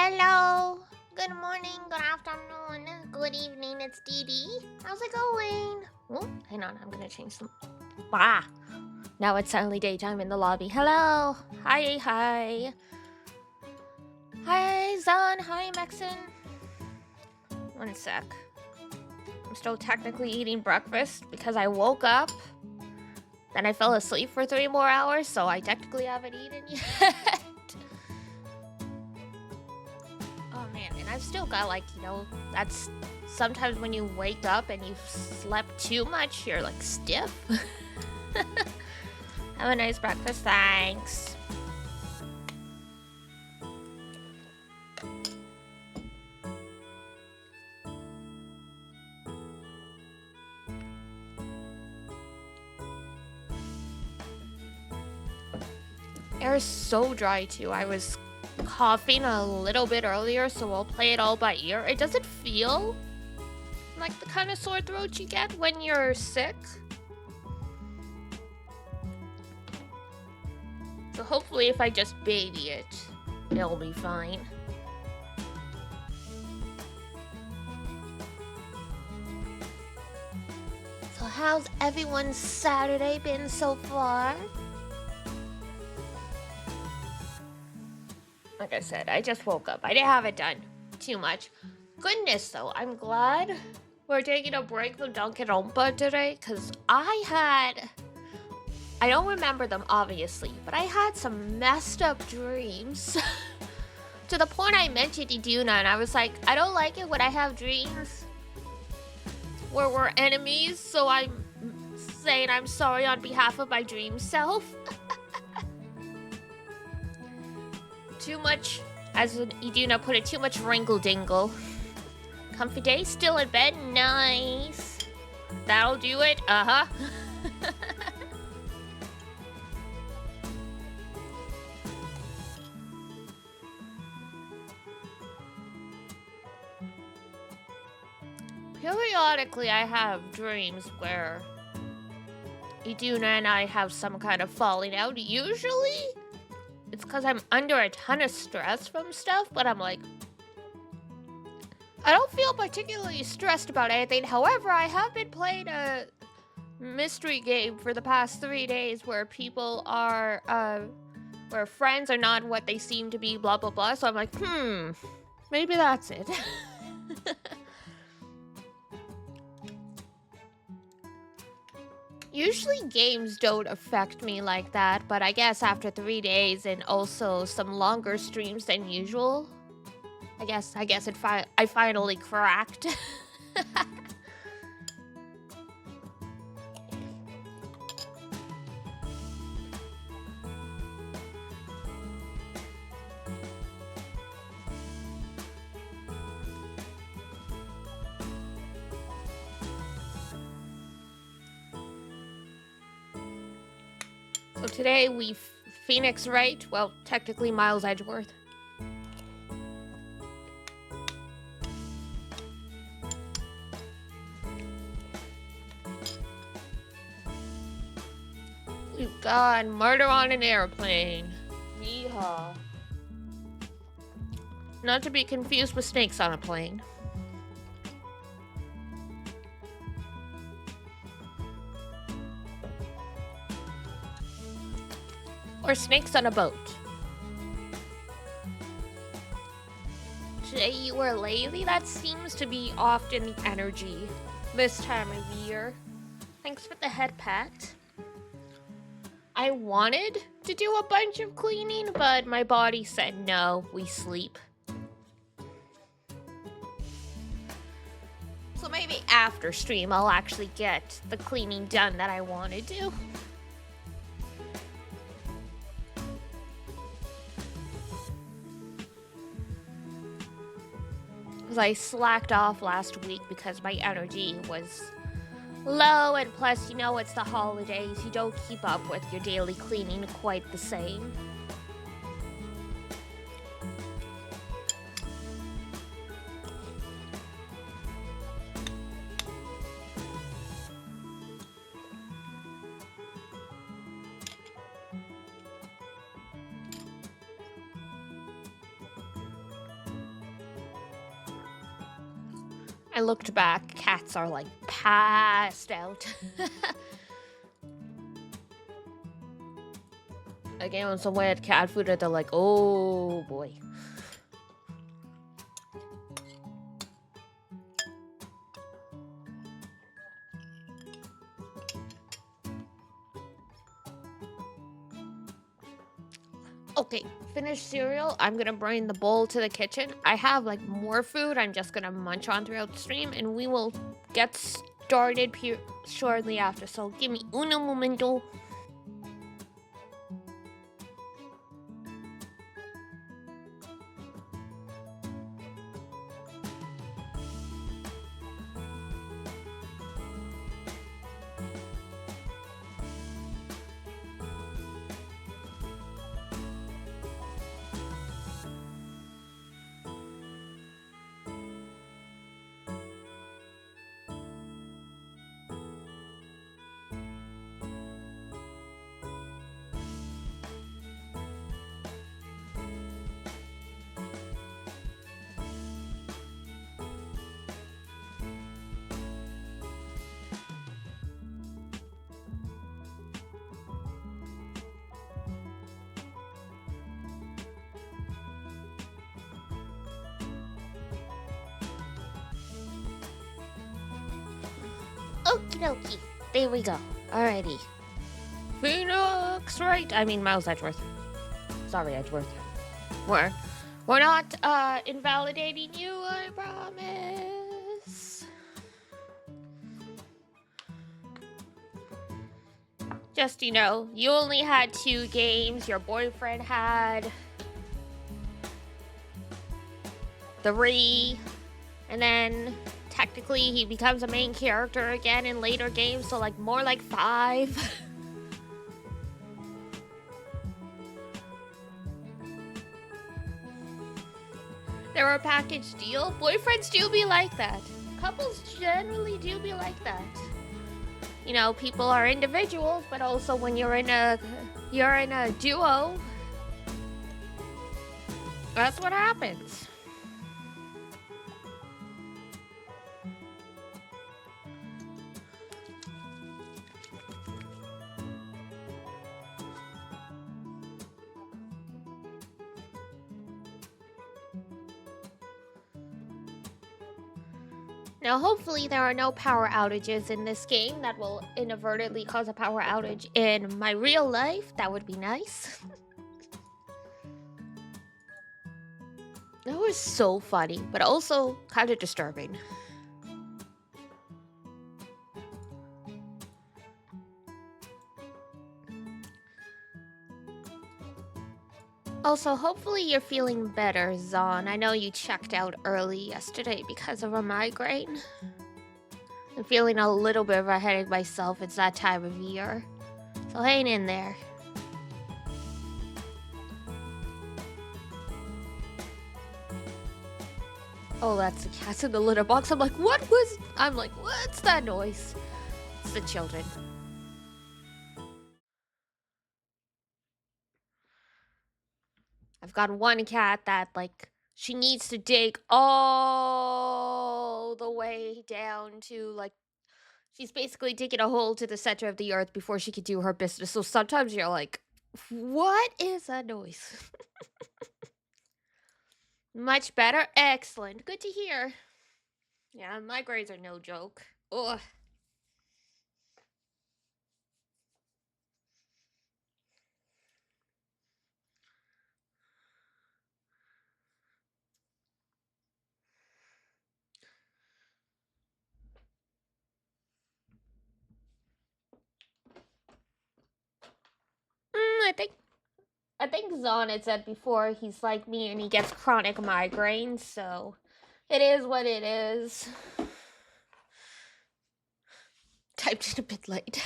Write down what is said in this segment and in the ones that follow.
Hello. Good morning, good afternoon, good evening. It's Dee Dee. How's it going? Oh, hang on. I'm gonna change some. Bah. Now it's suddenly daytime in the lobby. Hello. Hi, hi. Hi, Zan. Hi, Maxon. One sec. I'm still technically eating breakfast because I woke up. Then I fell asleep for 3 more hours, so I technically haven't eaten yet. Oh man, and I've still got that's sometimes when you wake up and you've slept too much, you're like stiff. Have a nice breakfast, thanks. Air is so dry too. I was coughing a little bit earlier, so I'll play it all by ear. It doesn't feel like the kind of sore throat you get when you're sick. So hopefully if I just baby it, it'll be fine. So how's everyone's Saturday been so far? Like I said, I just woke up. I didn't have it done too much. Goodness though, I'm glad we're taking a break from Danganronpa today, because I don't remember them obviously, but I had some messed up dreams. To the point I mentioned Iduna, and I was like, I don't like it when I have dreams where we're enemies, so I'm saying I'm sorry on behalf of my dream self. Too much, as Iduna put it, too much wrinkle-dingle. Comfy day, still in bed, nice. That'll do it, uh-huh. Periodically, I have dreams where Iduna and I have some kind of falling out. Usually, it's because I'm under a ton of stress from stuff, but I'm like, I don't feel particularly stressed about anything. However, I have been playing a mystery game for the past 3 days where people are, where friends are not what they seem to be, blah, blah, blah. So I'm like, maybe that's it. Usually games don't affect me like that, but I guess after 3 days and also some longer streams than usual, I guess I finally cracked. So today we Phoenix Wright, well, technically Miles Edgeworth. We've got Murder on an Airplane. Yeehaw. Not to be confused with Snakes on a Plane. Or Snakes on a Boat. Today you were lazy? That seems to be often the energy this time of year. Thanks for the head pat. I wanted to do a bunch of cleaning, but my body said no, we sleep. So maybe after stream I'll actually get the cleaning done that I want to do. Because I slacked off last week because my energy was low, and plus, it's the holidays. You don't keep up with your daily cleaning quite the same. I looked back, cats are like passed out. I gave them some weird cat food and they're like, oh boy. Okay, finished cereal. I'm gonna bring the bowl to the kitchen. I have like more food I'm just gonna munch on throughout the stream, and we will get started shortly after. So give me uno momento. Okie dokie. There we go. Alrighty. Phoenix, right? I mean, Miles Edgeworth. Sorry, Edgeworth. We're not invalidating you, I promise. Just, you know, you only had 2 games. Your boyfriend had 3. And then technically he becomes a main character again in later games, so like more like 5. They're a package deal. Boyfriends do be like that. Couples generally do be like that. You know, people are individuals, but also when you're in a duo, that's what happens. Now, hopefully there are no power outages in this game that will inadvertently cause a power outage in my real life. That would be nice. That was so funny, but also kind of disturbing. Also, hopefully you're feeling better, Zon. I know you checked out early yesterday because of a migraine. I'm feeling a little bit of a headache myself. It's that time of year. So hang in there. Oh, that's the cats in the litter box. I'm like, what's that noise? It's the children. I've got one cat that, like, she needs to dig all the way down to, like, she's basically digging a hole to the center of the earth before she can do her business. So sometimes you're like, what is that noise? Much better? Excellent. Good to hear. Yeah, migraines are no joke. Ugh. I think Zon had said before he's like me and he gets chronic migraines, so it is what it is. Typed it a bit late.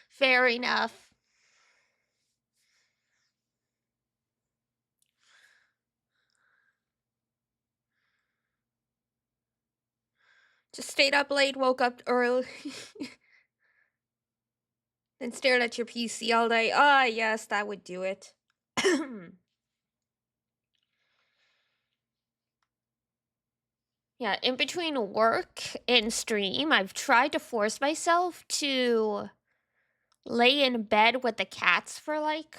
Fair enough. Just stayed up late, woke up early, then stared at your PC all day. Ah, yes, that would do it. Yeah, in between work and stream, I've tried to force myself to lay in bed with the cats for like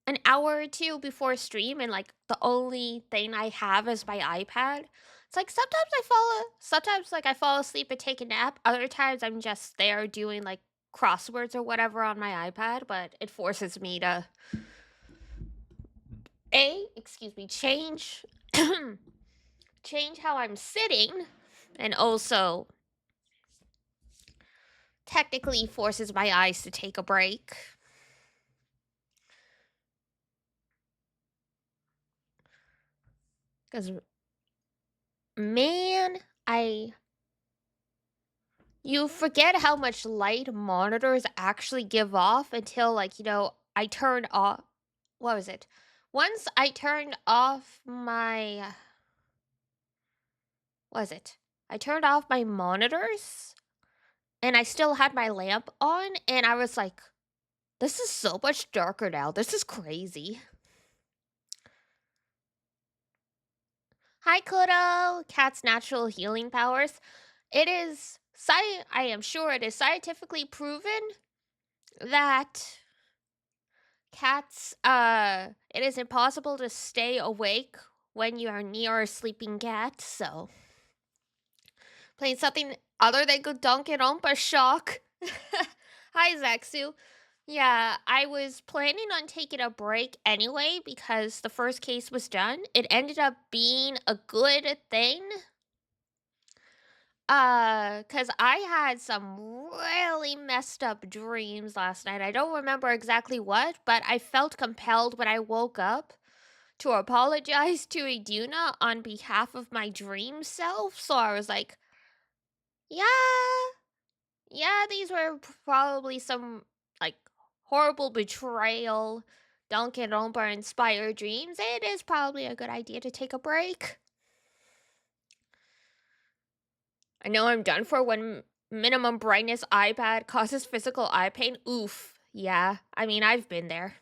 an hour or two before stream, and like the only thing I have is my iPad. It's like sometimes like I fall asleep and take a nap. Other times I'm just there doing like crosswords or whatever on my iPad, but it forces me to change change how I'm sitting, and also technically forces my eyes to take a break. Because, man, you forget how much light monitors actually give off until, like, I turned off. What was it? Once I turned off my. What was it? I turned off my monitors and I still had my lamp on, and I was like, this is so much darker now. This is crazy. Hi, Kudo! Cat's natural healing powers. I am sure it is scientifically proven that it is impossible to stay awake when you are near a sleeping cat, so playing something other than Danganronpa shock. Hi, Zexu. Yeah, I was planning on taking a break anyway because the first case was done. It ended up being a good thing. Cause I had some really messed up dreams last night. I don't remember exactly what, but I felt compelled when I woke up to apologize to Iduna on behalf of my dream self. So I was like, yeah, these were probably some like horrible betrayal, Danganronpa inspired dreams. It is probably a good idea to take a break. I know I'm done for when minimum brightness iPad causes physical eye pain. Oof. Yeah, I mean, I've been there.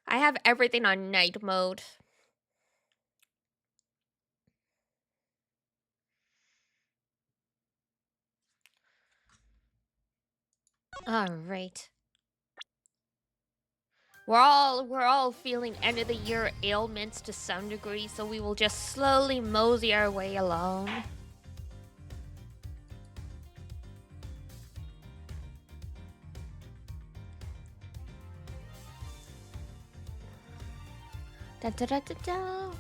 I have everything on night mode. All right. We're all feeling end of the year ailments to some degree, so we will just slowly mosey our way along. Da da da da da.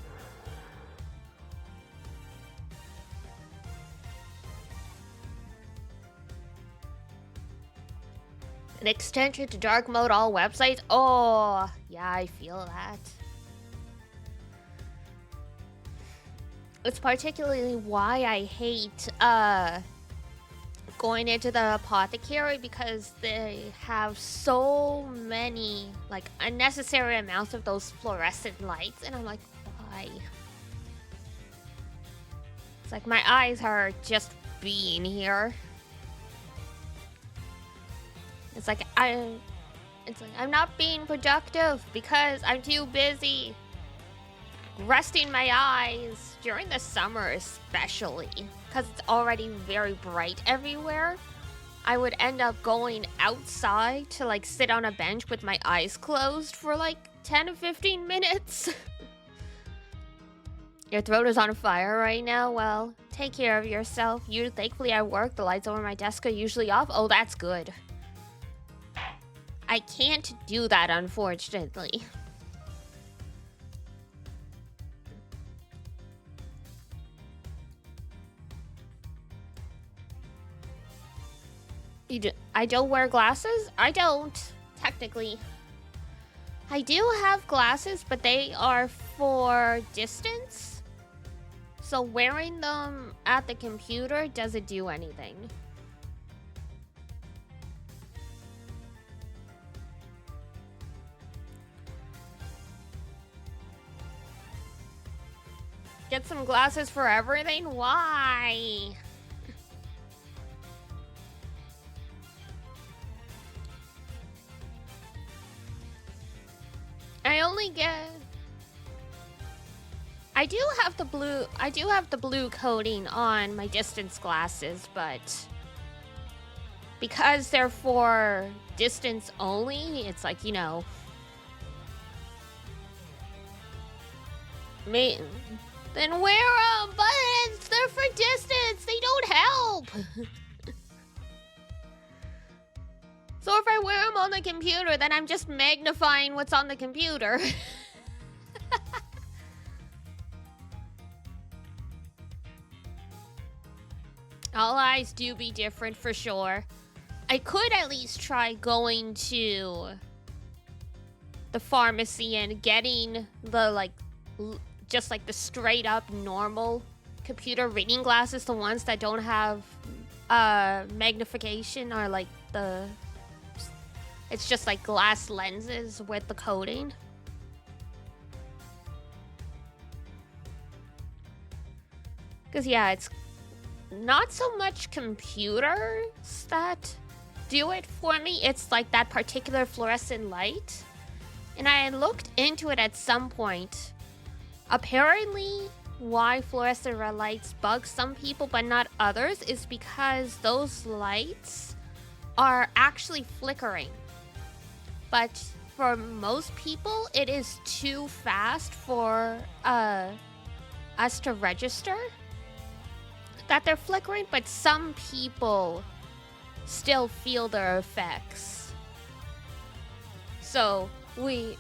An extension to dark mode all websites? Oh, yeah, I feel that. It's particularly why I hate going into the apothecary, because they have so many like unnecessary amounts of those fluorescent lights, and I'm like, why? It's like my eyes are just being here. It's like I'm not being productive because I'm too busy resting my eyes during the summer, especially because it's already very bright everywhere. I would end up going outside to like sit on a bench with my eyes closed for like 10 to 15 minutes. Your throat is on fire right now? Well, take care of yourself. Thankfully I work. The lights over my desk are usually off. Oh, that's good. I can't do that, unfortunately. I don't wear glasses? I don't, technically. I do have glasses, but they are for distance. So wearing them at the computer doesn't do anything. Get some glasses for everything? Why? I do have the blue coating on my distance glasses, but because they're for distance only, it's like, then wear them, but they're for distance. They don't help. So if I wear them on the computer, then I'm just magnifying what's on the computer. All eyes do be different for sure. I could at least try going to the pharmacy and getting the just like the straight up normal computer reading glasses, the ones that don't have magnification, or like it's just like glass lenses with the coating. Because yeah, it's not so much computers that do it for me. It's like that particular fluorescent light. And I looked into it at some point. Apparently, why fluorescent red lights bug some people but not others is because those lights are actually flickering. But for most people, it is too fast for us to register that they're flickering, but some people still feel their effects. So we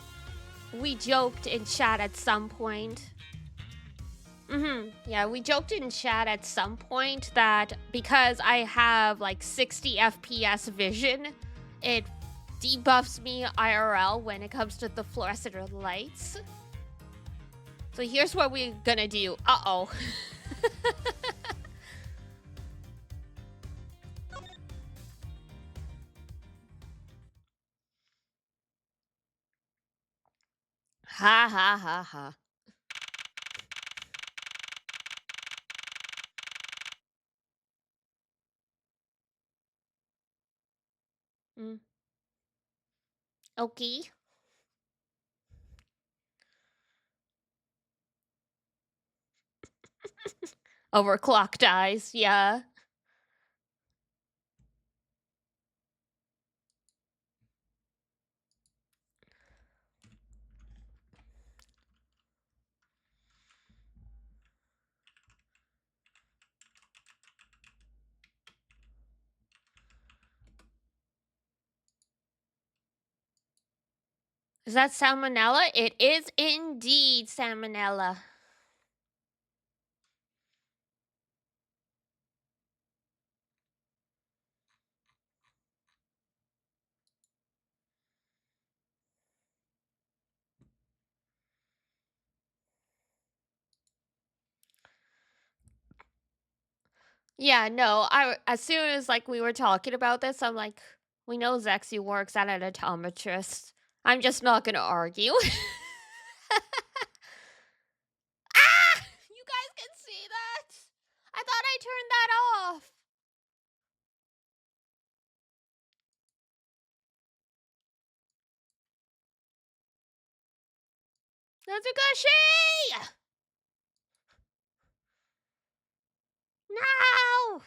joked in chat at some point. Yeah, we joked in chat at some point that because I have like 60 FPS vision, it debuffs me IRL when it comes to the fluorescent lights. So here's what we're gonna do. Uh-oh. Ha ha ha ha. Okay. Overclocked eyes, yeah. Is that salmonella? It is indeed salmonella. Yeah, no, as soon as like we were talking about this, I'm like, we know Zexy works at an optometrist. I'm just not gonna argue. Ah! You guys can see that? I thought I turned that off. Natsukashi! No!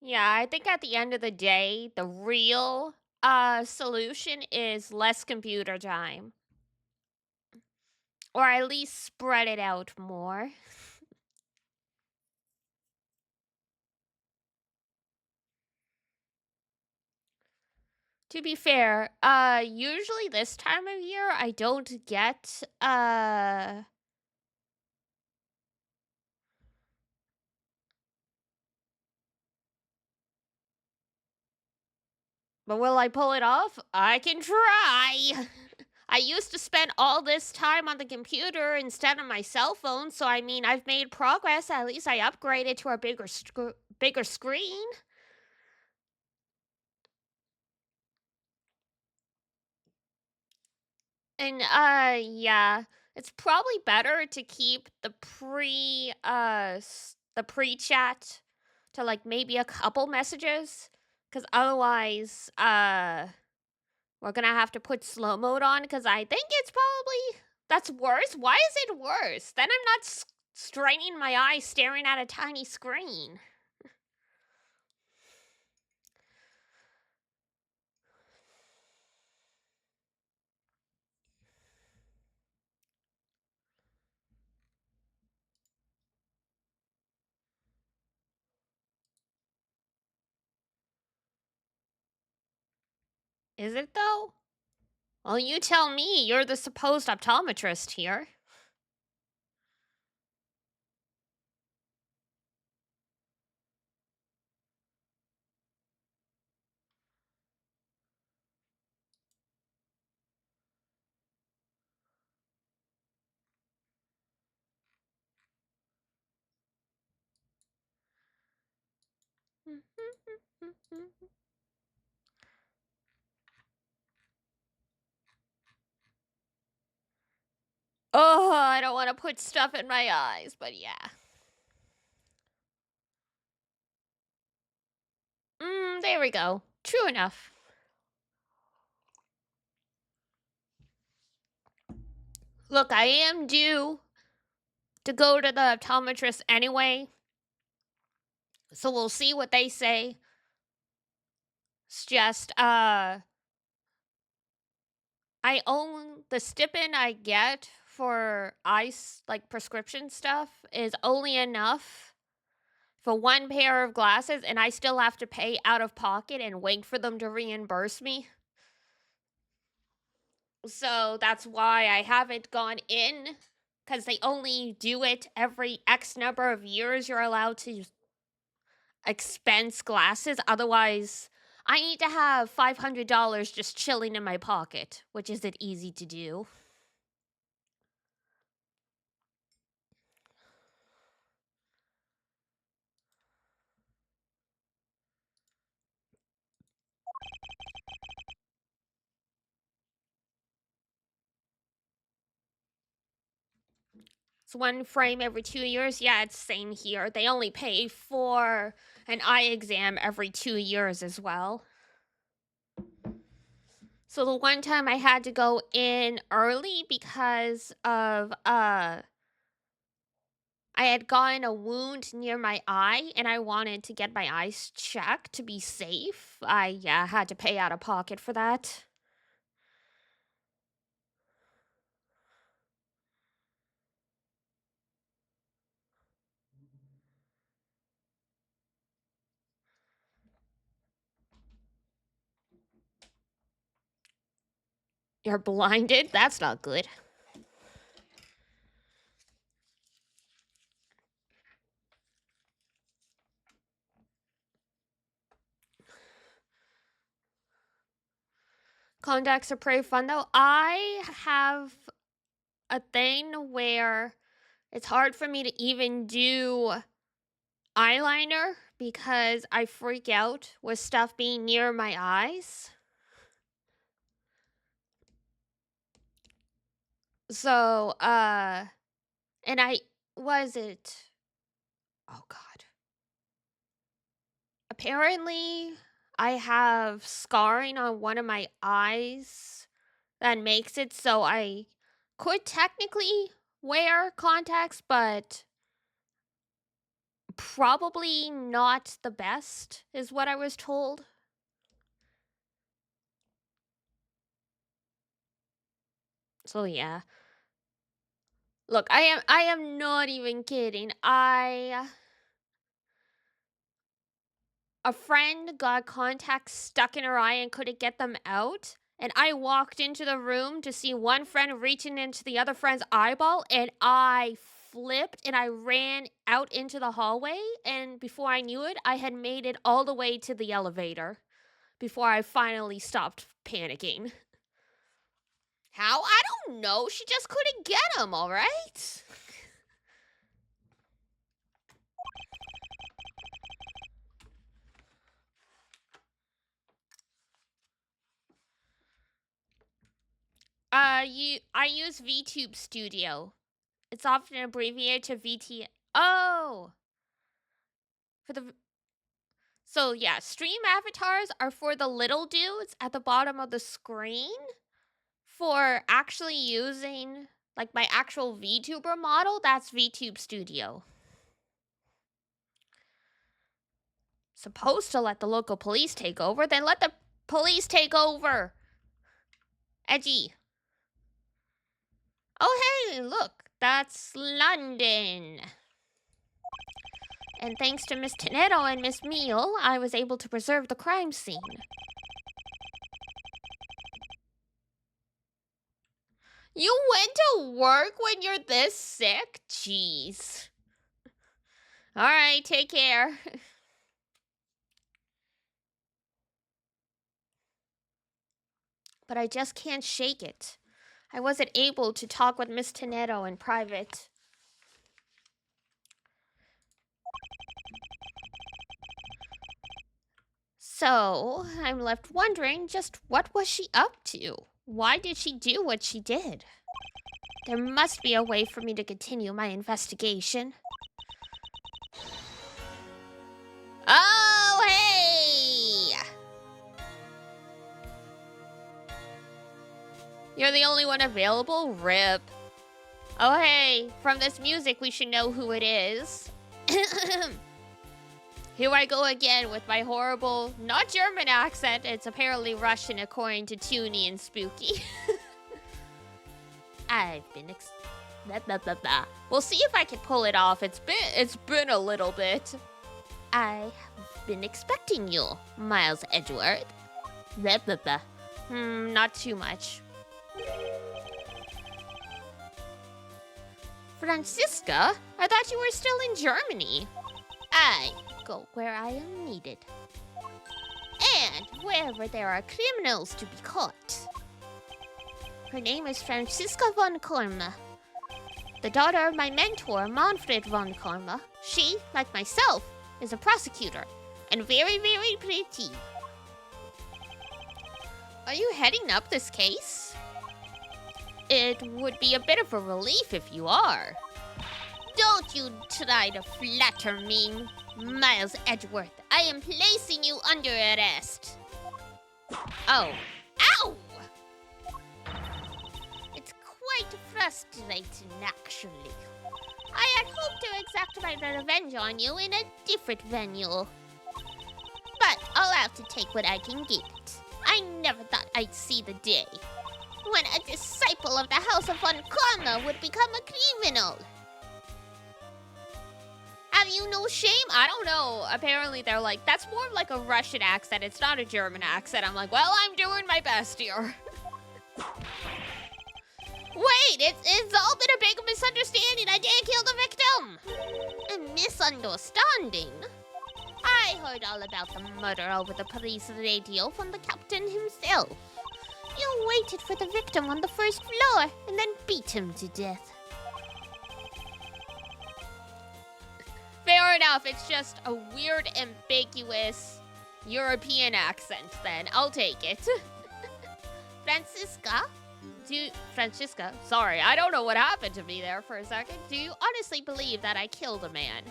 Yeah, I think at the end of the day, the real solution is less computer time. Or at least spread it out more. To be fair, usually this time of year I don't get but will I pull it off? I can try. I used to spend all this time on the computer instead of my cell phone, so I mean, I've made progress. At least I upgraded to a bigger screen. And yeah, It's probably better to keep the pre-chat to like maybe a couple messages, cuz otherwise we're going to have to put slow mode on cuz I think it's probably that's worse. Why is it worse? Then I'm not straining my eyes staring at a tiny screen. Is it though? Well, you tell me. You're the supposed optometrist here. Oh, I don't want to put stuff in my eyes, but yeah. There we go. True enough. Look, I am due to go to the optometrist anyway, so we'll see what they say. It's just, I own the stipend I get for ice, like prescription stuff, is only enough for one pair of glasses, and I still have to pay out of pocket and wait for them to reimburse me. So that's why I haven't gone in, because they only do it every X number of years you're allowed to expense glasses. Otherwise, I need to have $500 just chilling in my pocket, which isn't easy to do. It's one frame every 2 years. Yeah, it's same here. They only pay for an eye exam every 2 years as well. So the one time I had to go in early because of I had gotten a wound near my eye and I wanted to get my eyes checked to be safe. I had to pay out of pocket for that. You're blinded? That's not good. Contacts are pretty fun though. I have a thing where it's hard for me to even do eyeliner because I freak out with stuff being near my eyes. So, and I was it. Oh God. Apparently, I have scarring on one of my eyes that makes it so I could technically wear contacts, but probably not the best, is what I was told. So yeah. Look, I am not even kidding. A friend got contacts stuck in her eye and couldn't get them out. And I walked into the room to see one friend reaching into the other friend's eyeball, and I flipped and I ran out into the hallway. And before I knew it, I had made it all the way to the elevator before I finally stopped panicking. How? I don't know. She just couldn't get them, all right? I use VTube Studio. It's often abbreviated to VT. Oh, for the so yeah, stream avatars are for the little dudes at the bottom of the screen. For actually using like my actual VTuber model, that's VTube Studio. Supposed to let the local police take over, then let the police take over. Edgy. Oh, hey, look, that's London. And thanks to Miss Tonetto and Miss Meal, I was able to preserve the crime scene. You went to work when you're this sick? Jeez. All right, take care. But I just can't shake it. I wasn't able to talk with Miss Tonetto in private. So, I'm left wondering just what was she up to? Why did she do what she did? There must be a way for me to continue my investigation. Oh, hey! You're the only one available? Rip. Oh, hey, from this music, we should know who it is. Here I go again with my horrible, not German accent. It's apparently Russian according to Toonie and Spooky. I've been blah, blah, blah. We'll see if I can pull it off. It's been a little bit. I have been expecting you, Miles Edgeworth. Blah, blah, blah. Not too much. Franziska, I thought you were still in Germany. I go where I am needed. And wherever there are criminals to be caught. Her name is Franziska von Korma, the daughter of my mentor, Manfred von Korma. She, like myself, is a prosecutor, and very, very pretty. Are you heading up this case? It would be a bit of a relief if you are. Don't you try to flatter me, Miles Edgeworth. I am placing you under arrest. Oh. Ow! It's quite frustrating, actually. I had hoped to exact my revenge on you in a different venue. But I'll have to take what I can get. I never thought I'd see the day when a disciple of the House of Von Karma would become a criminal. Have you no shame? I don't know. Apparently they're like, that's more like a Russian accent. It's not a German accent. I'm like, well, I'm doing my best here. Wait, it's all been a big misunderstanding. I didn't kill the victim. A misunderstanding? I heard all about the murder over the police radio from the captain himself. You waited for the victim on the first floor and then beat him to death. Fair enough, it's just a weird, ambiguous European accent then. I'll take it. Franziska, sorry, I don't know what happened to me there for a second. Do you honestly believe that I killed a man?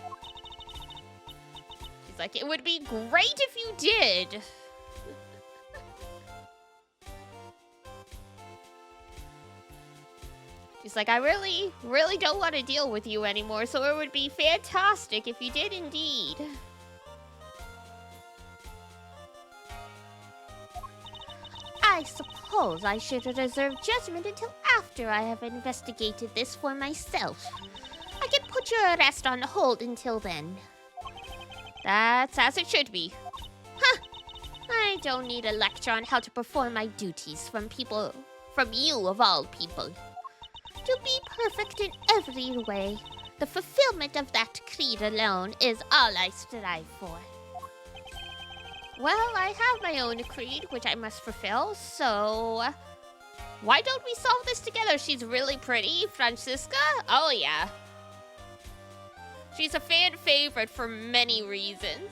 She's like, it would be great if you did. She's like, I really, really don't want to deal with you anymore, so it would be fantastic if you did indeed. I suppose I should reserve judgment until after I have investigated this for myself. I can put your arrest on hold until then. That's as it should be. Huh! I don't need a lecture on how to perform my duties from you of all people. To be perfect in every way, the fulfillment of that creed alone is all I strive for. Well, I have my own creed, which I must fulfill, so... Why don't we solve this together? She's really pretty, Franziska? Oh, yeah. She's a fan favorite for many reasons.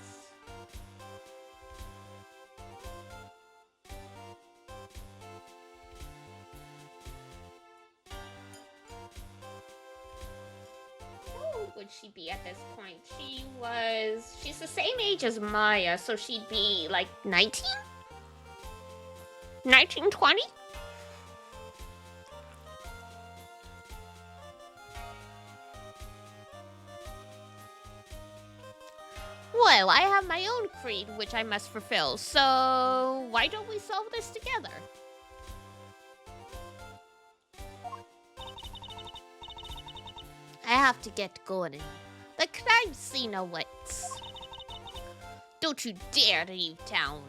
would she be at this point? She's the same age as Maya, so she'd be like 19? 1920? Well, I have my own creed which I must fulfill, so why don't we solve this together? I have to get going. The crime scene awaits. Don't you dare leave town.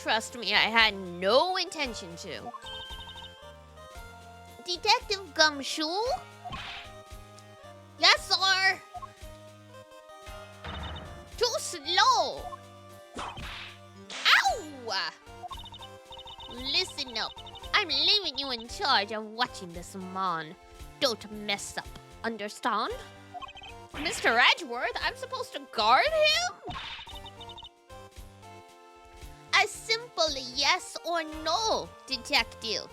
Trust me, I had no intention to. Detective Gumshoe? Yes, sir! Too slow! Ow! Listen up. I'm leaving you in charge of watching this man. Don't mess up. Understand? Mr. Edgeworth, I'm supposed to guard him? A simple yes or no, detective.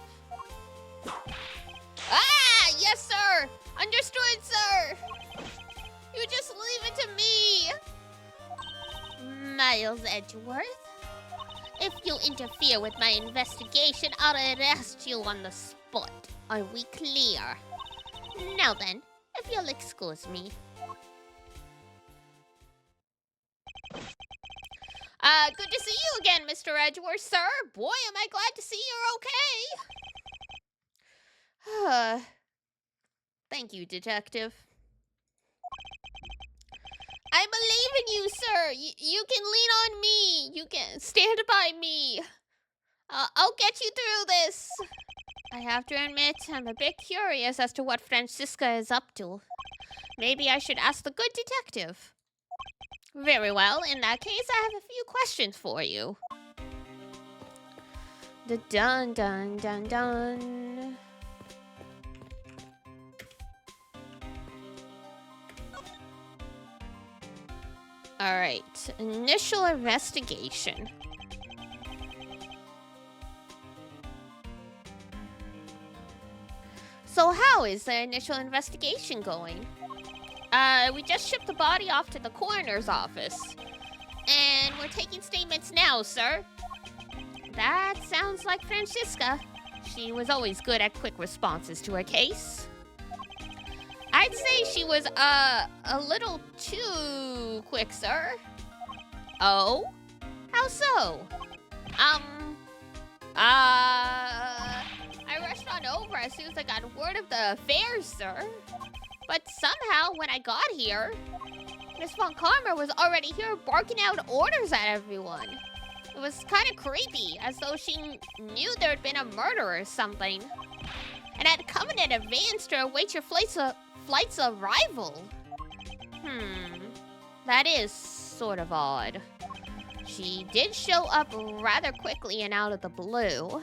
Ah, yes, sir. Understood, sir. You just leave it to me. Miles Edgeworth, if you interfere with my investigation, I'll arrest you on the spot. Are we clear? Now then, if you'll excuse me. Good to see you again, Mr. Edgeworth, sir. Boy, am I glad to see you're okay. Thank you, detective. I believe in you, sir. You can lean on me. You can stand by me. I'll get you through this. I have to admit, I'm a bit curious as to what Francisca is up to. Maybe I should ask the good detective. Very well. In that case, I have a few questions for you. Dun dun dun dun. All right. Initial investigation. So how is the initial investigation going? We just shipped the body off to the coroner's office. And we're taking statements now, sir. That sounds like Francisca. She was always good at quick responses to her case. I'd say she was, a little too quick, sir. Oh? How so? I rushed on over as soon as I got word of the affairs, sir. But somehow, when I got here, Miss Von Karma was already here barking out orders at everyone. It was kind of creepy, as though she knew there'd been a murder or something. And had come in advance to await your flight's arrival. That is sort of odd. She did show up rather quickly and out of the blue.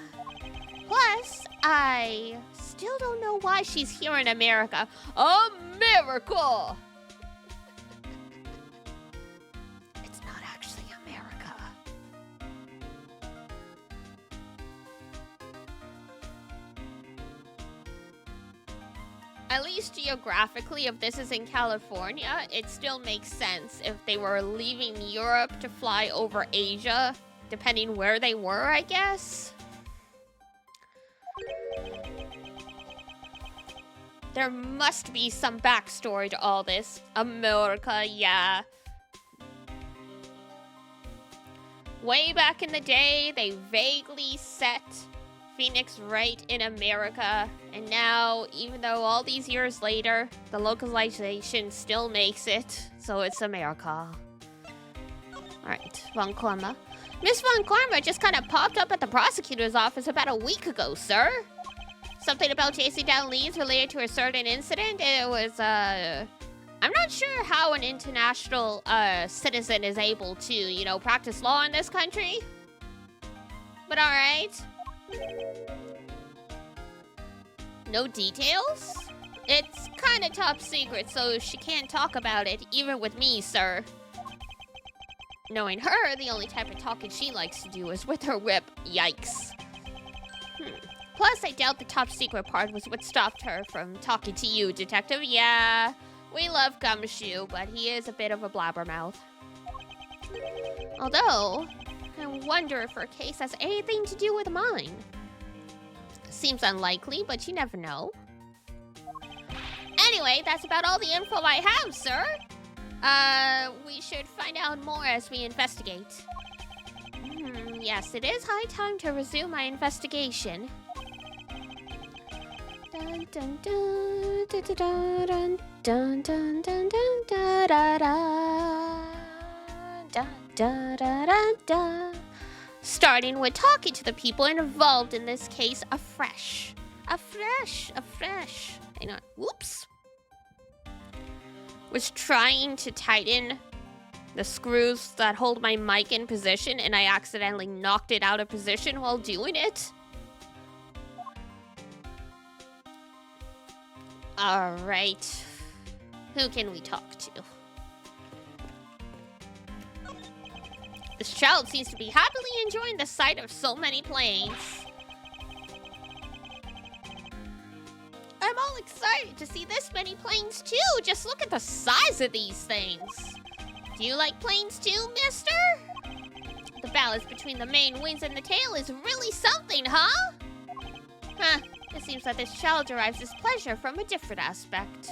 Plus, I still don't know why she's here in America. America! It's not actually America. At least geographically, if this is in California, it still makes sense if they were leaving Europe to fly over Asia, depending where they were, I guess. There must be some backstory to all this. America, yeah. Way back in the day, they vaguely set Phoenix right in America. And now, even though all these years later, the localization still makes it, so it's America. Alright, Von Karma. Miss Von Karma just kind of popped up at the prosecutor's office about a week ago, sir. Something about chasing down leads related to a certain incident. It was, I'm not sure how an international, citizen is able to, you know, practice law in this country. But alright. No details? It's kind of top secret, so she can't talk about it, even with me, sir. Knowing her, the only type of talking she likes to do is with her whip. Yikes. Plus, I doubt the top secret part was what stopped her from talking to you, Detective. Yeah, we love Gumshoe, but he is a bit of a blabbermouth. Although, I wonder if her case has anything to do with mine. Seems unlikely, but you never know. Anyway, that's about all the info I have, sir. We should find out more as we investigate. Yes, it is high time to resume my investigation. Dun dun dun dun dun dun dun dun dun dun dun dun dun dun. Starting with talking to the people involved in this case afresh. Afresh. Hang on. Whoops. Was trying to tighten the screws that hold my mic in position, and I accidentally knocked it out of position while doing it. Alright. Who can we talk to? This child seems to be happily enjoying the sight of so many planes. I'm all excited to see this many planes too. Just look at the size of these things. Do you like planes too, mister? The balance between the main wings and the tail is really something, huh? Huh, it seems that this child derives his pleasure from a different aspect.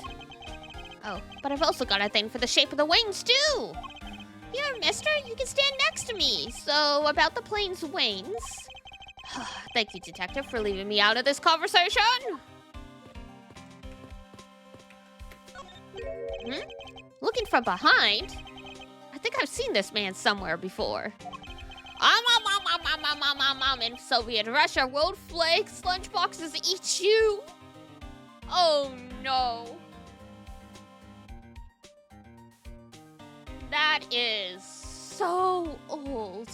Oh, but I've also got a thing for the shape of the wings too. Here, mister, you can stand next to me. So, about the plane's wings. Thank you, Detective, for leaving me out of this conversation. Looking from behind? I think I've seen this man somewhere before. In Soviet Russia, world flakes, lunchboxes eat you. Oh no. That is so old.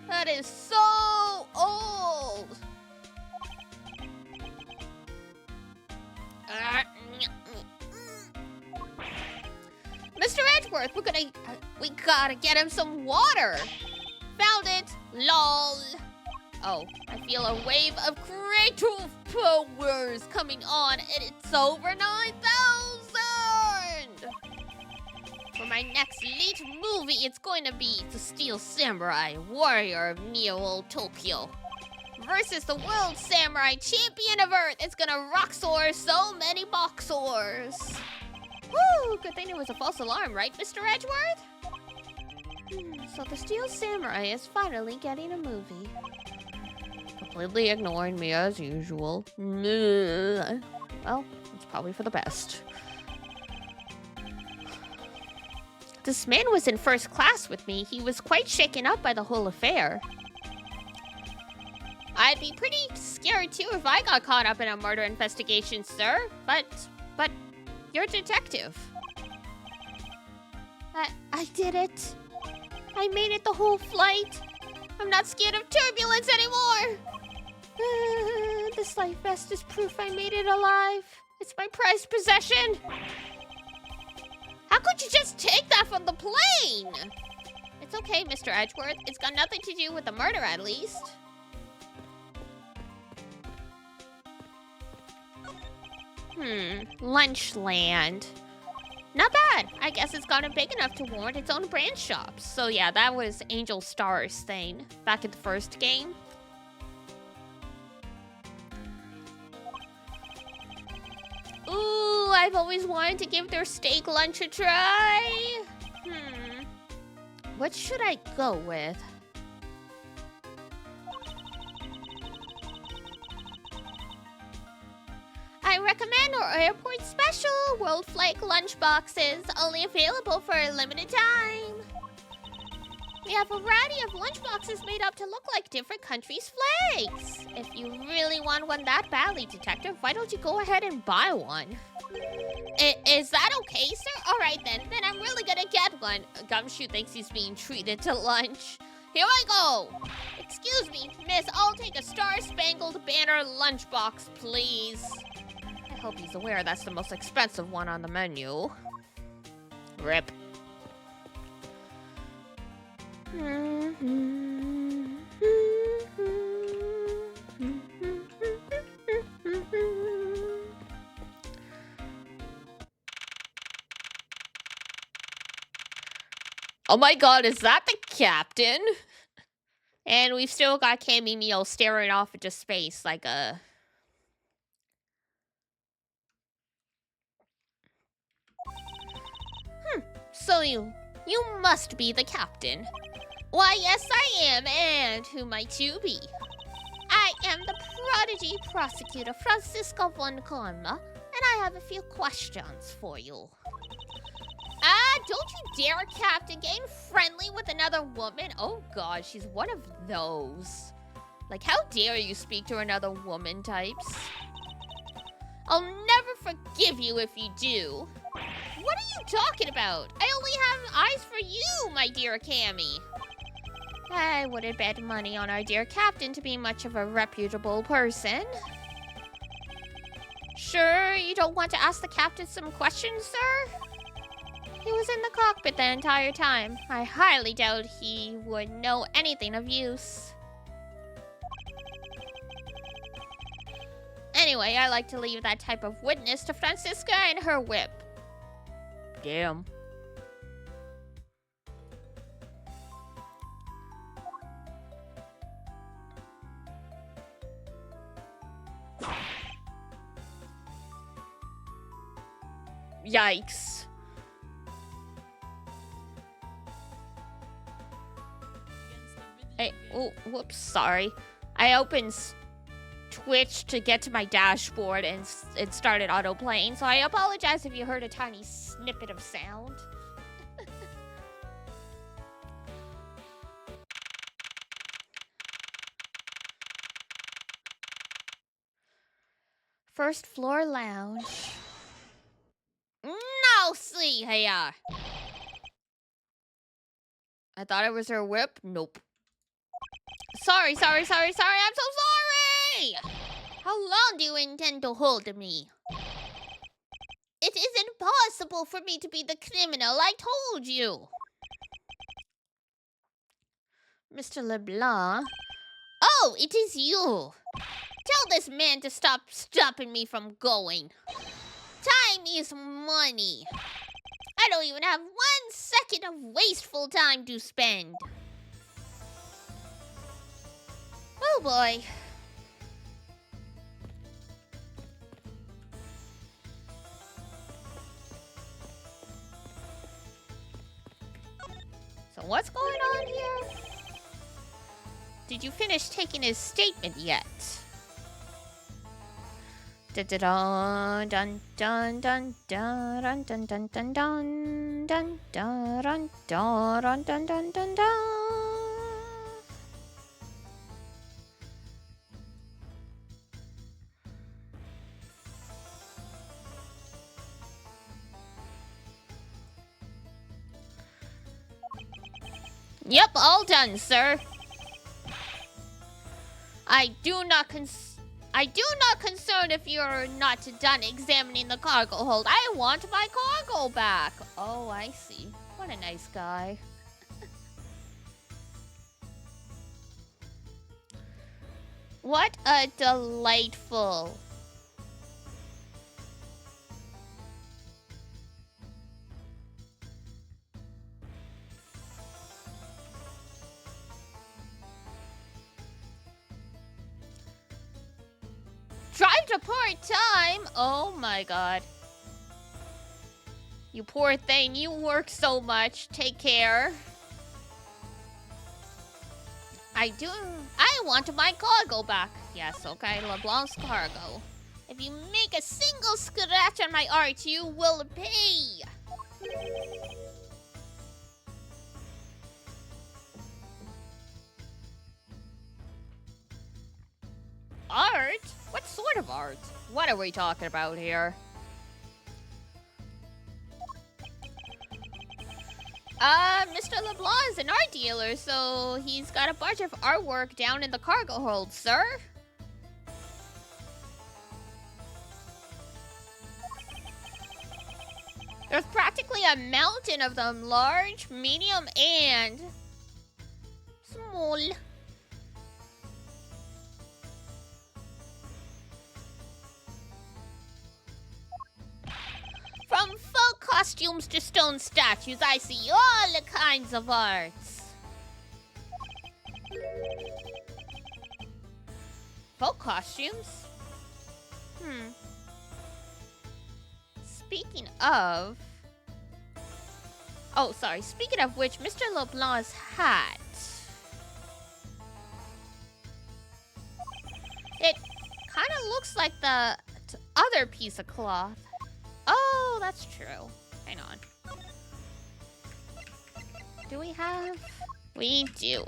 That is so old. Mr. Edgeworth, we gotta get him some water. Found it, lol. Oh, I feel a wave of creative powers coming on, and it's over 9,000. For my next lead movie, it's going to be the Steel Samurai, warrior of Neo Tokyo, versus the World Samurai Champion of Earth. It's gonna rock soar so many boxers. Woo! Good thing it was a false alarm, right, Mr. Edgeworth? So the Steel Samurai is finally getting a movie. Completely ignoring me as usual. Well, it's probably for the best. This man was in first class with me. He was quite shaken up by the whole affair. I'd be pretty scared too if I got caught up in a murder investigation, sir. But you're a detective. I did it. I made it the whole flight. I'm not scared of turbulence anymore. This life vest is proof I made it alive. It's my prized possession. How could you just take that from the plane? It's okay, Mr. Edgeworth. It's got nothing to do with the murder, at least. Lunchland. Not bad. I guess it's gotten big enough to warrant its own brand shops. So yeah, that was Angel Star's thing back in the first game. Ooh, I've always wanted to give their steak lunch a try. What should I go with? I recommend our airport special World Flake lunch boxes, only available for a limited time. We have a variety of lunch boxes made up to look like different countries' flags. If you really want one that badly, Detective, why don't you go ahead and buy one? Is that okay, sir? All right, then I'm really gonna get one. Gumshoe thinks he's being treated to lunch. Here I go. Excuse me, miss, I'll take a Star-Spangled Banner lunchbox, please. I hope he's aware that's the most expensive one on the menu. Rip. Oh my god, is that the captain? And we've still got Cammy Meal staring off into space like a... So you must be the captain. Why, yes I am, and who might you be? I am the prodigy prosecutor Francisco von Karma, and I have a few questions for you. Don't you dare, Captain, getting friendly with another woman? Oh god, she's one of those. Like, how dare you speak to another woman types? I'll never forgive you if you do. What are you talking about? I only have eyes for you, my dear Cammy. I wouldn't bet money on our dear captain to be much of a reputable person. Sure, you don't want to ask the captain some questions, sir? He was in the cockpit the entire time. I highly doubt he would know anything of use. Anyway, I like to leave that type of witness to Francisca and her whip. Damn. Yikes. Hey, oh, whoops, sorry. I opened Twitch to get to my dashboard and it started auto-playing, so I apologize if you heard a tiny snippet of sound. First floor lounge. No, see here. I thought it was her whip. Nope. Sorry. I'm so sorry! How long do you intend to hold me? It is impossible for me to be the criminal, I told you. Mr. LeBlanc? Oh, it is you. Tell this man to stop stopping me from going. Time is money. I don't even have 1 second of wasteful time to spend. Oh boy. So what's going on here? Did you finish taking his statement yet? Dun dun dun dun dun dun dun dun dun dun dun dun dun dun dun dun dun dun. Yep, all done, sir. I do not concern if you're not done examining the cargo hold. I want my cargo back. Oh, I see. What a nice guy. What a delightful. Drive to part-time? Oh my god. You poor thing, you work so much. Take care. I want my cargo back. Yes, okay, LeBlanc's cargo. If you make a single scratch on my art, you will pay. Art? What sort of art? What are we talking about here? Mr. LeBlanc is an art dealer, so he's got a bunch of artwork down in the cargo hold, sir. There's practically a mountain of them, large, medium, and small. From full costumes to stone statues, I see all the kinds of arts. Folk costumes? Speaking of... Oh, sorry. Speaking of which, Mr. LeBlanc's hat. It kind of looks like the other piece of cloth. Oh, that's true. Hang on. Do we have? We do.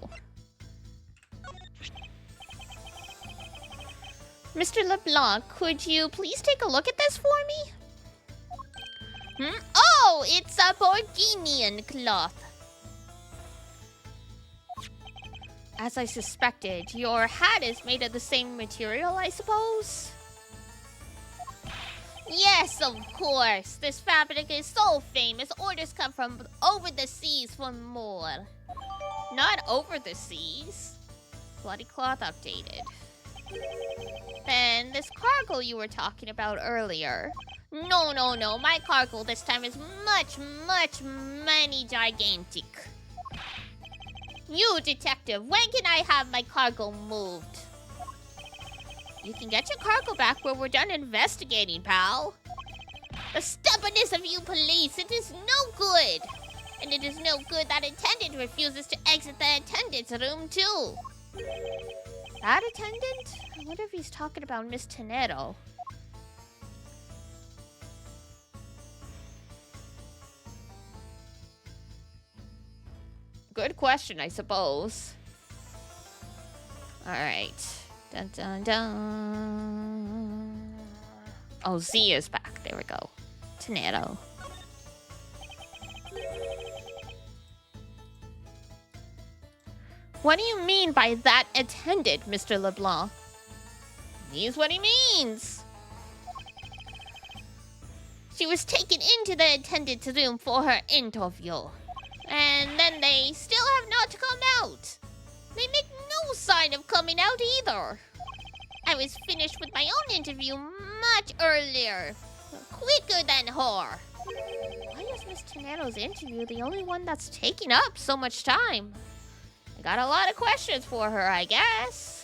Mr. LeBlanc, could you please take a look at this for me? Oh, it's a Borginian cloth. As I suspected, your hat is made of the same material, I suppose? Yes, of course. This fabric is so famous, orders come from over the seas for more. Not over the seas. Bloody cloth updated. Then this cargo you were talking about earlier. No. My cargo this time is many gigantic. You, detective, when can I have my cargo moved? You can get your cargo back when we're done investigating, pal. The stubbornness of you police, it is no good. And it is no good that attendant refuses to exit the attendant's room, too. That attendant? I wonder if he's talking about Miss Tenero. Good question, I suppose. Alright. Dun dun dun. Oh, Z is back. There we go. Tenero. What do you mean by that attendant, Mr. LeBlanc? Means what he means. She was taken into the attendant's room for her interview. And then they still have not come out. They make no sign of coming out either. I was finished with my own interview much earlier. Quicker than her. Why is Miss Tenero's interview the only one that's taking up so much time? I got a lot of questions for her, I guess.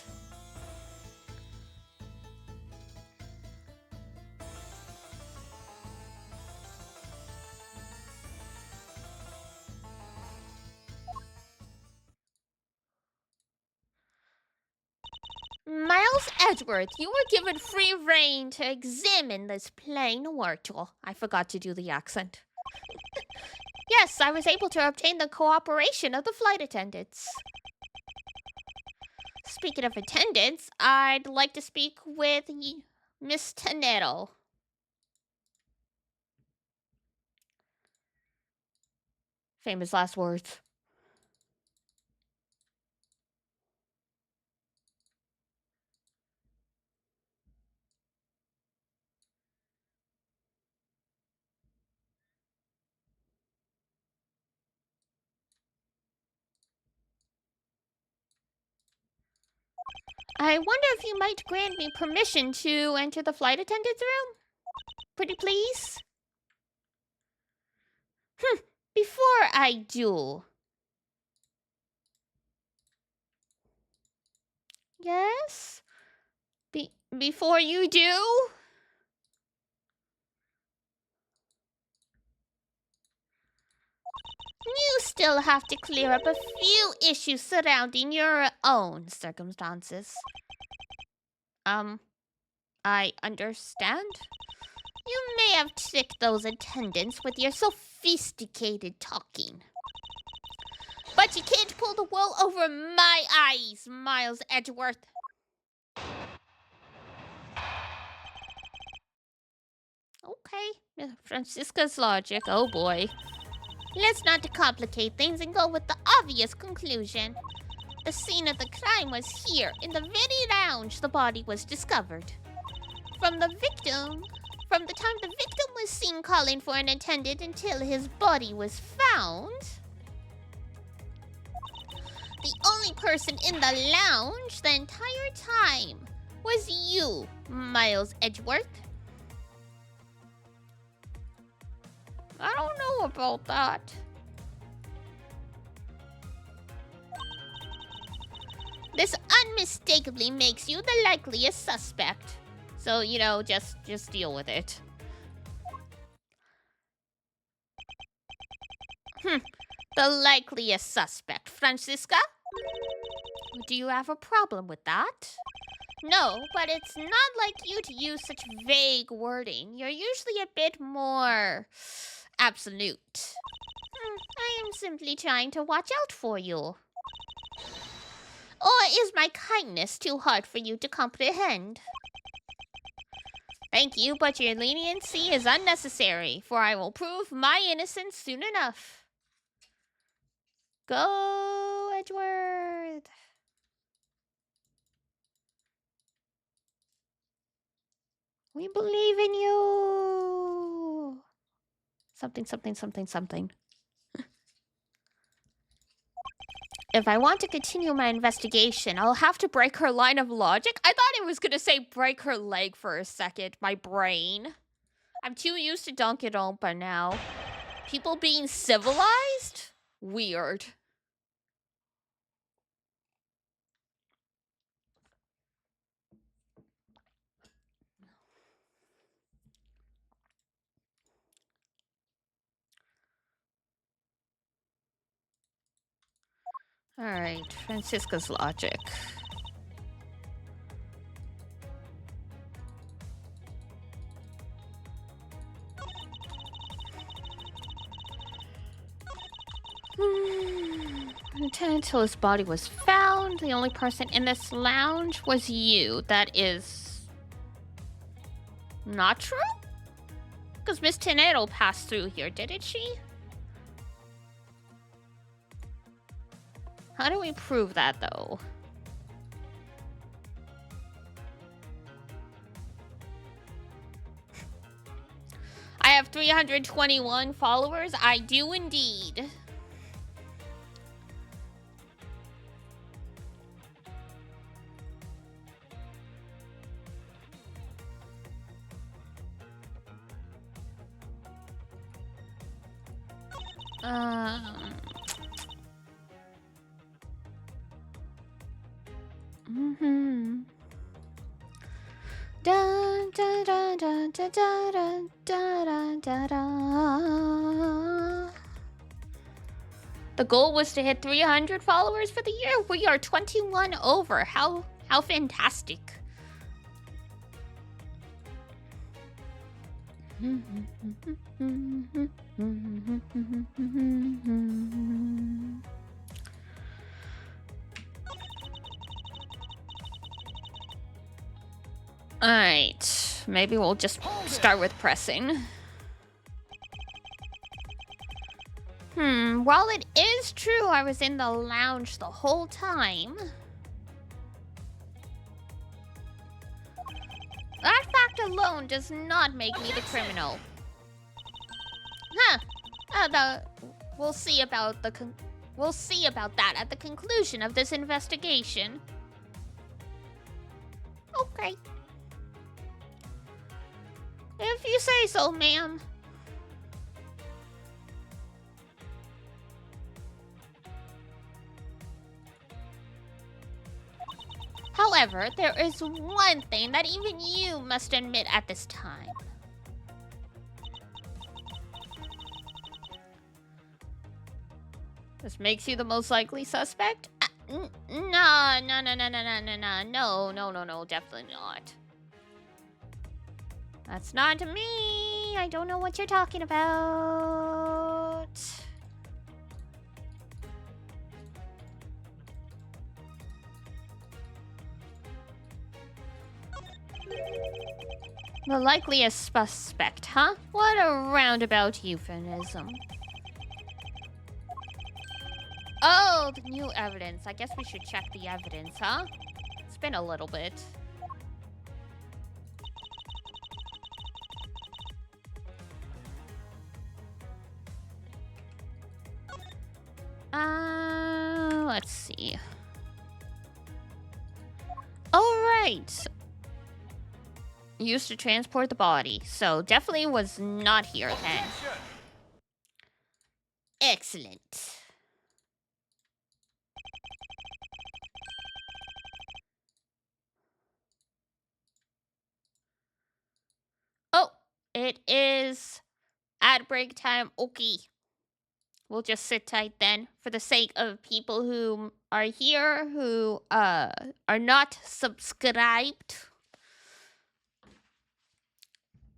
Miles Edgeworth, you were given free rein to examine this plain mortal. I forgot to do the accent. Yes, I was able to obtain the cooperation of the flight attendants. Speaking of attendants, I'd like to speak with Miss Tenero. Famous last words. I wonder if you might grant me permission to enter the flight attendant's room? Pretty please? Before I do. Yes? Before you do? You still have to clear up a few issues surrounding your own circumstances. I understand. You may have tricked those attendants with your sophisticated talking. But you can't pull the wool over my eyes, Miles Edgeworth. Okay, Francisca's logic, oh boy. Let's not complicate things and go with the obvious conclusion. The scene of the crime was here, in the very lounge the body was discovered. From the time the victim was seen calling for an attendant until his body was found, the only person in the lounge the entire time was you, Miles Edgeworth. I don't know about that. This unmistakably makes you the likeliest suspect. So, you know, just deal with it. The likeliest suspect, Francisca? Do you have a problem with that? No, but it's not like you to use such vague wording. You're usually a bit more absolute. I am simply trying to watch out for you. Or is my kindness too hard for you to comprehend? Thank you, but your leniency is unnecessary, for I will prove my innocence soon enough. Go, Edward. We believe in you. Something, something, something, something. If I want to continue my investigation, I'll have to break her line of logic. I thought it was going to say break her leg for a second. My brain. I'm too used to Danganronpa now. People being civilized? Weird. Alright, Francisca's logic. Until his body was found, the only person in this lounge was you. That is not true? Because Miss Tenero passed through here, didn't she? How do we prove that, though? I have 321 followers. I do indeed. Dun, dun, dun, dun, dun, dun, dun, dun, dun. The goal was to hit 300 followers for the year. We are 21 over. How fantastic. Alright, maybe we'll just start with pressing. While it is true I was in the lounge the whole time, that fact alone does not make me the criminal. We'll see about that at the conclusion of this investigation. Okay. If you say so, ma'am. However, there is one thing that even you must admit at this time. This makes you the most likely suspect? No, definitely not. That's not me. I don't know what you're talking about. The likeliest suspect, huh? What a roundabout euphemism. Oh, the new evidence. I guess we should check the evidence, huh? It's been a little bit. Let's see. Alright. Used to transport the body, so definitely was not here then. Excellent. Oh, it is ad break time. Okay. We'll just sit tight then for the sake of people who are here who are not subscribed.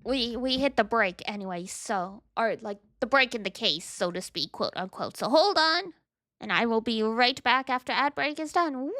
We hit the break anyway, so or like the break in the case, so to speak, quote unquote. So hold on, and I will be right back after ad break is done. Woo!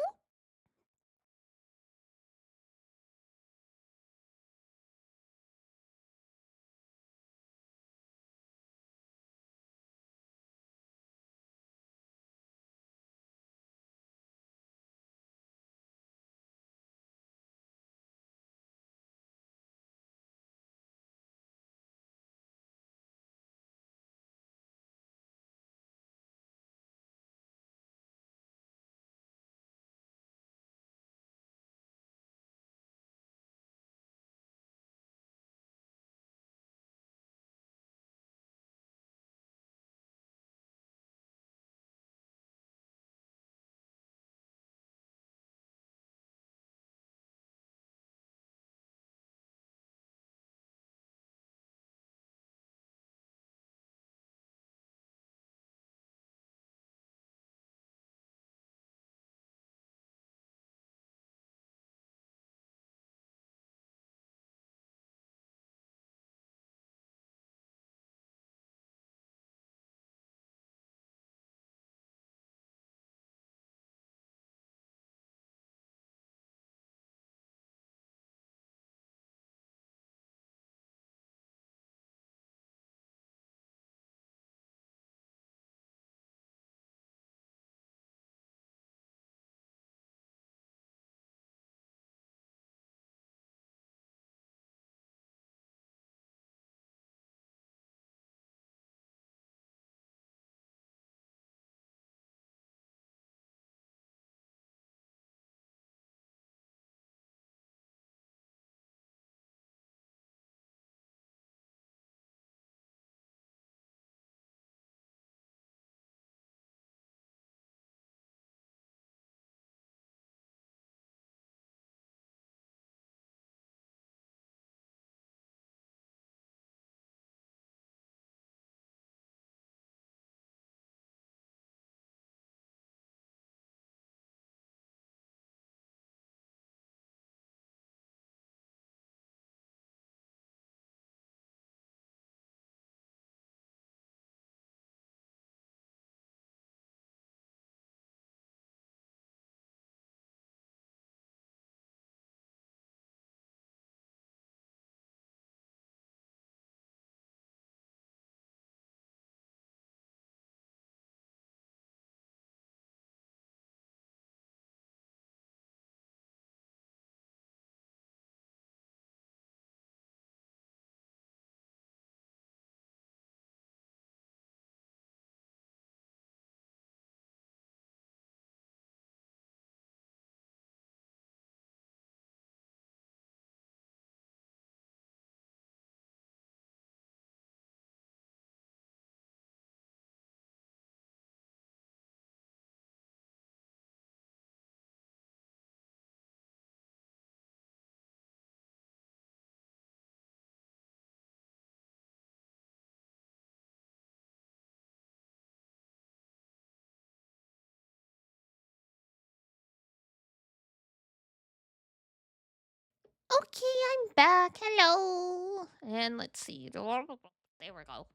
Okay, I'm back. Hello. And let's see. There we go.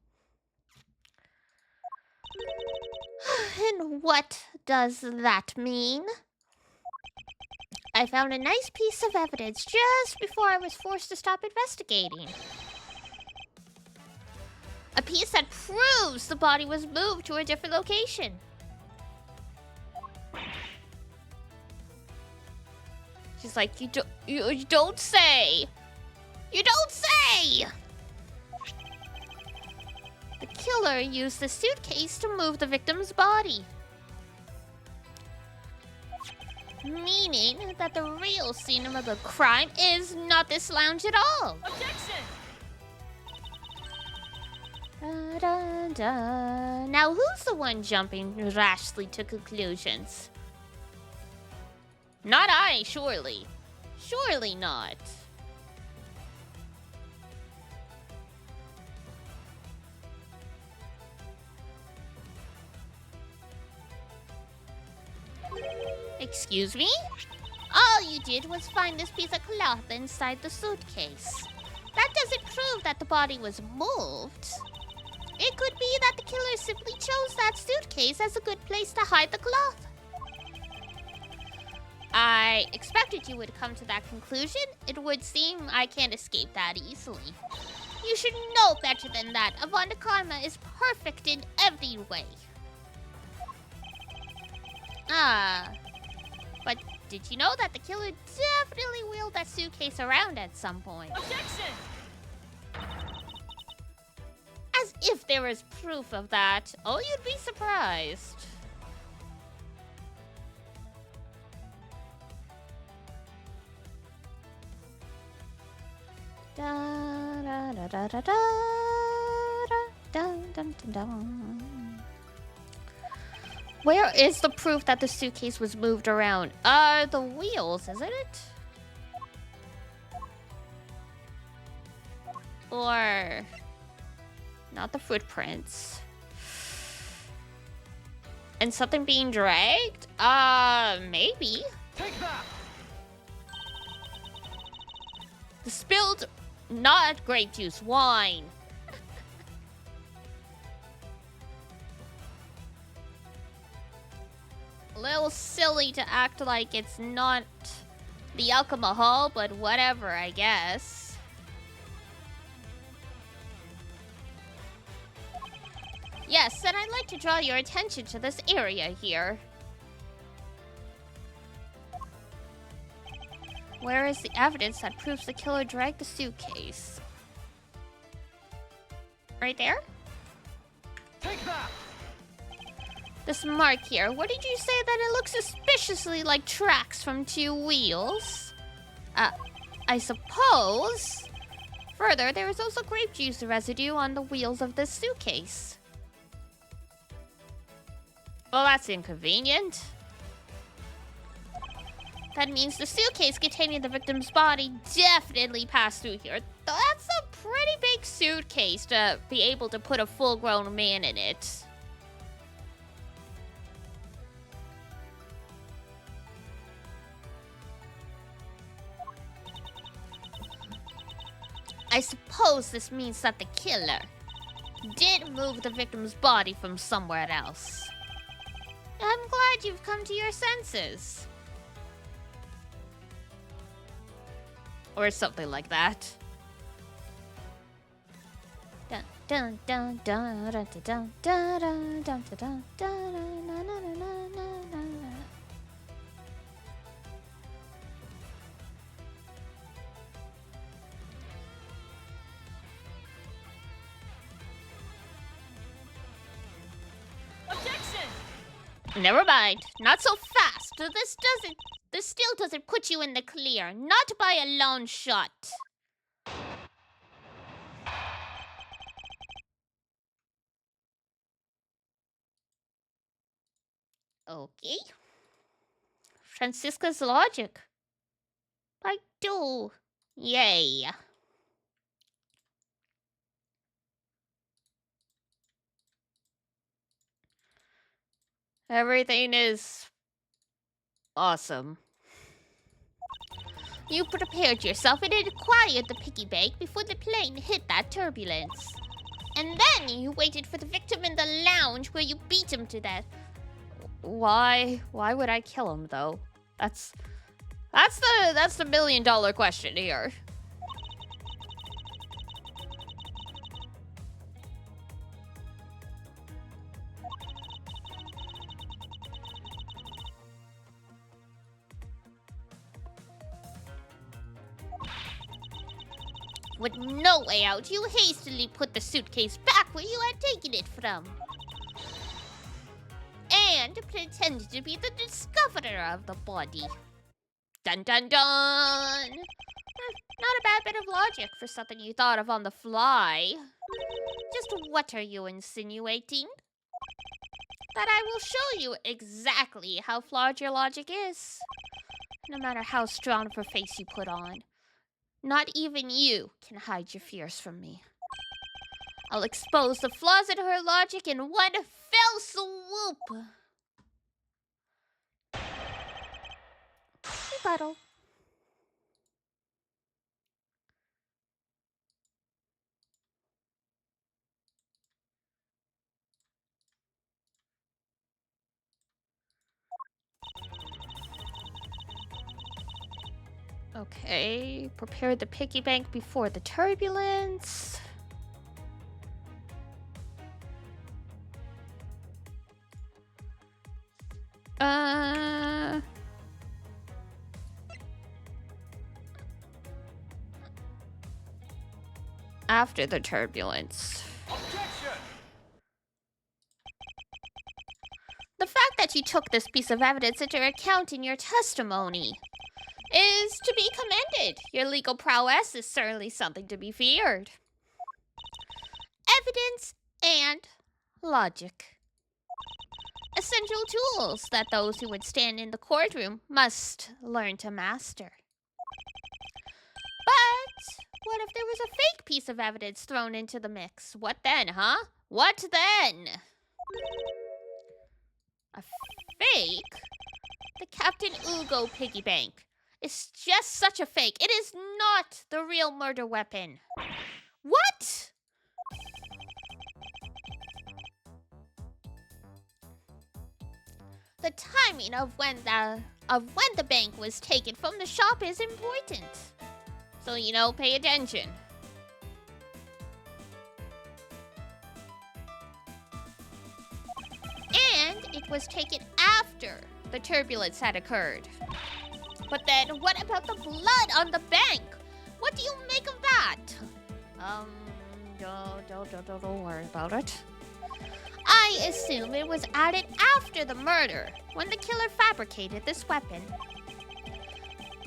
And what does that mean? I found a nice piece of evidence just before I was forced to stop investigating. A piece that proves the body was moved to a different location. She's like, you don't say. You don't say! The killer used the suitcase to move the victim's body. Meaning that the real scene of the crime is not this lounge at all. Objection! Da, da, da. Now, who's the one jumping rashly to conclusions? Not I, surely. Surely not. Excuse me? All you did was find this piece of cloth inside the suitcase. That doesn't prove that the body was moved. It could be that the killer simply chose that suitcase as a good place to hide the cloth. I expected you would come to that conclusion. It would seem I can't escape that easily. You should know better than that. Avanda Karma is perfect in every way. But did you know that the killer definitely wheeled that suitcase around at some point? Objection! As if there was proof of that. Oh, you'd be surprised. Da da da da da da dun dun dun dun. Where is the proof that the suitcase was moved around? The wheels, isn't it? Or not the footprints. And something being dragged? Maybe. Take that! The spilled, not grape juice, wine. A little silly to act like it's not the alcohol, but whatever, I guess. Yes, and I'd like to draw your attention to this area here. Where is the evidence that proves the killer dragged the suitcase? Right there? Take that! This mark here, what did you say that it looks suspiciously like tracks from two wheels? I suppose. Further, there is also grape juice residue on the wheels of this suitcase. Well, that's inconvenient. That means the suitcase containing the victim's body definitely passed through here. That's a pretty big suitcase to be able to put a full-grown man in it. I suppose this means that the killer did move the victim's body from somewhere else. I'm glad you've come to your senses. Or something like that. Dun dun dun dun dun dun dun dun dun dun dun. Objection! Never mind. Not so fast. This still doesn't put you in the clear. Not by a long shot. Okay. Francisca's logic. I do. Yay. Everything is awesome. You prepared yourself and had acquired the piggy bank before the plane hit that turbulence. And then you waited for the victim in the lounge where you beat him to death. Why would I kill him though? That's the million-dollar question here. With no way out, you hastily put the suitcase back where you had taken it from. And pretended to be the discoverer of the body. Dun dun dun! Not a bad bit of logic for something you thought of on the fly. Just what are you insinuating? That I will show you exactly how flawed your logic is. No matter how strong of a face you put on. Not even you can hide your fears from me. I'll expose the flaws in her logic in one fell swoop. Rebuttal. Okay, prepare the piggy bank before the turbulence. After the turbulence. Objection! The fact that you took this piece of evidence into account in your testimony is to be commended. Your legal prowess is certainly something to be feared. Evidence and logic. Essential tools that those who would stand in the courtroom must learn to master. But what if there was a fake piece of evidence thrown into the mix? What then, huh? What then? A fake? The Captain Ugo piggy bank. It's just such a fake. It is not the real murder weapon. What? The timing of when the bank was taken from the shop is important. So, pay attention. And it was taken after the turbulence had occurred. But then, what about the blood on the bank? What do you make of that? Don't worry about it. I assume it was added after the murder, when the killer fabricated this weapon.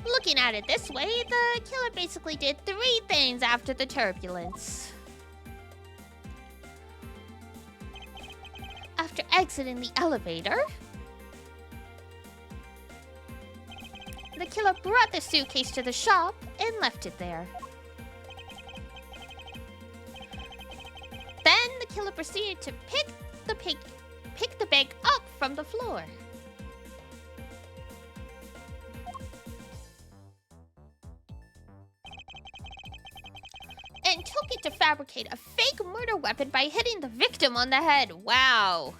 Looking at it this way, the killer basically did 3 things after the turbulence. After exiting the elevator, the killer brought the suitcase to the shop and left it there. Then the killer proceeded to pick the bag up from the floor. And took it to fabricate a fake murder weapon by hitting the victim on the head. Wow.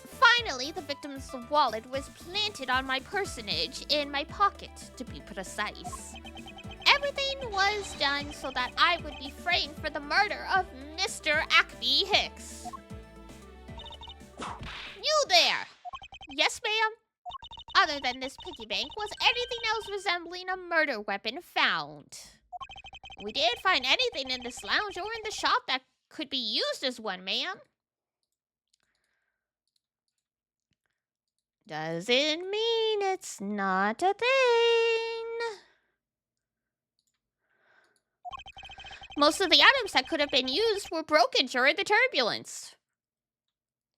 Finally, the victim's wallet was planted on my personage in my pocket, to be precise. Everything was done so that I would be framed for the murder of Mr. Acme Hicks. You there! Yes, ma'am? Other than this piggy bank, was anything else resembling a murder weapon found? We did find anything in this lounge or in the shop that could be used as one, ma'am. Doesn't mean it's not a thing. Most of the items that could have been used were broken during the turbulence.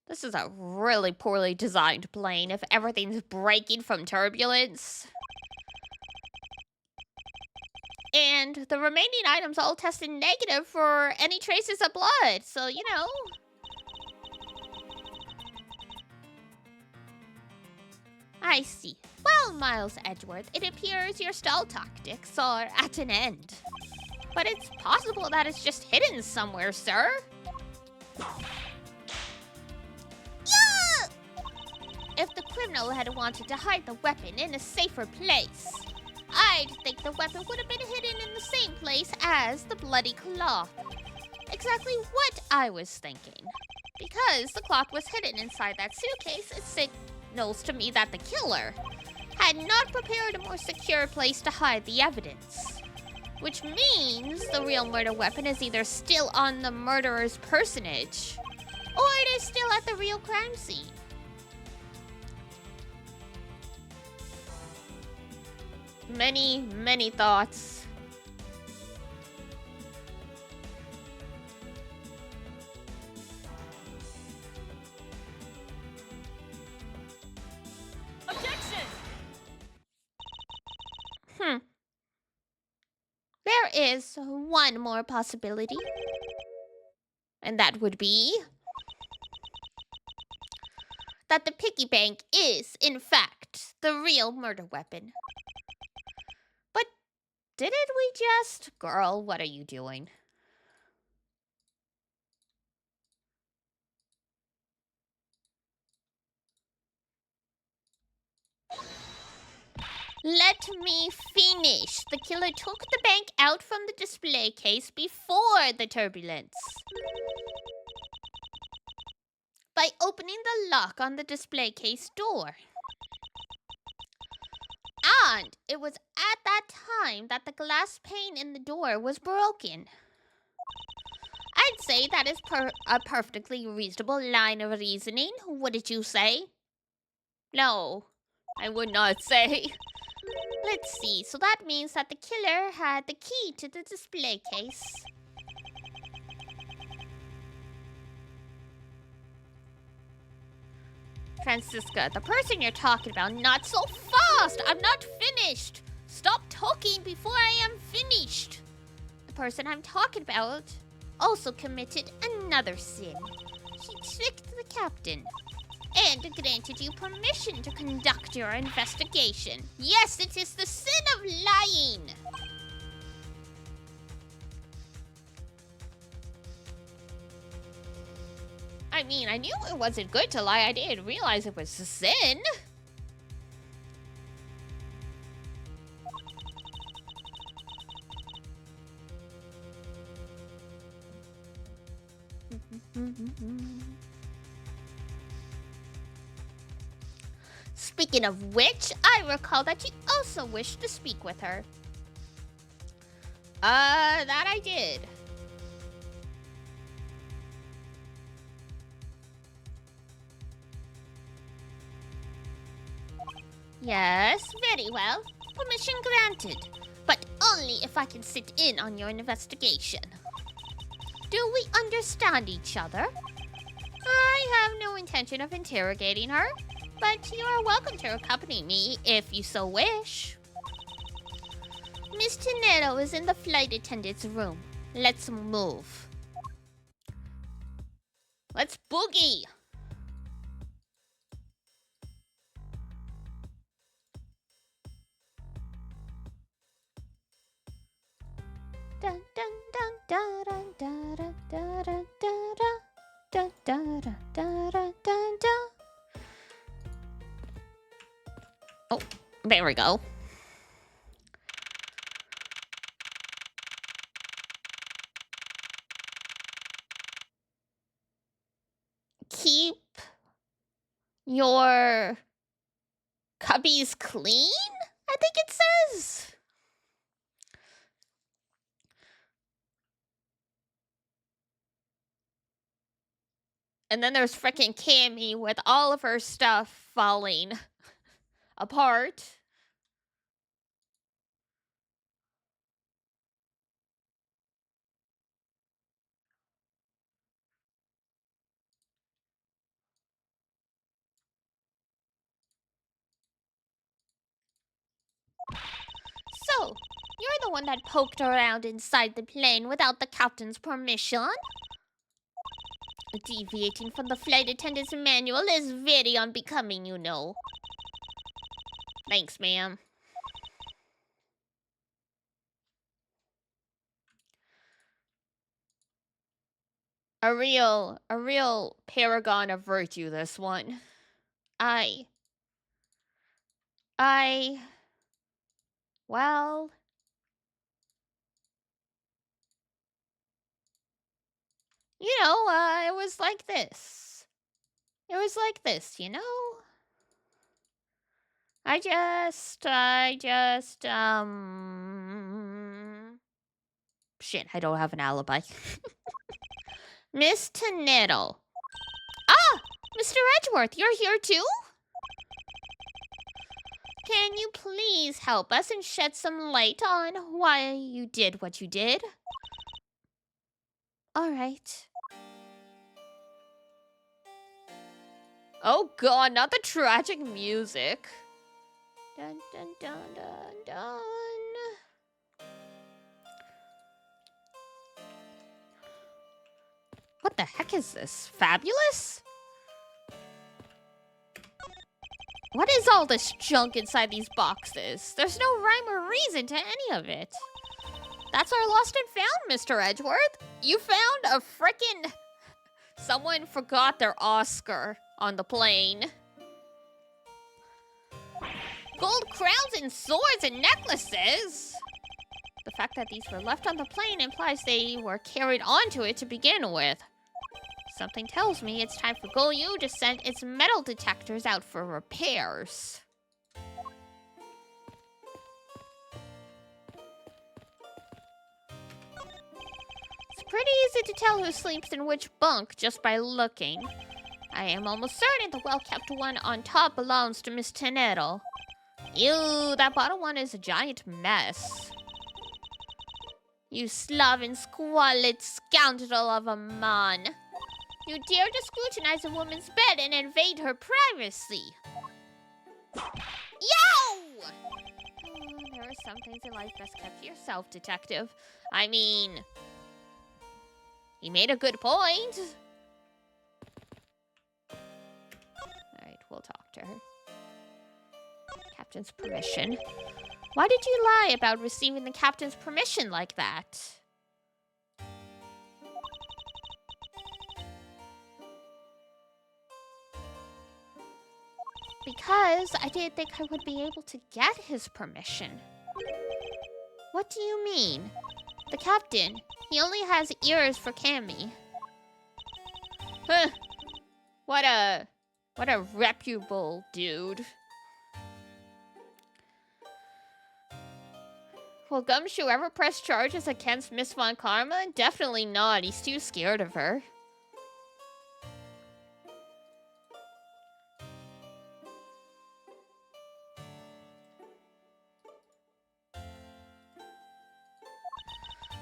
This is a really poorly designed plane if everything's breaking from turbulence. And the remaining items all tested negative for any traces of blood, so, I see. Well, Miles Edgeworth, it appears your stall tactics are at an end. But it's possible that it's just hidden somewhere, sir. Yeah! If the criminal had wanted to hide the weapon in a safer place, I'd think the weapon would have been hidden in the same place as the bloody cloth. Exactly what I was thinking. Because the cloth was hidden inside that suitcase, it signals to me that the killer had not prepared a more secure place to hide the evidence. Which means the real murder weapon is either still on the murderer's personage, or it is still at the real crime scene. Many, many thoughts. Objection! There is one more possibility. And that would be that the piggy bank is, in fact, the real murder weapon. But didn't we just... Girl, what are you doing? Let me finish. The killer took the bank out from the display case before the turbulence. By opening the lock on the display case door. And it was at that time that the glass pane in the door was broken. I'd say that is a perfectly reasonable line of reasoning. Wouldn't you say? No, I would not say. Let's see, so that means that the killer had the key to the display case. Francisca, the person you're talking about, not so fast! I'm not finished! Stop talking before I am finished! The person I'm talking about also committed another sin. She tricked the captain and granted you permission to conduct your investigation. Yes, it is the sin of lying! I mean, I knew it wasn't good to lie. I didn't realize it was a sin. Speaking of which, I recall that you also wished to speak with her. That I did. Yes, very well. Permission granted. But only if I can sit in on your investigation. Do we understand each other? I have no intention of interrogating her, but you are welcome to accompany me if you so wish. Miss Tinero is in the flight attendant's room. Let's move. Let's boogie! Dun dun dun dun dun dun dun dun dun dun dun dun dun dun dun. Oh, there we go. Keep your cubbies clean, I think it says. And then there's frickin' Cammy with all of her stuff falling apart. So, you're the one that poked around inside the plane without the captain's permission? Deviating from the flight attendant's manual is very unbecoming, you know. Thanks, ma'am. A real paragon of virtue, this one. Well... You know, it was like this. It was like this, you know? Shit, I don't have an alibi. Miss Tonetto. Ah! Mr. Edgeworth, you're here too? Can you please help us and shed some light on why you did what you did? All right. Oh god, not the tragic music. Dun dun dun dun dun. What the heck is this? Fabulous? What is all this junk inside these boxes? There's no rhyme or reason to any of it. That's our lost and found, Mr. Edgeworth. You found a frickin'... Someone forgot their Oscar on the plane. Gold crowns and swords and necklaces? The fact that these were left on the plane implies they were carried onto it to begin with. Something tells me it's time for Golyu to send its metal detectors out for repairs. It's pretty easy to tell who sleeps in which bunk just by looking. I am almost certain the well-kept one on top belongs to Miss Tenero. Ew, that bottom one is a giant mess. You sloven, squalid scoundrel of a man. You dare to scrutinize a woman's bed and invade her privacy. Yo! There are some things in life best kept to yourself, Detective. I mean, he made a good point. Alright, we'll talk to her. Captain's permission. Why did you lie about receiving the captain's permission like that? Because I didn't think I would be able to get his permission. What do you mean? The captain, he only has ears for Cammy. Huh. What a reputable dude. Will Gumshoe ever press charges against Miss Von Karma? Definitely not. He's too scared of her.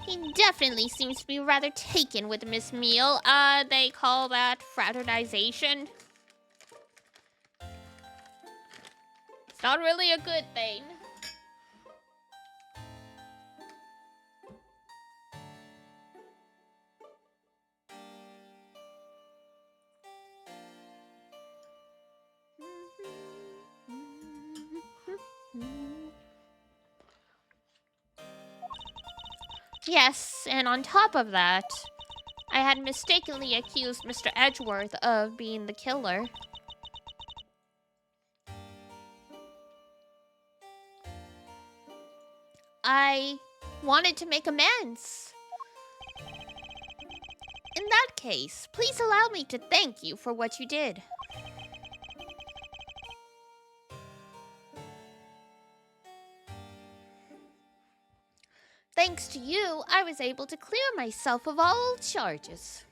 He definitely seems to be rather taken with Miss Meal. They call that fraternization. It's not really a good thing. Yes, and on top of that, I had mistakenly accused Mr. Edgeworth of being the killer. I wanted to make amends. In that case, please allow me to thank you for what you did. Thanks to you, I was able to clear myself of all charges.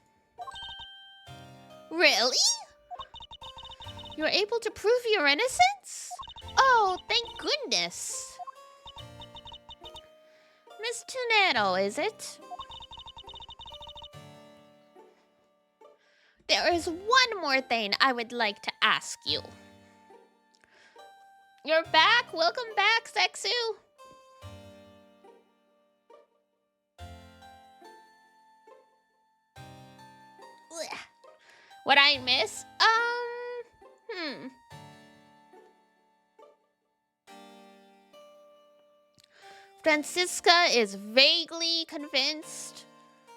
Really? You're able to prove your innocence? Oh, thank goodness. Miss Tornado, is it? There is one more thing I would like to ask you. You're back? Welcome back, Sexu. What I miss? Francisca is vaguely convinced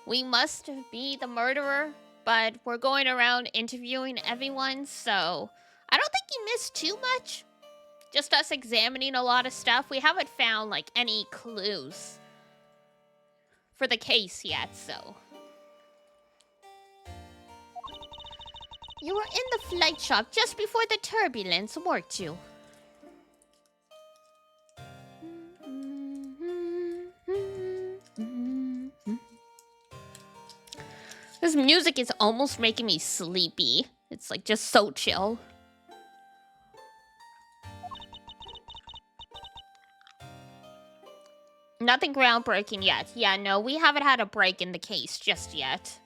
we must be the murderer, but we're going around interviewing everyone, so I don't think you missed too much. Just us examining a lot of stuff. We haven't found, like, any clues for the case yet, so. You were in the flight shop just before the turbulence, weren't you? This music is almost making me sleepy. It's like just so chill. Nothing groundbreaking yet. Yeah, no, we haven't had a break in the case just yet.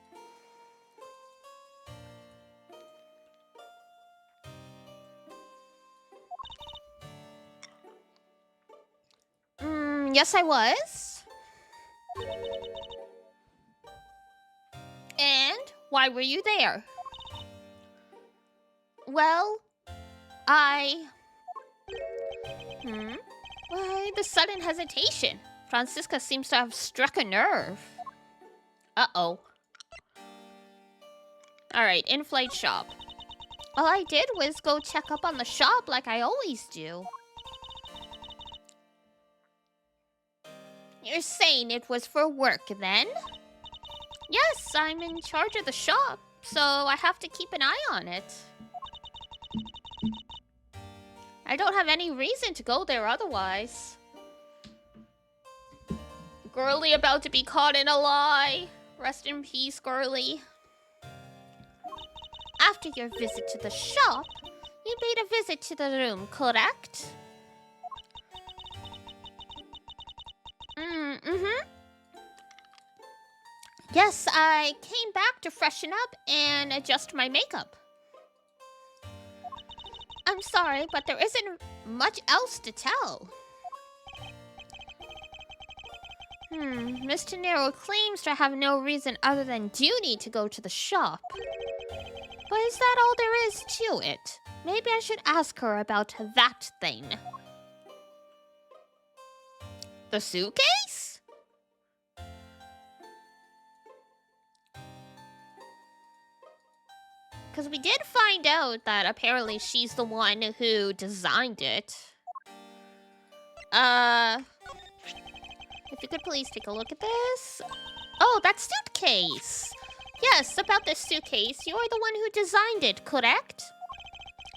Yes, I was. And why were you there? Well, Why the sudden hesitation? Francisca seems to have struck a nerve. Uh-oh. Alright, in-flight shop. All I did was go check up on the shop like I always do. You're saying it was for work, then? Yes, I'm in charge of the shop, so I have to keep an eye on it. I don't have any reason to go there otherwise. Girly about to be caught in a lie. Rest in peace, Girly. After your visit to the shop, you made a visit to the room, correct? Yes, I came back to freshen up and adjust my makeup. I'm sorry, but there isn't much else to tell. Miss Tenero claims to have no reason other than duty to go to the shop. But is that all there is to it? Maybe I should ask her about that thing. The suitcase? Because we did find out that apparently she's the one who designed it. If you could please take a look at this. Oh, that suitcase! Yes, about this suitcase. You're the one who designed it, correct?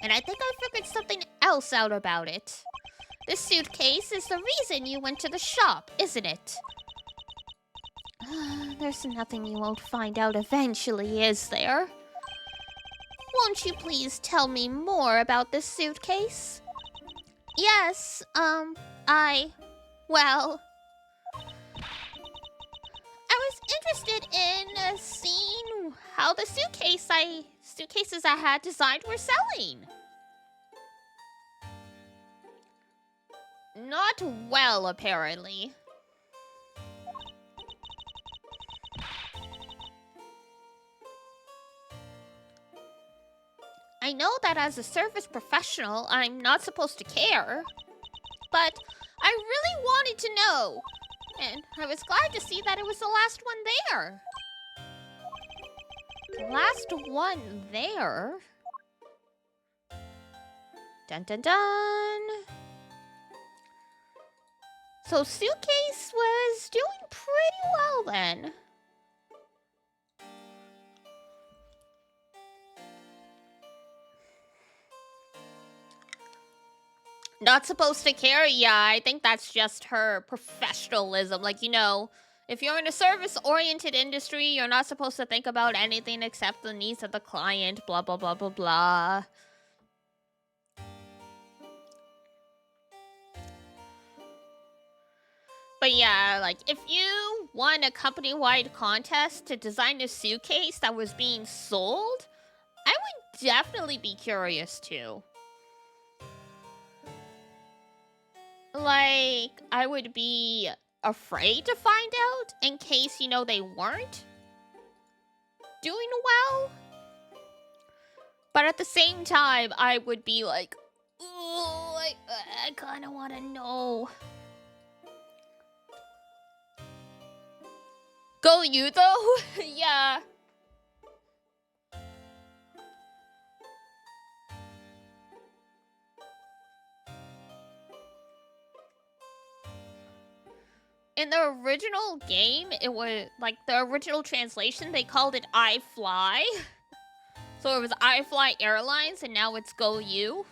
And I think I figured something else out about it. This suitcase is the reason you went to the shop, isn't it? There's nothing you won't find out eventually, is there? Won't you please tell me more about this suitcase? Yes, well, I was interested in seeing how the suitcases I had designed were selling. Not well, apparently. I know that as a service professional, I'm not supposed to care. But I really wanted to know. And I was glad to see that it was the last one there. The last one there? Dun dun dun. So Suitcase was doing pretty well then. Not supposed to care? Yeah, I think that's just her professionalism. Like, you know, if you're in a service-oriented industry, you're not supposed to think about anything except the needs of the client, blah, blah, blah, blah, blah. But yeah, like, if you won a company-wide contest to design a suitcase that was being sold, I would definitely be curious too. Like, I would be afraid to find out in case, you know, they weren't doing well. But at the same time, I would be like, ooh, I kind of want to know. Go you, though? Yeah. In the original game, it was, like, the original translation, they called it I Fly. So it was I Fly Airlines, and now it's Go You.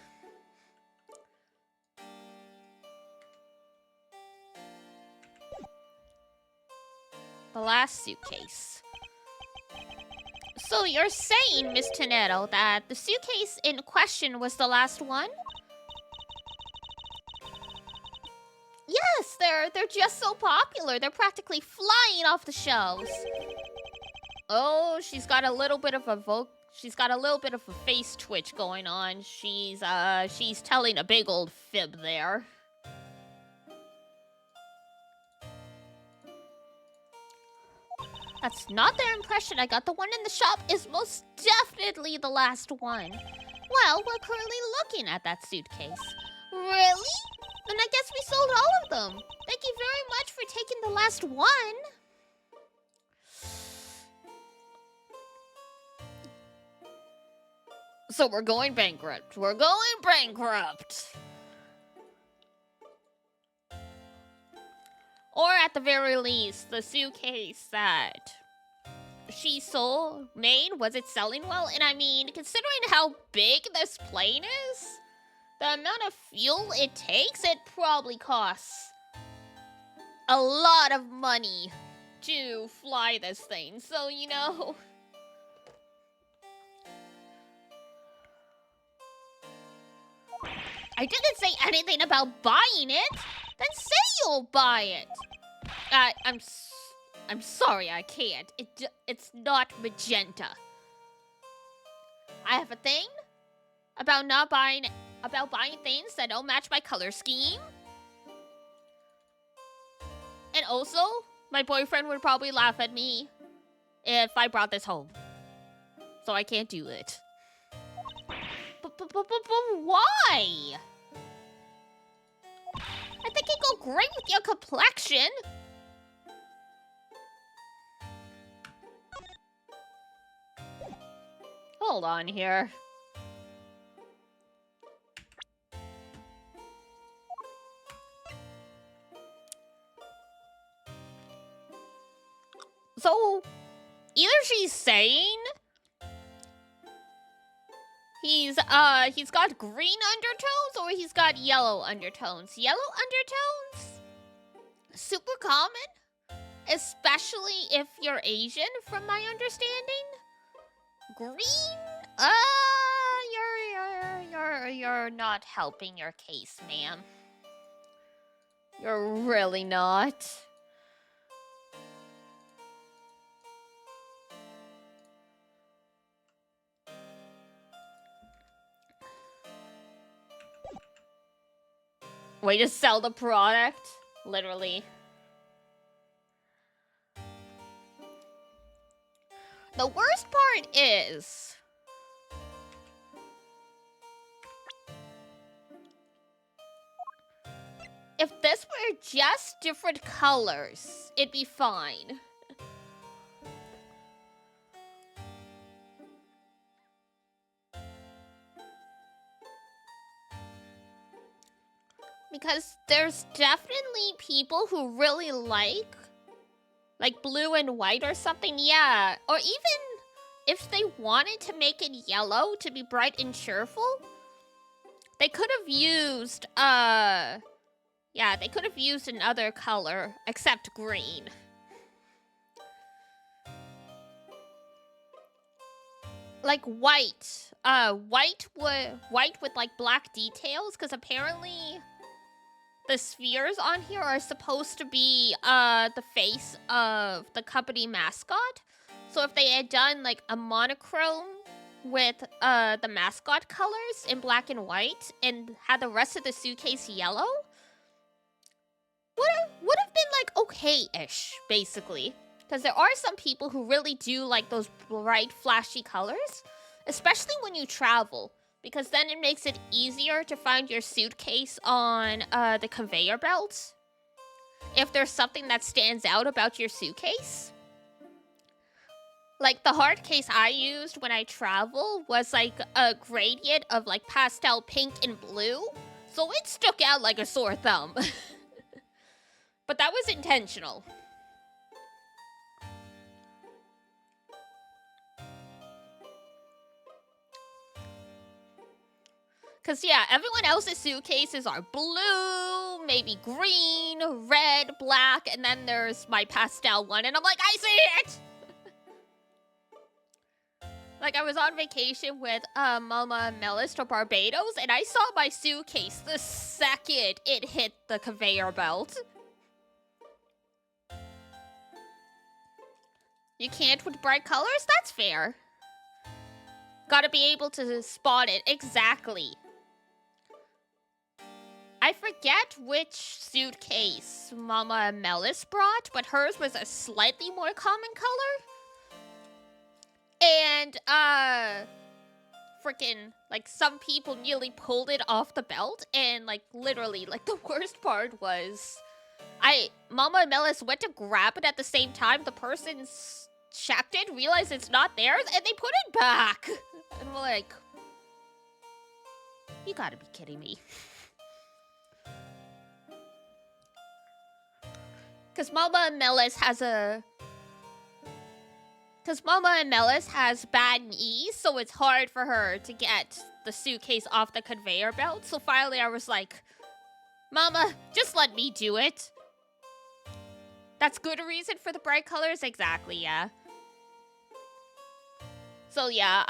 The last suitcase. So you're saying, Miss Tonetto, that the suitcase in question was the last one? Yes, they're just so popular. They're practically flying off the shelves. Oh, she's got a little bit of a face twitch going on. She's telling a big old fib there. That's not their impression. I got the one in the shop is most definitely the last one. Well, we're currently looking at that suitcase. Really? Then I guess we sold all of them. Thank you very much for taking the last one. So we're going bankrupt. We're going bankrupt. Or at the very least, the suitcase that she made, was it selling well? And I mean, considering how big this plane is, the amount of fuel it takes, it probably costs a lot of money to fly this thing. So, you know, I didn't say anything about buying it. Then say you'll buy it. I'm sorry, I can't. It's not magenta. I have a thing about buying things that don't match my color scheme. And also, my boyfriend would probably laugh at me if I brought this home. So I can't do it. But why? I think it'd go great with your complexion. Hold on here. So, either she's saying he's got green undertones or he's got yellow undertones. Yellow undertones? Super common, especially if you're Asian, from my understanding. Green? You're not helping your case, ma'am. You're really not. Way to sell the product, literally. The worst part is, if this were just different colors, it'd be fine. Because there's definitely people who really like blue and white or something, yeah. Or even if they wanted to make it yellow to be bright and cheerful, they could have used, they could have used another color except green. Like white. White with like black details, because apparently the spheres on here are supposed to be the face of the company mascot. So if they had done like a monochrome with the mascot colors in black and white and had the rest of the suitcase yellow, would have been like okay-ish, basically. Because there are some people who really do like those bright, flashy colors, especially when you travel. Because then it makes it easier to find your suitcase on the conveyor belt. If there's something that stands out about your suitcase. Like the hard case I used when I travel was like a gradient of like pastel pink and blue. So it stuck out like a sore thumb. But that was intentional. Because, yeah, everyone else's suitcases are blue, maybe green, red, black, and then there's my pastel one, and I'm like, I see it! Like, I was on vacation with Mama and Melis to Barbados, and I saw my suitcase the second it hit the conveyor belt. You can't with bright colors? That's fair. Gotta be able to spot it. Exactly. I forget which suitcase Mama Melis brought, but hers was a slightly more common color. And, freaking, like, some people nearly pulled it off the belt, and, like, literally, like, the worst part was, Mama Melis went to grab it at the same time, the person checked it, realized it's not theirs, and they put it back! And we're like, you gotta be kidding me. Because Mama Melis has bad knees, so it's hard for her to get the suitcase off the conveyor belt. So finally I was like, Mama, just let me do it. That's good reason for the bright colors? Exactly, yeah. So yeah,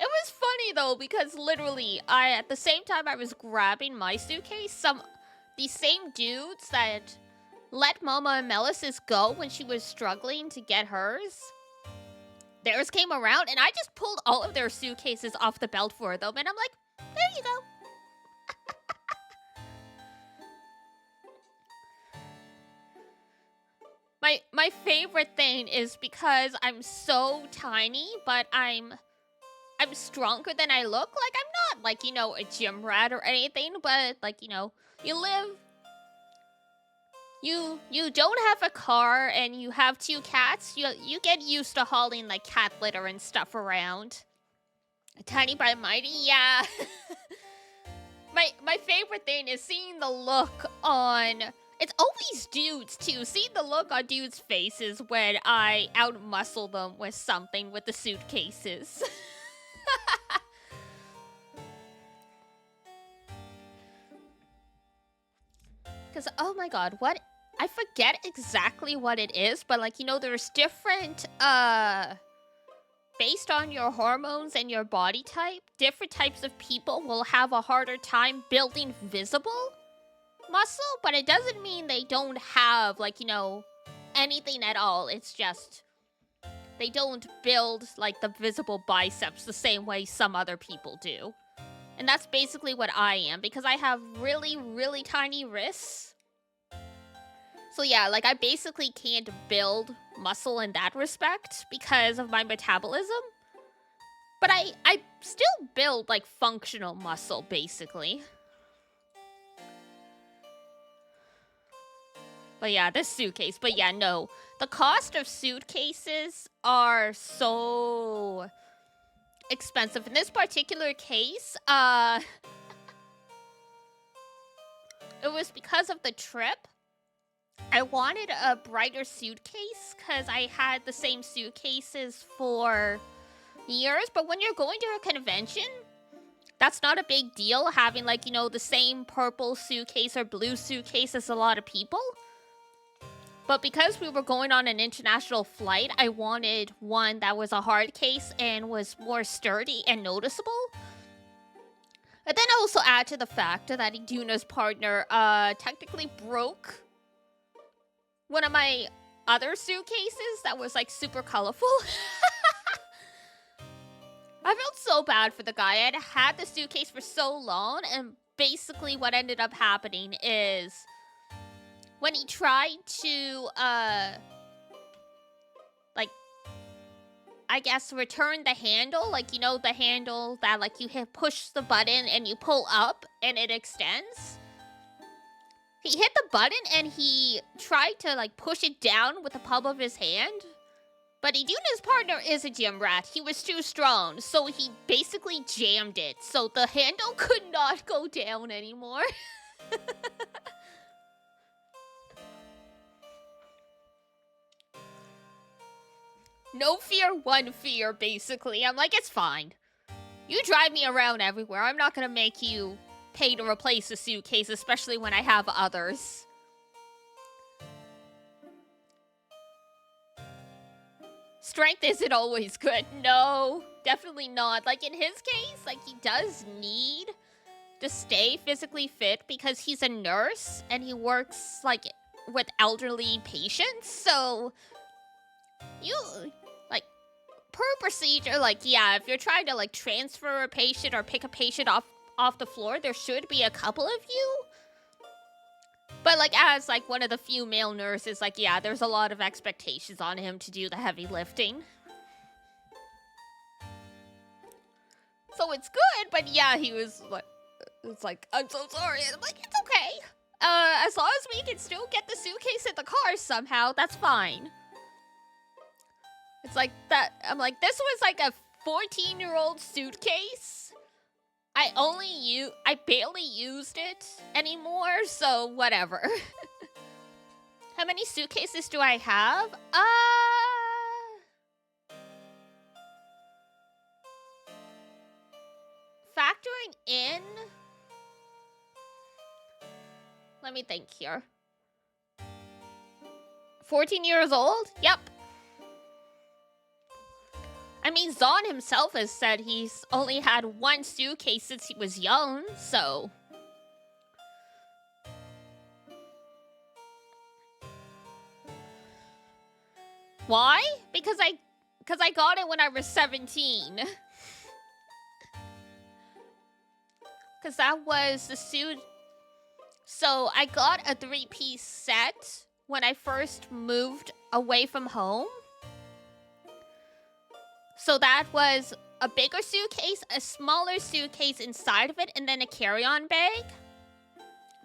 it was funny though, because literally, at the same time I was grabbing my suitcase, these same dudes that let Mama Melis's go when she was struggling to get hers, theirs came around, and I just pulled all of their suitcases off the belt for them, and I'm like, there you go. My favorite thing is because I'm so tiny, but I'm stronger than I look. Like, I'm not, like, you know, a gym rat or anything, but, like, you know, you don't have a car and you have 2 cats, you get used to hauling, like, cat litter and stuff around. Tiny but mighty, yeah. My favorite thing is seeing the look on... It's always dudes, too. Seeing the look on dudes' faces when I out-muscle them with something with the suitcases. Because, oh my god, what... I forget exactly what it is, but, like, you know, there's different, based on your hormones and your body type, different types of people will have a harder time building visible muscle, but it doesn't mean they don't have, like, you know, anything at all. It's just they don't build, like, the visible biceps the same way some other people do. And that's basically what I am, because I have really, really tiny wrists. So yeah, like, I basically can't build muscle in that respect because of my metabolism. But I still build, like, functional muscle, basically. But yeah, this suitcase. But yeah, no. The cost of suitcases are so expensive. In this particular case, it was because of the trip. I wanted a brighter suitcase because I had the same suitcases for years. But when you're going to a convention, that's not a big deal having, like, you know, the same purple suitcase or blue suitcase as a lot of people. But because we were going on an international flight, I wanted one that was a hard case and was more sturdy and noticeable. And then also add to the fact that Iduna's partner technically broke one of my other suitcases that was, like, super colorful. I felt so bad for the guy. I had the suitcase for so long, and basically what ended up happening is when he tried to, like, I guess return the handle, like, you know, the handle that, like, you push the button and you pull up and it extends. He hit the button and he tried to, like, push it down with the palm of his hand. But Iduna's partner is a gym rat. He was too strong, so he basically jammed it. So the handle could not go down anymore. No fear, one fear, basically. I'm like, it's fine. You drive me around everywhere. I'm not gonna make you pay to replace a suitcase, especially when I have others. Strength isn't always good. No, definitely not. Like, in his case, like, he does need to stay physically fit because he's a nurse and he works, like, with elderly patients, so you, like, per procedure, like, yeah, if you're trying to, like, transfer a patient or pick a patient off the floor, there should be a couple of you. But, like, as, like, one of the few male nurses, like, yeah, there's a lot of expectations on him to do the heavy lifting. So it's good, but yeah, he was, like, it's like, I'm so sorry. And I'm like, it's okay. As long as we can still get the suitcase in the car somehow, that's fine. It's like that. I'm like, this was like a 14-year-old suitcase. I barely used it anymore, so whatever. How many suitcases do I have? Factoring in, let me think here. 14 years old? Yep. I mean, Zahn himself has said he's only had one suitcase since he was young, so... Why? Because I got it when I was 17. Because that was the suit... So, I got a 3-piece set when I first moved away from home. So that was a bigger suitcase, a smaller suitcase inside of it, and then a carry-on bag.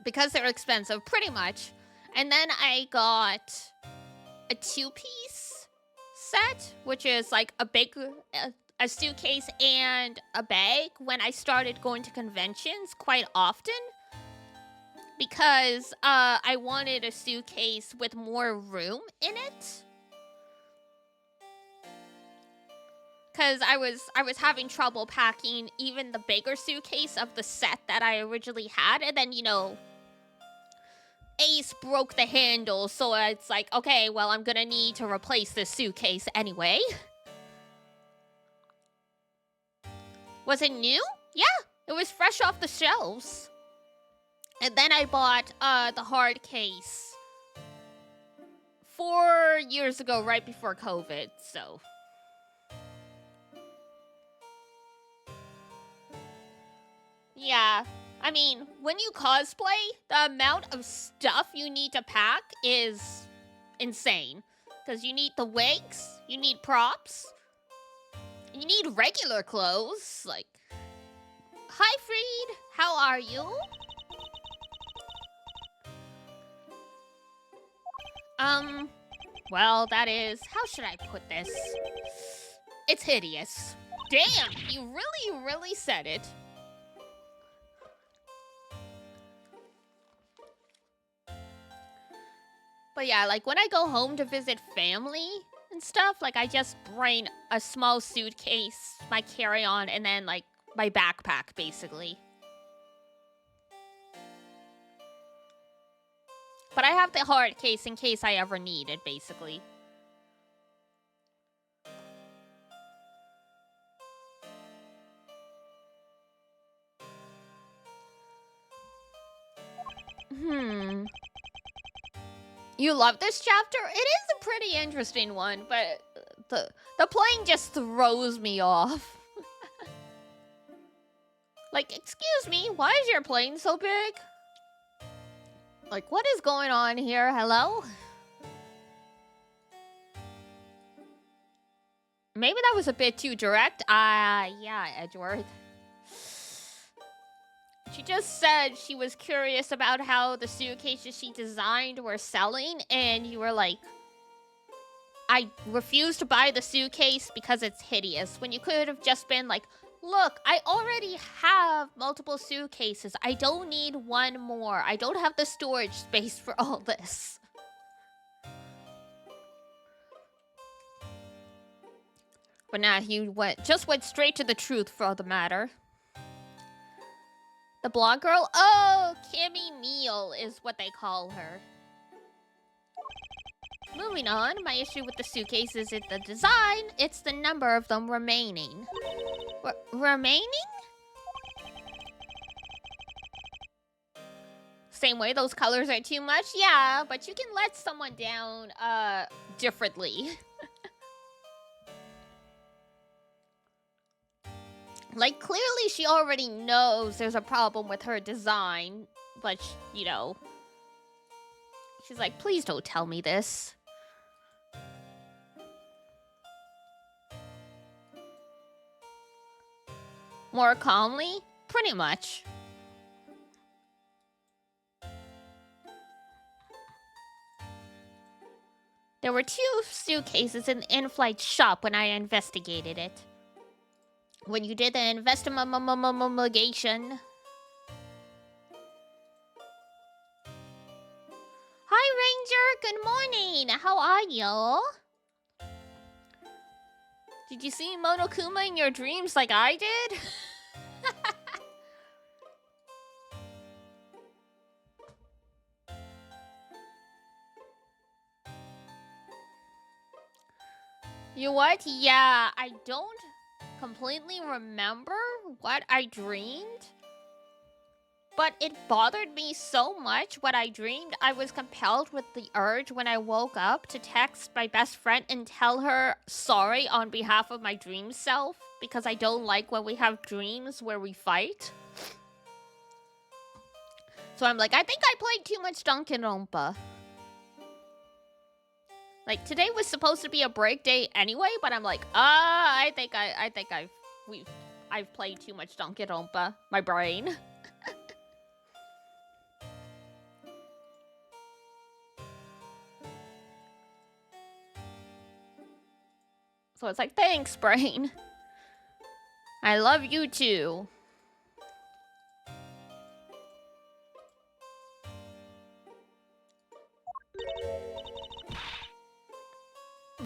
Because they're expensive, pretty much. And then I got a 2-piece set, which is like a big... a suitcase and a bag when I started going to conventions quite often. Because I wanted a suitcase with more room in it. Because I was having trouble packing even the bigger suitcase of the set that I originally had. And then, you know, Ace broke the handle. So it's like, okay, well, I'm going to need to replace this suitcase anyway. Was it new? Yeah, it was fresh off the shelves. And then I bought the hard case 4 years ago, right before COVID, so... Yeah, I mean, when you cosplay, the amount of stuff you need to pack is insane. Because you need the wigs, you need props, you need regular clothes, like... Hi, Freed, how are you? Well, that is... How should I put this? It's hideous. Damn, you really, really said it. But yeah, like, when I go home to visit family and stuff, like, I just bring a small suitcase, my carry-on, and then, like, my backpack, basically. But I have the hard case in case I ever need it, basically. You love this chapter? It is a pretty interesting one, but the playing just throws me off. Like, excuse me, why is your plane so big? Like, what is going on here? Hello? Maybe that was a bit too direct. Yeah, Edgeworth. She just said she was curious about how the suitcases she designed were selling, and you were like, I refuse to buy the suitcase because it's hideous. When you could have just been like, look, I already have multiple suitcases. I don't need one more. I don't have the storage space for all this. But now he just went straight to the truth for the matter. The blonde girl? Oh, Kimmy Meal is what they call her. Moving on, my issue with the suitcase isn't the design, it's the number of them remaining. Remaining? same way. Those colors are too much. Yeah, but you can let someone down differently. Like, clearly she already knows there's a problem with her design, but, you know, she's like, please don't tell me this. More calmly? Pretty much. There were 2 suitcases in the in-flight shop when I investigated it. When you did the investigation. Hi, Ranger. Good morning. How are you? Did you see Monokuma in your dreams like I did? You what? Yeah, I don't completely remember what I dreamed. But it bothered me so much what I dreamed, I was compelled with the urge when I woke up to text my best friend and tell her sorry on behalf of my dream self, because I don't like when we have dreams where we fight. So I'm like, I think I played too much Danganronpa. Like, today was supposed to be a break day anyway, but I'm like, I think I've played too much Danganronpa. My brain. So it's like, thanks, brain. I love you too.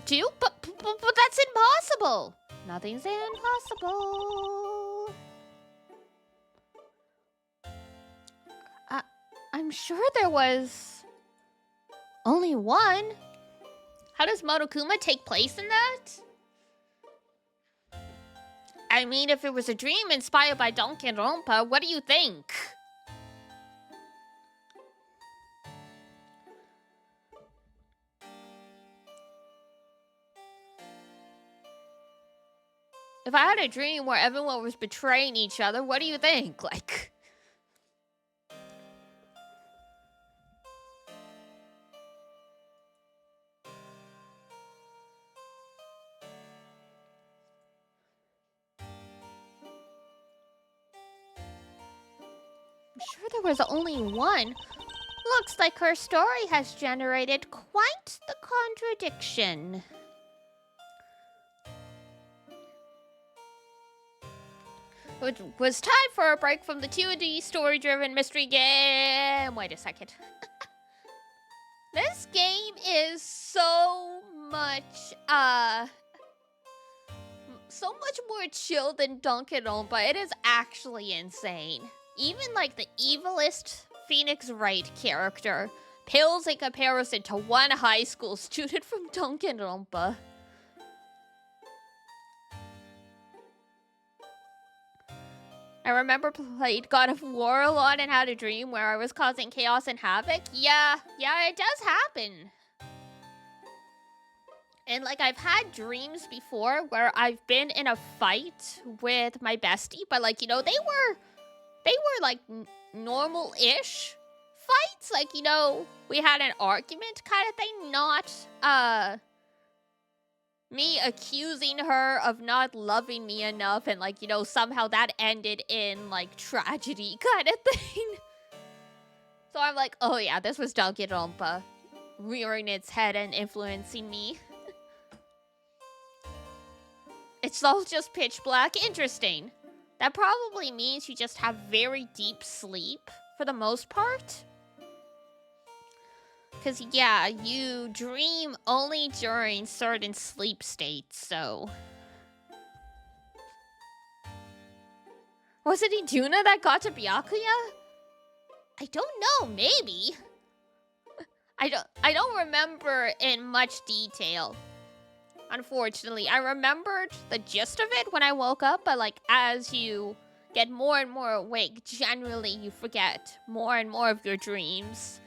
But that's impossible. Nothing's impossible. I'm sure there was only one. How does Monokuma take place in that? I mean, if it was a dream inspired by Danganronpa, what do you think? If I had a dream where everyone was betraying each other, what do you think? Like... I'm sure there was only one. Looks like her story has generated quite the contradiction. It was time for a break from the 2D story-driven mystery game. Wait a second. This game is so much more chill than Danganronpa. It is actually insane. Even like the evilest Phoenix Wright character pales in comparison to one high school student from Danganronpa. I remember played God of War a lot and had a dream where I was causing chaos and havoc. Yeah, it does happen. And like, I've had dreams before where I've been in a fight with my bestie, but like, you know, they were like normal-ish fights. Like, you know, we had an argument kind of thing, not me accusing her of not loving me enough and like, you know, somehow that ended in like tragedy kind of thing. So I'm like, oh yeah, this was Danganronpa rearing its head and influencing me. It's all just pitch black. Interesting. That probably means you just have very deep sleep for the most part. Because, yeah, you dream only during certain sleep states, so... Was it Iduna that got to Byakuya? I don't know, maybe. I don't remember in much detail. Unfortunately, I remembered the gist of it when I woke up, but like as you get more and more awake, generally you forget more and more of your dreams.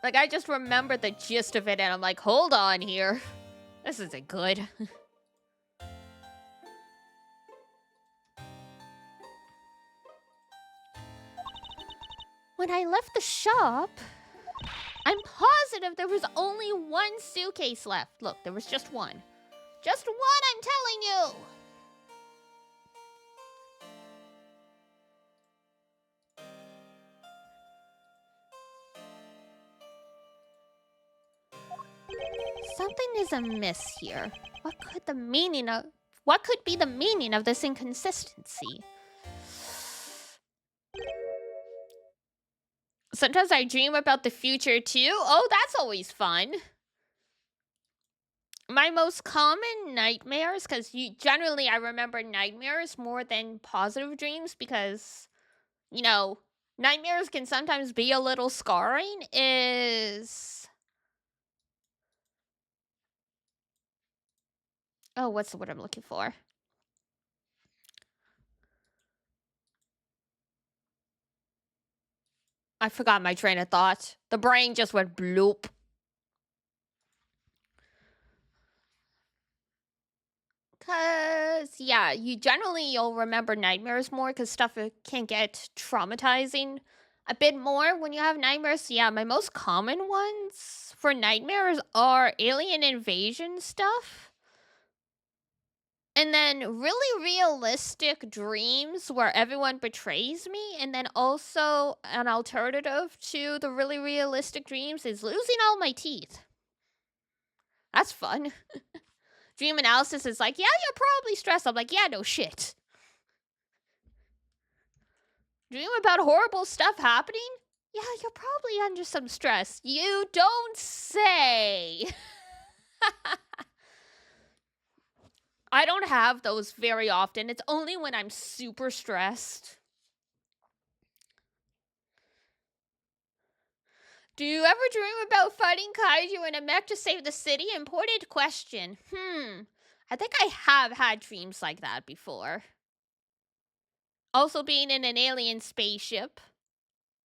Like, I just remember the gist of it, and I'm like, hold on here. This isn't good. When I left the shop, I'm positive there was only one suitcase left. Look, there was just one. Just one, I'm telling you! Something is amiss here. What could be the meaning of this inconsistency? Sometimes I dream about the future too. Oh, that's always fun. My most common nightmares, because generally I remember nightmares more than positive dreams because, you know, nightmares can sometimes be a little scarring, is... Oh, what's the word I'm looking for? I forgot my train of thought. The brain just went bloop. Cause yeah, you'll remember nightmares more because stuff can get traumatizing a bit more when you have nightmares. Yeah, my most common ones for nightmares are alien invasion stuff. And then really realistic dreams where everyone betrays me. And then also an alternative to the really realistic dreams is losing all my teeth. That's fun. Dream analysis is like, yeah, you're probably stressed. I'm like, yeah, no shit. Dream about horrible stuff happening? Yeah, you're probably under some stress. You don't say. I don't have those very often. It's only when I'm super stressed. Do you ever dream about fighting kaiju in a mech to save the city? Important question. I think I have had dreams like that before. Also being in an alien spaceship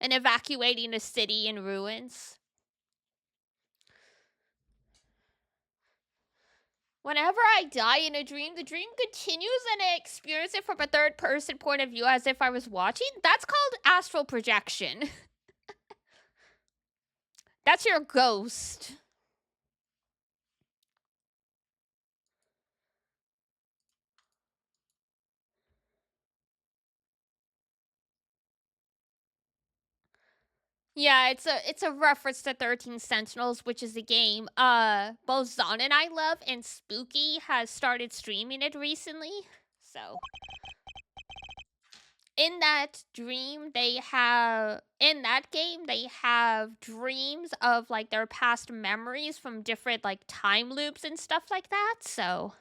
and evacuating a city in ruins. Whenever I die in a dream, the dream continues and I experience it from a third-person point of view as if I was watching. That's called astral projection. That's your ghost. Yeah, it's a reference to 13 Sentinels, which is a game both Zon and I love, and Spooky has started streaming it recently. So in that game they have dreams of like their past memories from different like time loops and stuff like that. So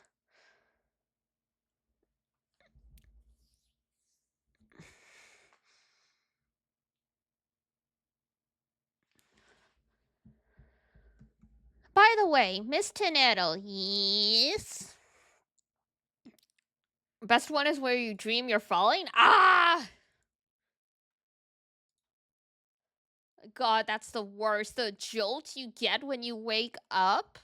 by the way, Miss Tornado, yes. Best one is where you dream you're falling? Ah! God, that's the worst. The jolt you get when you wake up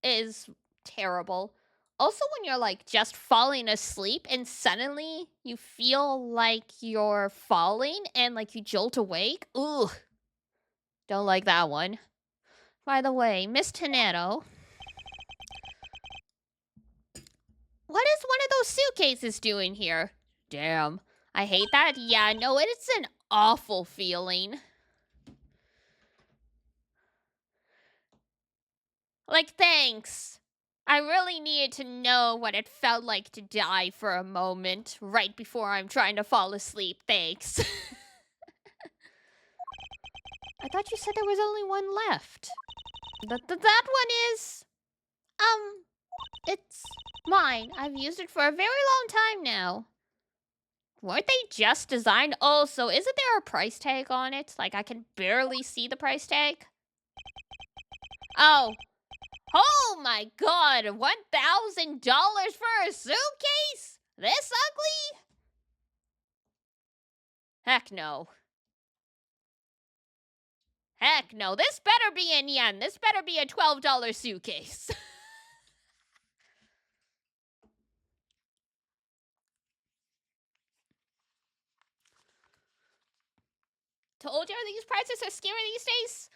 is terrible. Also, when you're like just falling asleep and suddenly you feel like you're falling and like you jolt awake. Ugh. Don't like that one. By the way, Miss Tornado, what is one of those suitcases doing here? Damn. I hate that. Yeah, no, it's an awful feeling. Like, thanks. I really needed to know what it felt like to die for a moment right before I'm trying to fall asleep. Thanks. I thought you said there was only one left. That one is... it's mine. I've used it for a very long time now. Weren't they just designed? Oh, so isn't there a price tag on it? Like, I can barely see the price tag. Oh. Oh my god, $1,000 for a suitcase? This ugly? Heck no. Heck no. This better be in yen. This better be a $12 suitcase. Told you these prices are scary these days.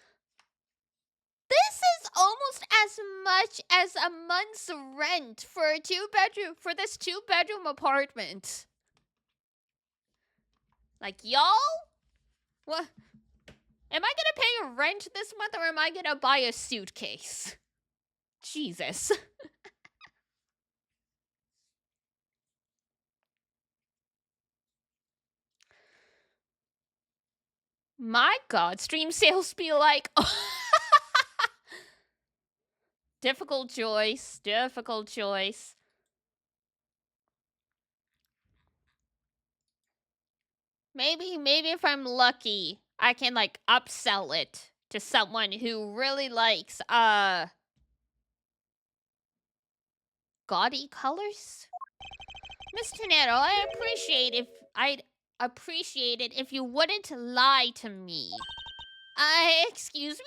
This is almost as much as a month's rent for a this 2-bedroom apartment. Like, y'all? What? Am I gonna pay rent this month or am I gonna buy a suitcase? Jesus. My god, stream sales be like... Difficult choice. Difficult choice. Maybe if I'm lucky, I can, like, upsell it to someone who really likes, gaudy colors? Mr. Nero, I'd appreciate it if you wouldn't lie to me. Excuse me?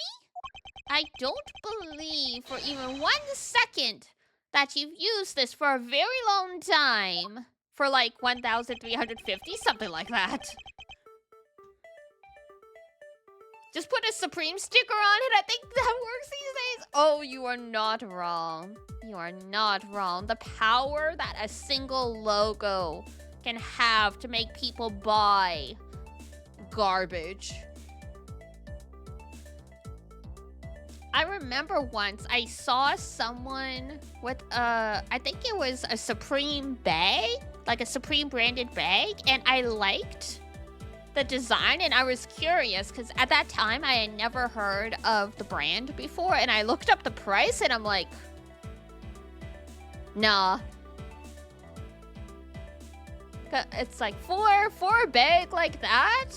I don't believe for even 1 second that you've used this for a very long time. For like 1,350, something like that. Just put a Supreme sticker on it. I think that works these days. Oh, you are not wrong. You are not wrong. The power that a single logo can have to make people buy garbage. I remember once I saw someone with I think it was a Supreme bag, like a Supreme branded bag, and I liked the design and I was curious because at that time I had never heard of the brand before, and I looked up the price and I'm like, nah. It's like for a bag like that,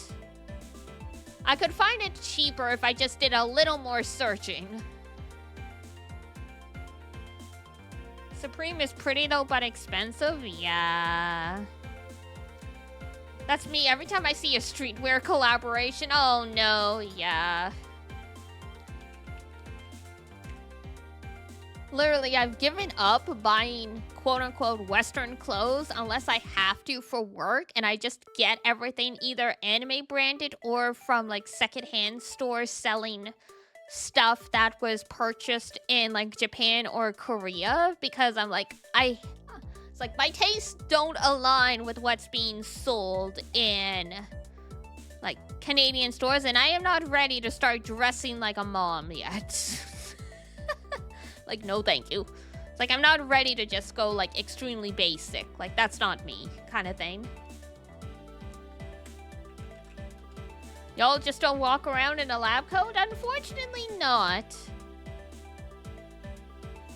I could find it cheaper if I just did a little more searching. Supreme is pretty though, but expensive? Yeah. That's me every time I see a streetwear collaboration. Oh no, yeah. Literally, I've given up buying quote-unquote Western clothes unless I have to for work, and I just get everything either anime branded or from like secondhand stores selling stuff that was purchased in like Japan or Korea, because I'm like, it's like my tastes don't align with what's being sold in like Canadian stores, and I am not ready to start dressing like a mom yet. Like, no thank you. It's like I'm not ready to just go like extremely basic. Like, that's not me kind of thing. Y'all just don't walk around in a lab coat? Unfortunately not.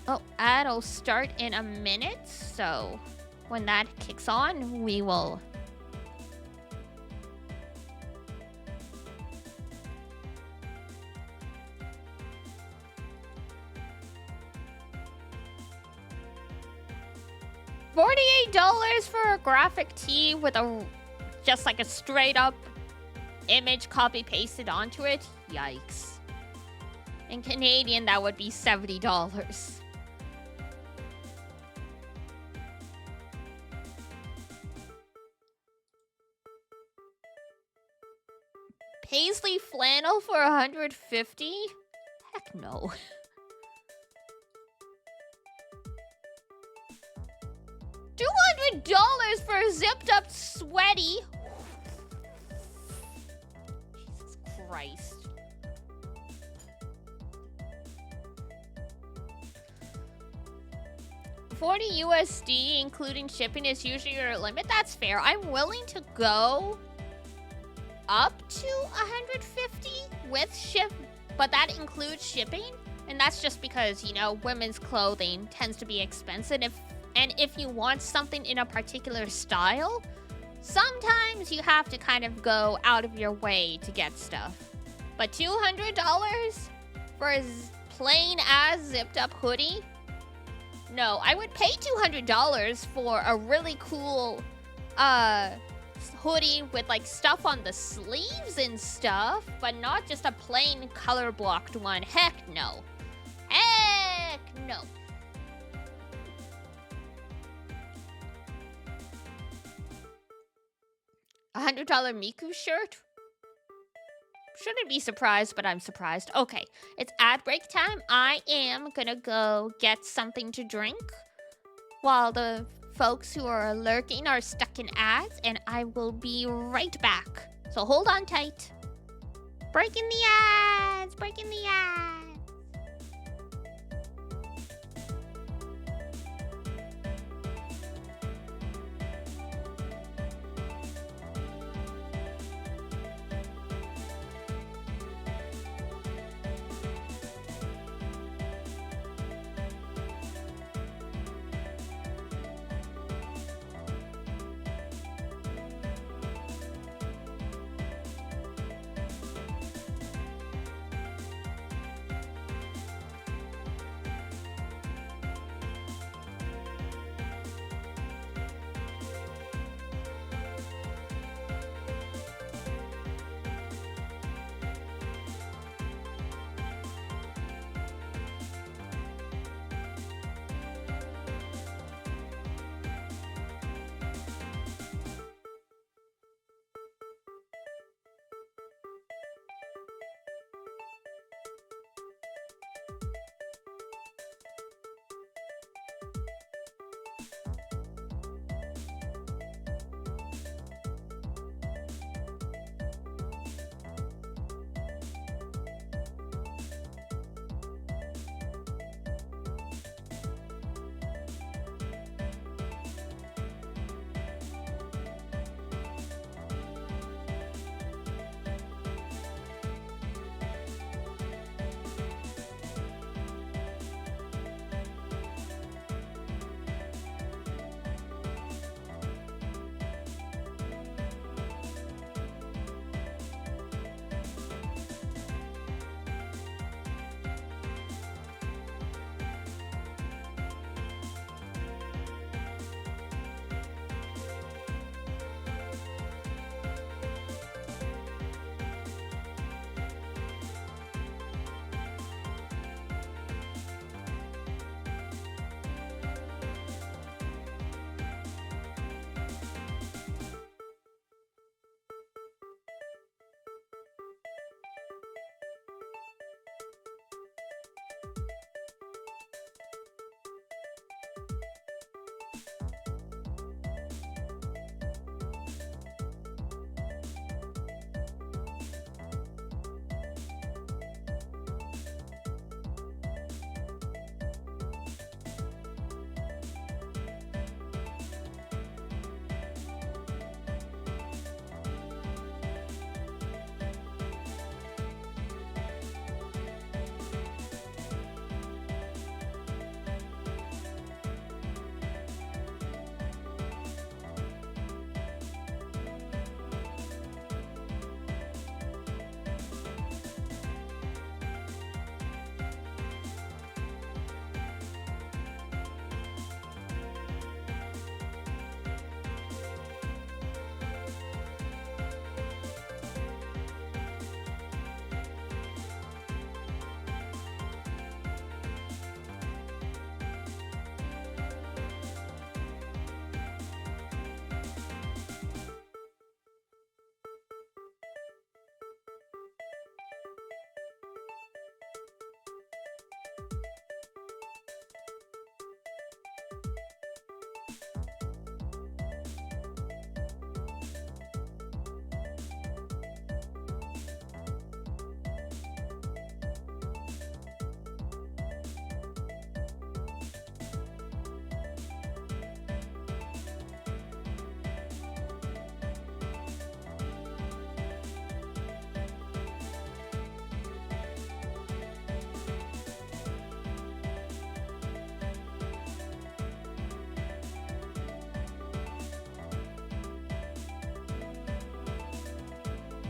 Oh, ad'll start in a minute, so when that kicks on, we will... $48 for a graphic tee with a just like a straight up image copy pasted onto it? Yikes. In Canadian, that would be $70. Paisley flannel for $150? Heck no. $200 for a zipped up sweaty. Jesus Christ. $40 USD, including shipping, is usually your limit. That's fair. I'm willing to go up to $150 with ship, but that includes shipping. And that's just because, you know, women's clothing tends to be expensive. And if you want something in a particular style, sometimes you have to kind of go out of your way to get stuff. But $200 for a plain ass zipped up hoodie? No, I would pay $200 for a really cool hoodie with like stuff on the sleeves and stuff, but not just a plain color blocked one. Heck no. Heck no. $100 Miku shirt? Shouldn't be surprised, but I'm surprised. Okay, it's ad break time. I am gonna go get something to drink while the folks who are lurking are stuck in ads, and I will be right back. So hold on tight. Breaking the ads! Breaking the ads!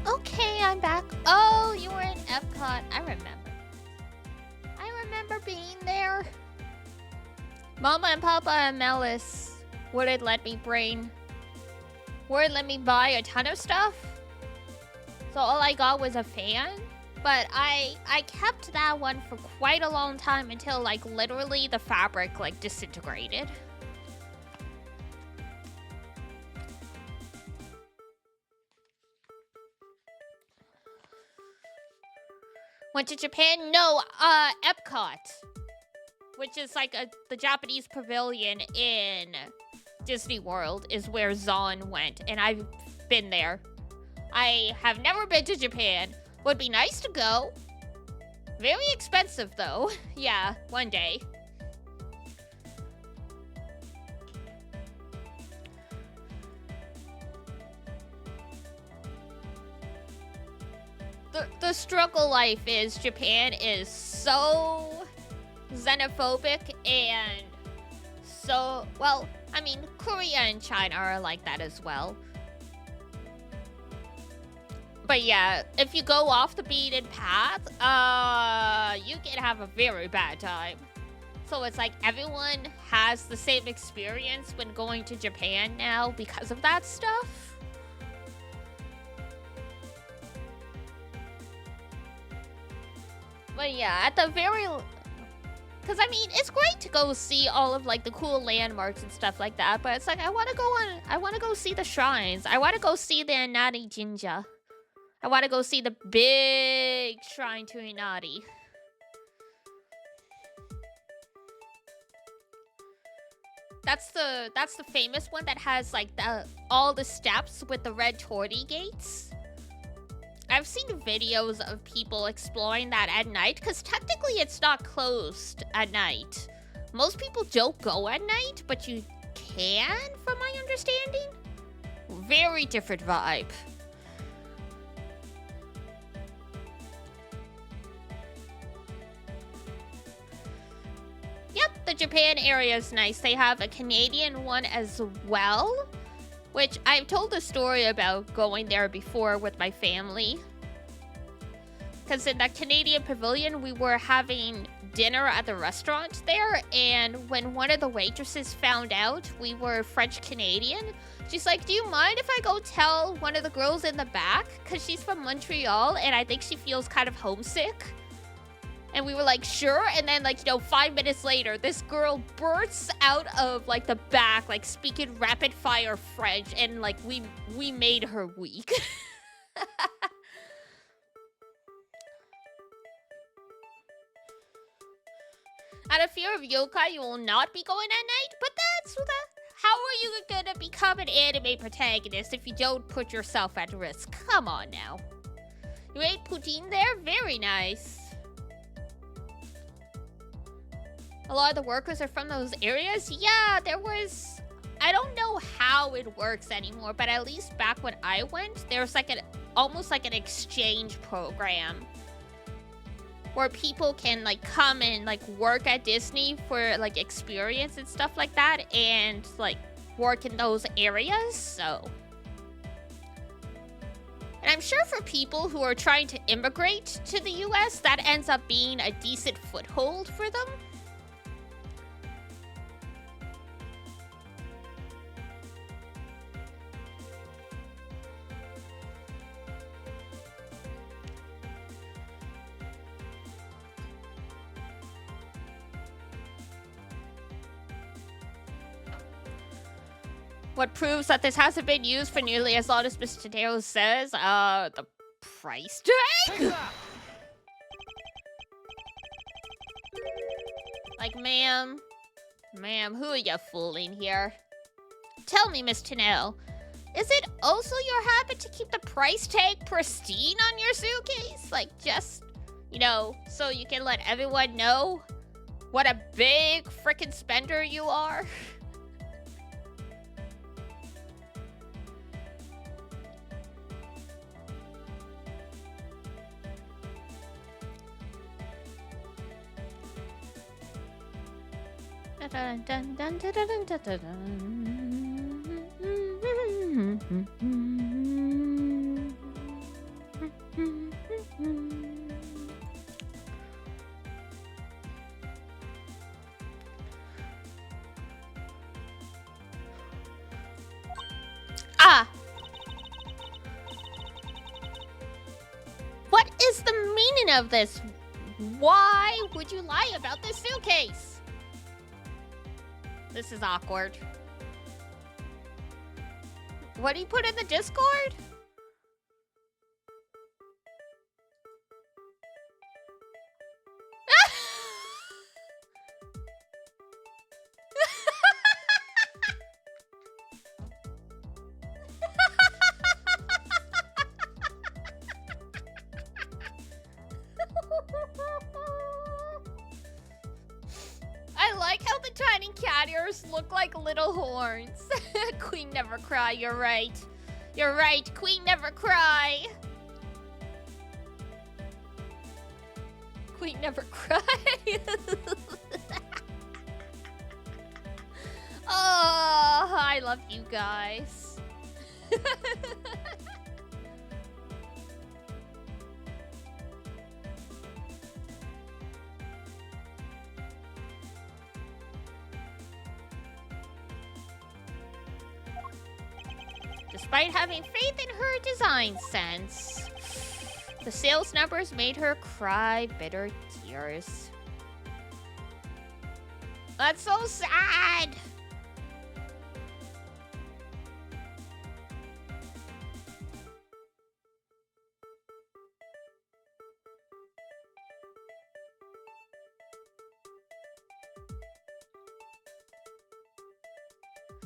Okay, I'm back. Oh, you were in Epcot. I remember. I remember being there. Mama and Papa and Melis wouldn't let me bring wouldn't let me buy a ton of stuff. So all I got was a fan. But I kept that one for quite a long time until like literally the fabric like disintegrated. Went to Japan? No, Epcot. Which is like the Japanese pavilion in Disney World is where Zon went. And I've been there. I have never been to Japan. Would be nice to go. Very expensive though. Yeah, one day. The struggle life is Japan is so xenophobic and so, well, I mean, Korea and China are like that as well. But yeah, if you go off the beaten path, you can have a very bad time. So it's like everyone has the same experience when going to Japan now because of that stuff. But yeah, at the very... Because, I mean, it's great to go see all of, like, the cool landmarks and stuff like that. But it's like, I want to go see the shrines. I want to go see the Inari Jinja. I want to go see the big shrine to Inari. That's the famous one that has, like, all the steps with the red torii gates. I've seen videos of people exploring that at night, because technically it's not closed at night. Most people don't go at night, but you can, from my understanding. Very different vibe. Yep, the Japan area is nice. They have a Canadian one as well. Which I've told a story about going there before with my family. Because in that Canadian pavilion, we were having dinner at the restaurant there. And when one of the waitresses found out we were French-Canadian, she's like, do you mind if I go tell one of the girls in the back? Because she's from Montreal and I think she feels kind of homesick. And we were like, sure. And then, like, 5 minutes later, this girl bursts out of, like, the back, like, speaking rapid-fire French. And, like, we made her weak. Out of fear of yokai, you will not be going at night. But how are you gonna become an anime protagonist if you don't put yourself at risk? Come on, now. You ate poutine there? Very nice. A lot of the workers are from those areas? Yeah, there was... I don't know how it works anymore, but at least back when I went, there was like almost like an exchange program where people can like come and like work at Disney for like experience and stuff like that and like work in those areas, so... And I'm sure for people who are trying to immigrate to the US, that ends up being a decent foothold for them. What proves that this hasn't been used for nearly as long as Mr. Tadeo says, the price tag? Like, ma'am, who are you fooling here? Tell me, Miss Tanel, is it also your habit to keep the price tag pristine on your suitcase? Like, just, so you can let everyone know what a big frickin' spender you are? Dun, dun, dun, dun, dun, dun, dun, dun. Ah, of this. Why would you lie about this suitcase? This is awkward. What do you put in the Discord? I like how the tiny cat ears look like little horns. Queen never cry, you're right. You're right, Queen never cry. Queen never cry. Oh, I love you guys. Despite having faith in her design sense, the sales numbers made her cry bitter tears. That's so sad!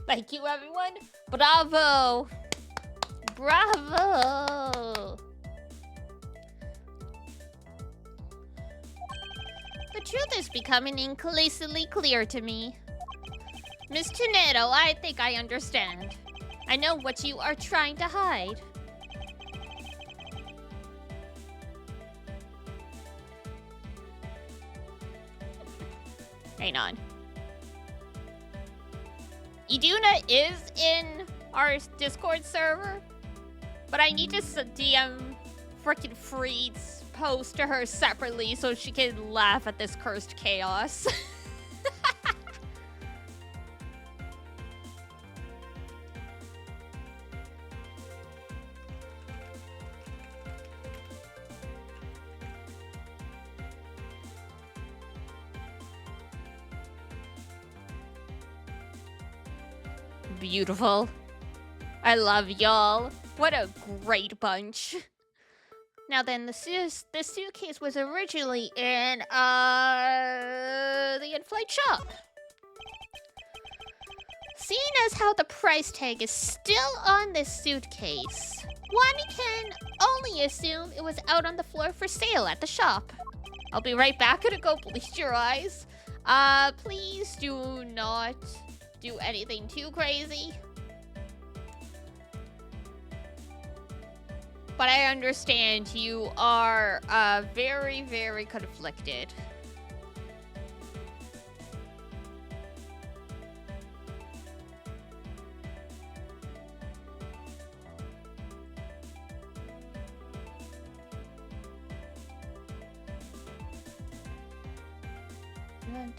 Thank you, everyone. Bravo. Bravo. The truth is becoming increasingly clear to me. Miss Tornado, I think I understand. I know what you are trying to hide. Hang on. Iduna is in our Discord server, but I need to DM frickin' Freed's post to her separately so she can laugh at this cursed chaos. Beautiful. I love y'all. What a great bunch. Now then, this suitcase was originally in the in-flight shop. Seeing as how the price tag is still on this suitcase, one can only assume it was out on the floor for sale at the shop. I'll be right back. Gonna go bleach your eyes. Please do not do anything too crazy. But I understand you are very, very conflicted.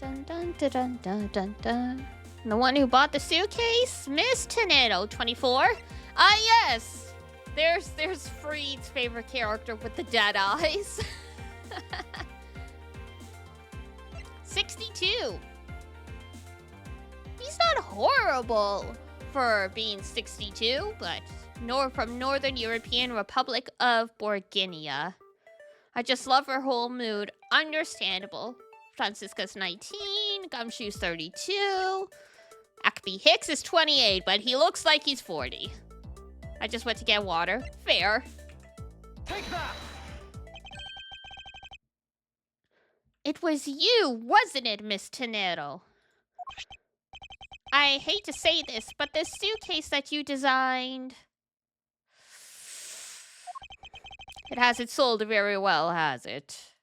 Dun, dun, dun, dun, dun, dun, dun. The one who bought the suitcase? Miss Tornado, 24. Ah, yes! There's Freed's favorite character with the dead eyes. 62. He's not horrible for being 62, but nor from Northern European Republic of Borginia. I just love her whole mood. Understandable. Francisca's 19, Gumshoe's 32. Akby Hicks is 28, but he looks like he's 40. I just went to get water. Fair. Take that! It was you, wasn't it, Miss Tornado? I hate to say this, but this suitcase that you designed... It hasn't sold very well, has it?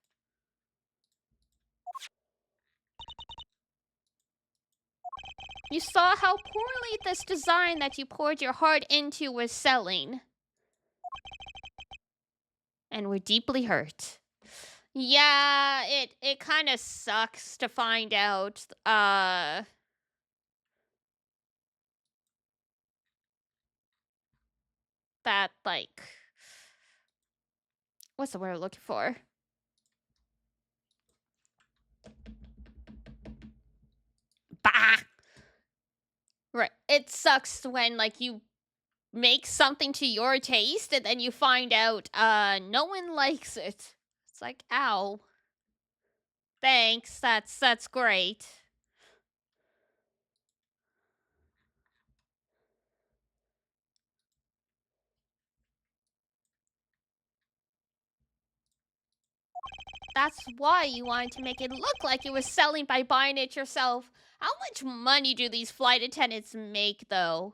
You saw how poorly this design that you poured your heart into was selling. And were deeply hurt. Yeah, it kind of sucks to find out, that, like... What's the word I'm looking for? it sucks when, like, you make something to your taste and then you find out, no one likes it. It's like, ow. Thanks, that's great. That's why you wanted to make it look like it was selling by buying it yourself. How much money do these flight attendants make, though?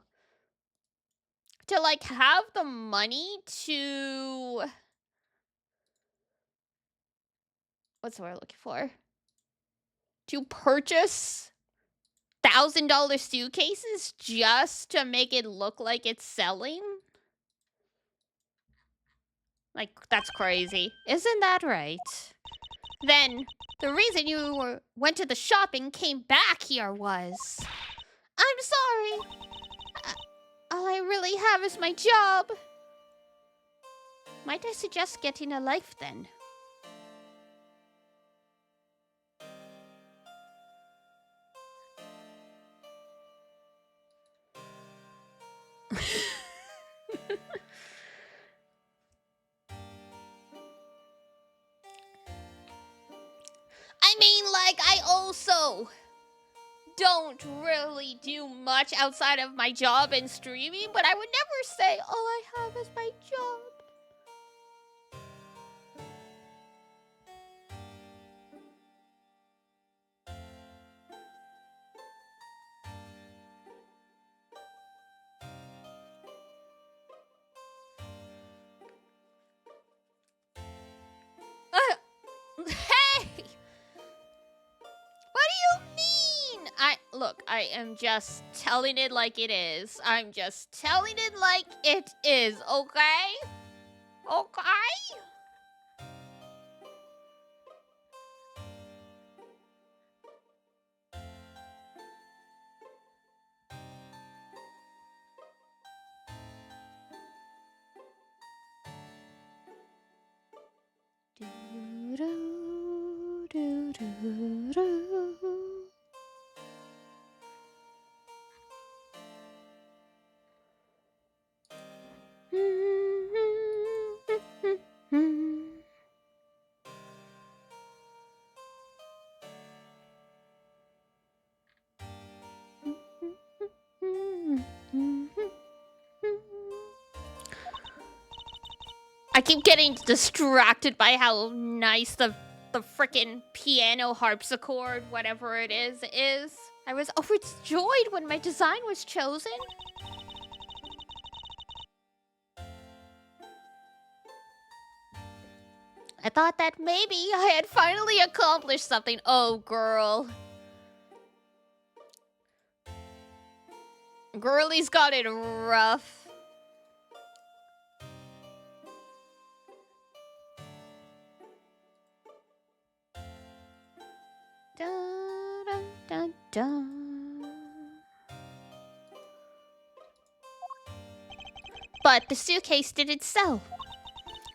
To, like, have the money to... What's the word I'm looking for? To purchase $1,000 suitcases just to make it look like it's selling? Like, that's crazy. Isn't that right? Then, the reason you went to the shop and came back here was... I'm sorry. All I really have is my job. Might I suggest getting a life then? I mean, like, I also don't really do much outside of my job and streaming, but I would never say all I have is my job. Hey! What do you mean? Look, I am just telling it like it is. I'm just telling it like it is, okay? Okay? I keep getting distracted by how nice the frickin' piano harpsichord, whatever it is. I was overjoyed when my design was chosen. I thought that maybe I had finally accomplished something. Oh, girl. Girlie's got it rough. Dun, dun, dun, dun. But the suitcase didn't sell.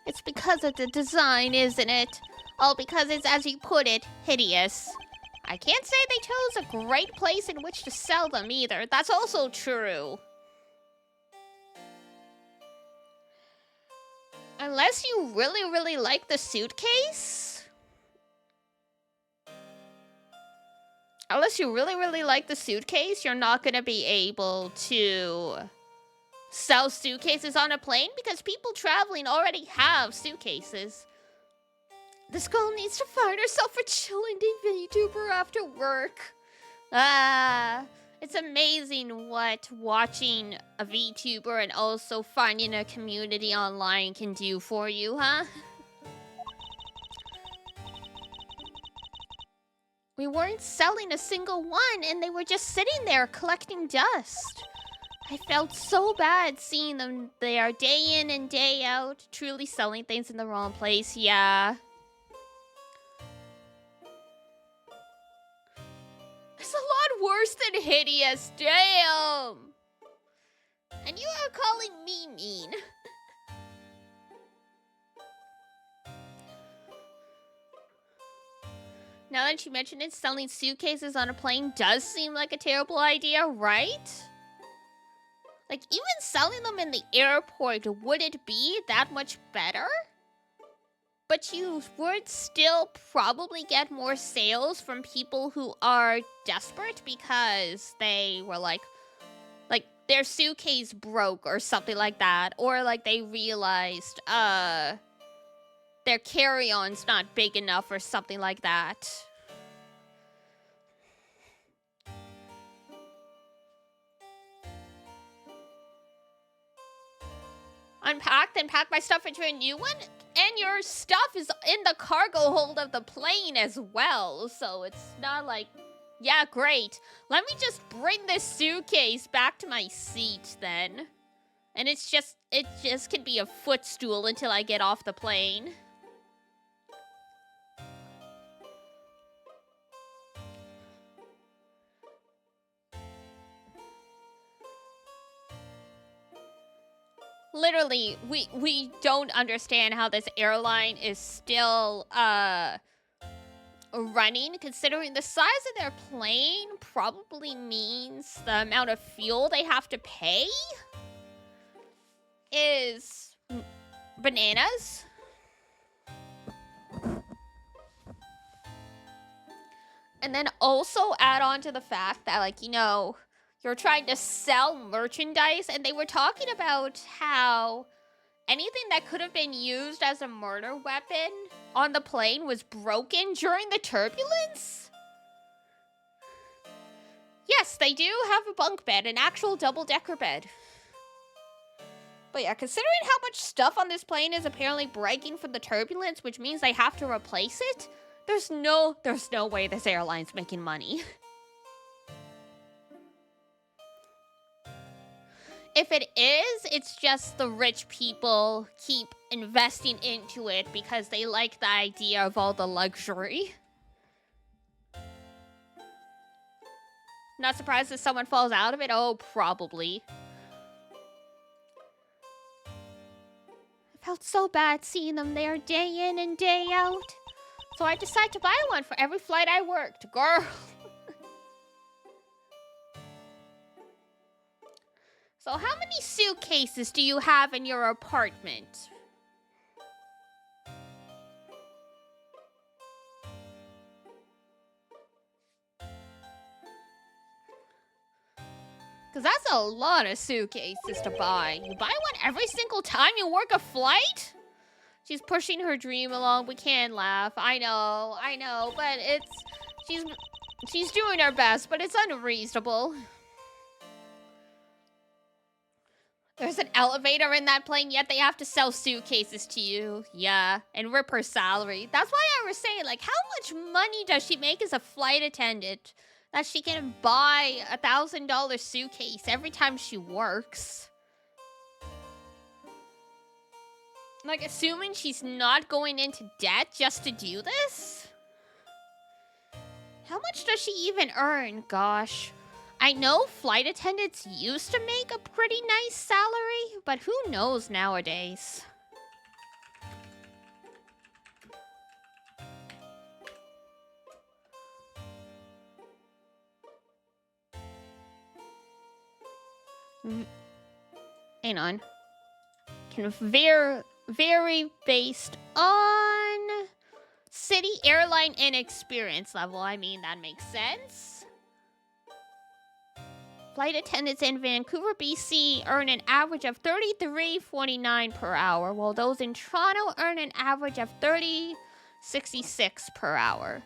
It's because of the design, isn't it? All because it's, as you put it, hideous. I can't say they chose a great place in which to sell them either. That's also true. Unless you really, really like the suitcase? Unless you really, really like the suitcase, you're not gonna be able to sell suitcases on a plane because people traveling already have suitcases. This girl needs to find herself a chilling VTuber after work. It's amazing what watching a VTuber and also finding a community online can do for you, huh? We weren't selling a single one, and they were just sitting there collecting dust. I felt so bad seeing them there day in and day out, truly selling things in the wrong place, yeah. It's a lot worse than hideous, damn! And you are calling me mean. Now that you mention it, selling suitcases on a plane does seem like a terrible idea, right? Like, even selling them in the airport wouldn't be that much better? But you would still probably get more sales from people who are desperate because they were like their suitcase broke or something like that, or like they realized their carry-on's not big enough or something like that. Unpacked and packed my stuff into a new one, and your stuff is in the cargo hold of the plane as well, so it's not like, yeah, great. Let me just bring this suitcase back to my seat then. And it just can be a footstool until I get off the plane. Literally, we don't understand how this airline is still running, considering the size of their plane probably means the amount of fuel they have to pay is bananas. And then also add on to the fact that, like, you know, you're trying to sell merchandise, and they were talking about how anything that could have been used as a murder weapon on the plane was broken during the turbulence. Yes, they do have a bunk bed, an actual double-decker bed. But yeah, considering how much stuff on this plane is apparently breaking from the turbulence, which means they have to replace it, there's no way this airline's making money. If it is, it's just the rich people keep investing into it because they like the idea of all the luxury. Not surprised if someone falls out of it? Oh, probably. I felt so bad seeing them there day in and day out. So I decided to buy one for every flight I worked. Girl. So how many suitcases do you have in your apartment? Because that's a lot of suitcases to buy. You buy one every single time you work a flight? She's pushing her dream along. We can't laugh. I know, but she's doing her best, but it's unreasonable. There's an elevator in that plane, yet they have to sell suitcases to you. Yeah, and rip her salary. That's why I was saying, like, how much money does she make as a flight attendant that she can buy a $1,000 suitcase every time she works? Like, assuming she's not going into debt just to do this? How much does she even earn? Gosh. I know flight attendants used to make a pretty nice salary, but who knows nowadays? Hang on. Can vary based on city, airline, and experience level. I mean, that makes sense. Flight attendants in Vancouver, BC earn an average of $33.49 per hour, while those in Toronto earn an average of $30.66 per hour.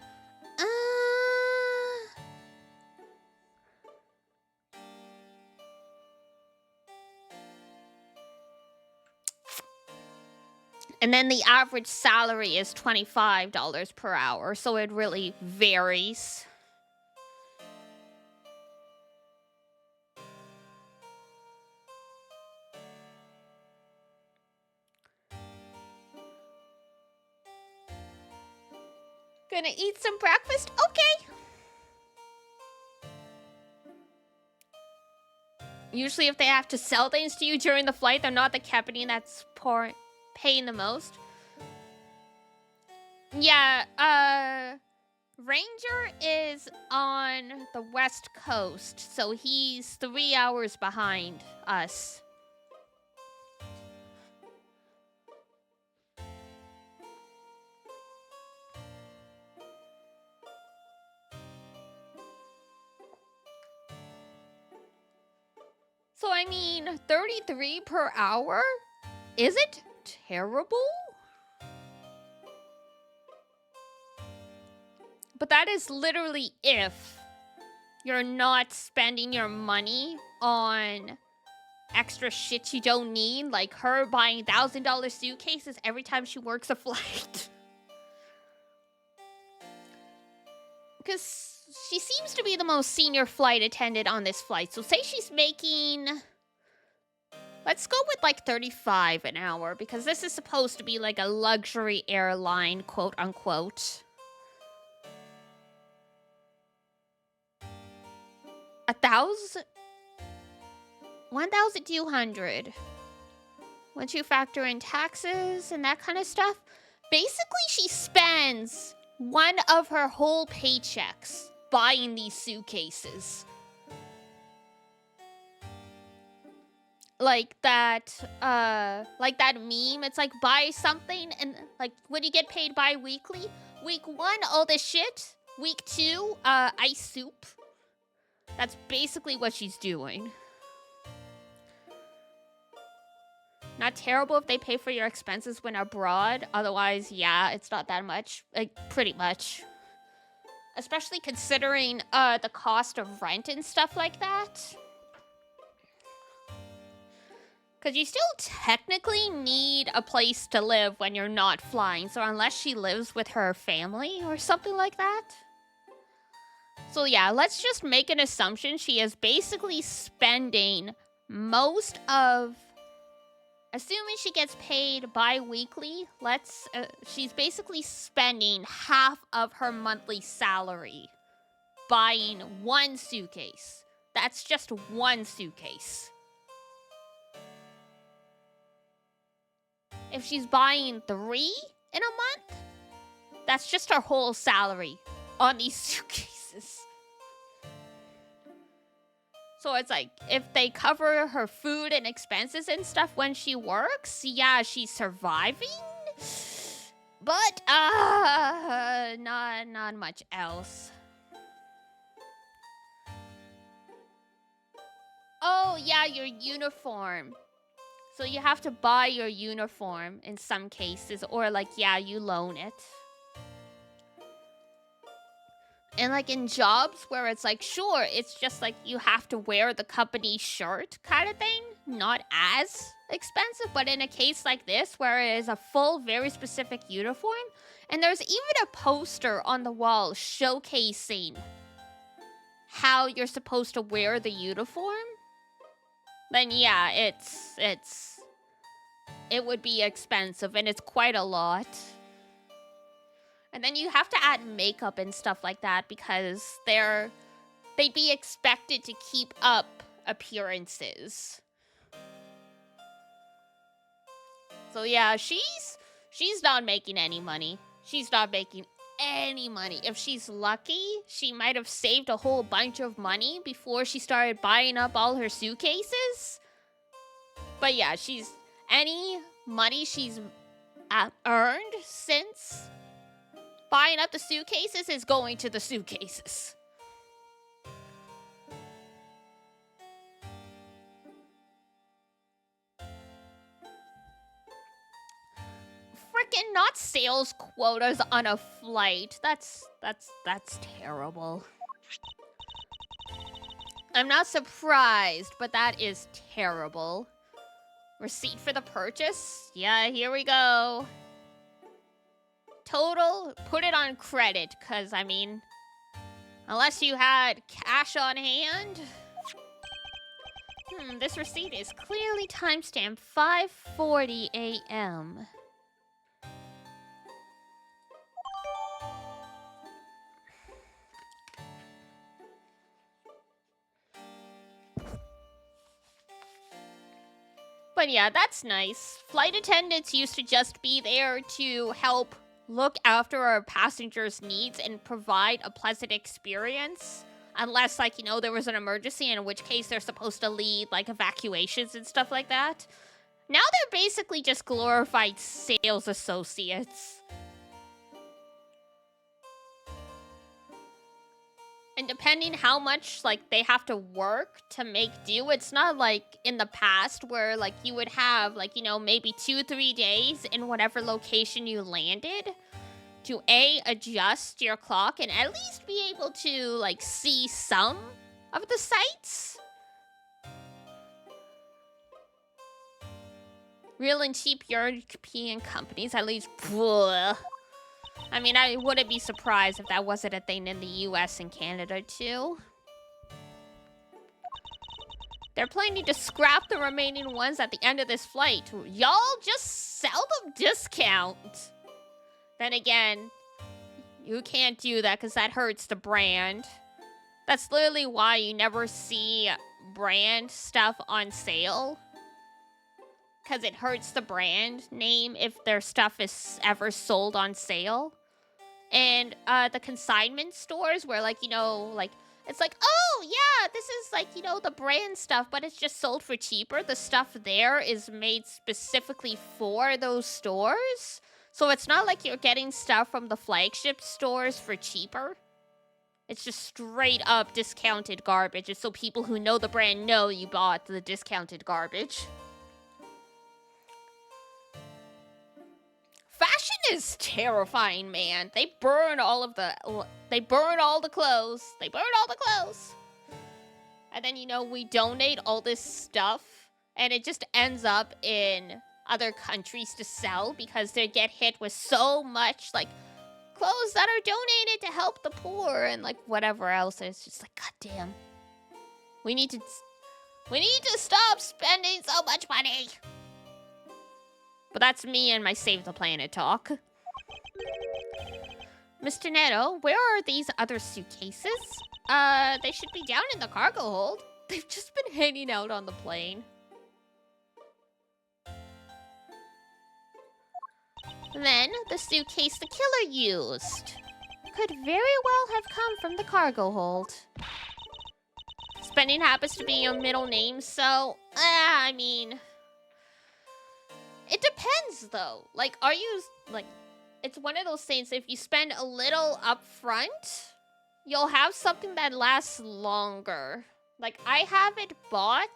And then the average salary is $25 per hour, so it really varies. Gonna eat some breakfast? Okay. Usually if they have to sell things to you during the flight, they're not the company that's paying the most. Yeah, Ranger is on the West Coast, so he's 3 hours behind us. So, I mean, 33 per hour? Is it terrible? But that is literally if you're not spending your money on extra shit you don't need, like her buying $1,000 suitcases every time she works a flight. Because she seems to be the most senior flight attendant on this flight. So say she's making... Let's go with like 35 an hour, because this is supposed to be like a luxury airline, quote unquote. 1,200. Once you factor in taxes and that kind of stuff, basically she spends one of her whole paychecks buying these suitcases. Like that meme. It's like buy something and like when you get paid bi-weekly, week 1, all this shit. Week 2, ice soup. That's basically what she's doing. Not terrible if they pay for your expenses when abroad. Otherwise, yeah, it's not that much. Like, pretty much. Especially considering the cost of rent and stuff like that. Because you still technically need a place to live when you're not flying. So unless she lives with her family or something like that. So yeah, let's just make an assumption. She is basically spending most of... Assuming she gets paid bi-weekly, she's basically spending half of her monthly salary buying one suitcase. That's just one suitcase. If she's buying 3 in a month, that's just her whole salary on these suitcases. So it's like, if they cover her food and expenses and stuff when she works, yeah, she's surviving. But, not much else. Oh, yeah, your uniform. So you have to buy your uniform in some cases, or like, yeah, you loan it. And like in jobs where it's like, sure, it's just like you have to wear the company shirt kind of thing. Not as expensive, but in a case like this where it is a full, very specific uniform, and there's even a poster on the wall showcasing how you're supposed to wear the uniform, then yeah, it would be expensive, and it's quite a lot. And then you have to add makeup and stuff like that because they'd be expected to keep up appearances. So yeah, she's not making any money. She's not making any money. If she's lucky, she might have saved a whole bunch of money before she started buying up all her suitcases. But yeah, any money she's earned since buying up the suitcases is going to the suitcases. Freaking not sales quotas on a flight. That's terrible. I'm not surprised, but that is terrible. Receipt for the purchase? Yeah, here we go. Total, put it on credit, because, I mean, unless you had cash on hand. This receipt is clearly timestamped 5:40 a.m. But yeah, that's nice. Flight attendants used to just be there to help look after our passengers' needs and provide a pleasant experience. Unless, like, you know, there was an emergency, in which case they're supposed to lead, like, evacuations and stuff like that. Now they're basically just glorified sales associates. And depending how much, like, they have to work to make do, it's not like in the past where, like, you would have, like, you know, maybe 2-3 days in whatever location you landed to adjust your clock and at least be able to, like, see some of the sights. Real and cheap European companies, at least. Bleh. I mean, I wouldn't be surprised if that wasn't a thing in the US and Canada, too. They're planning to scrap the remaining ones at the end of this flight. Y'all just sell them discount. Then again, you can't do that because that hurts the brand. That's literally why you never see brand stuff on sale. Because it hurts the brand name if their stuff is ever sold on sale. And the consignment stores where, like, you know, like, it's like, oh, yeah, this is, like, you know, the brand stuff, but it's just sold for cheaper. The stuff there is made specifically for those stores. So it's not like you're getting stuff from the flagship stores for cheaper. It's just straight up discounted garbage. It's so people who know the brand know you bought the discounted garbage. Fashion is terrifying, man. They burn all the clothes. They burn all the clothes. And then, you know, we donate all this stuff, and it just ends up in other countries to sell because they get hit with so much, like, clothes that are donated to help the poor and, like, whatever else. It's just like, goddamn. We need to stop spending so much money. But that's me and my Save the Planet talk. Mr. Neto, where are these other suitcases? They should be down in the cargo hold. They've just been hanging out on the plane. Then, the suitcase the killer used could very well have come from the cargo hold. Spending happens to be your middle name, so, I mean... It depends, though. Like, are you, like, it's one of those things, if you spend a little up front, you'll have something that lasts longer. Like, I haven't bought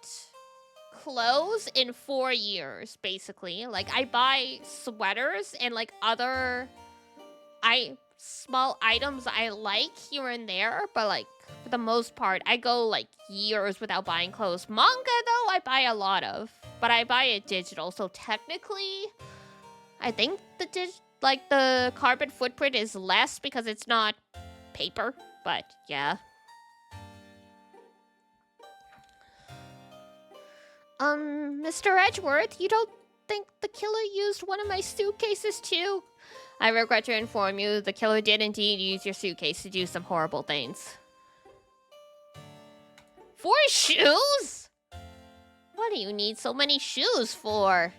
clothes in 4 years, basically. Like, I buy sweaters and, like, other small items I like here and there, but, like, for the most part, I go, like, years without buying clothes. Manga, though, I buy a lot of. But I buy it digital, so technically, I think the carbon footprint is less because it's not paper, but yeah. Mr. Edgeworth, you don't think the killer used one of my suitcases too? I regret to inform you, the killer did indeed use your suitcase to do some horrible things. 4 shoes? What do you need so many shoes for?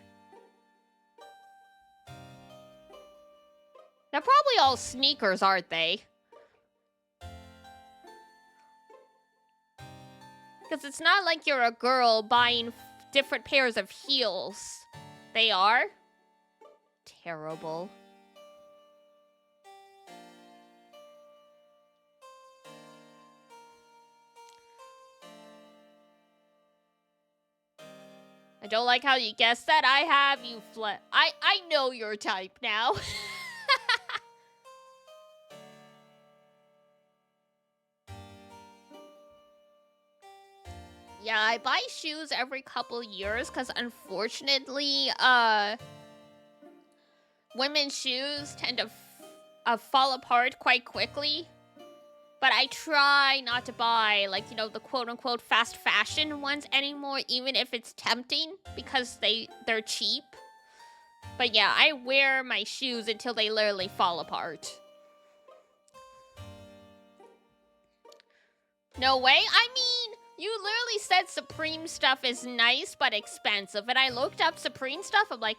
They're probably all sneakers, aren't they? Because it's not like you're a girl buying different pairs of heels. They are? Terrible. I don't like how you guessed that. I have you I know your type now. Yeah, I buy shoes every couple years because unfortunately, women's shoes tend to fall apart quite quickly. But I try not to buy, like, you know, the quote-unquote fast fashion ones anymore, even if it's tempting, because they're cheap. But yeah, I wear my shoes until they literally fall apart. No way? I mean, you literally said Supreme stuff is nice but expensive, and I looked up Supreme stuff, I'm like,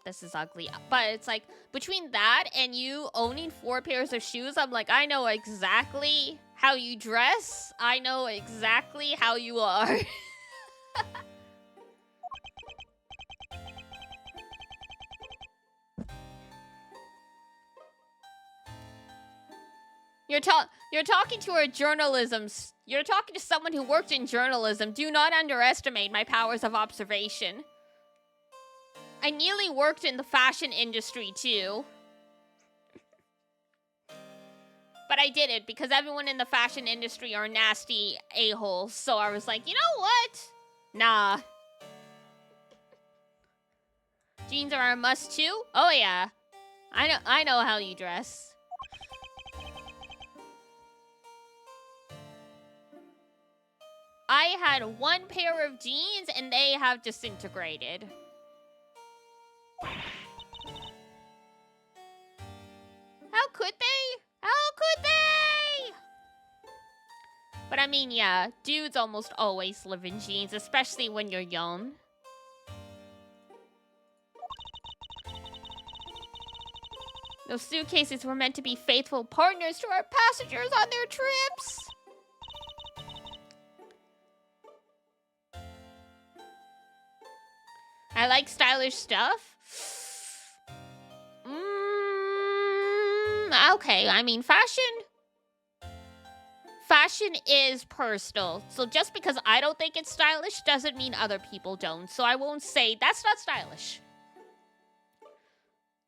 this is ugly. But it's like, between that and you owning 4 pairs of shoes, I'm like, I know exactly how you dress. I know exactly how you are. You're talking to a journalism. You're talking to someone who worked in journalism. Do not underestimate my powers of observation. I nearly worked in the fashion industry too. But I did it because everyone in the fashion industry are nasty a-holes. So I was like, you know what? Nah. Jeans are a must too? Oh yeah. I know how you dress. I had 1 pair of jeans and they have disintegrated. How could they? How could they? But I mean, yeah, dudes almost always live in jeans, especially when you're young. Those suitcases were meant to be faithful partners to our passengers on their trips. I like stylish stuff. Okay, I mean, fashion is personal. So just because I don't think it's stylish doesn't mean other people don't. So I won't say that's not stylish.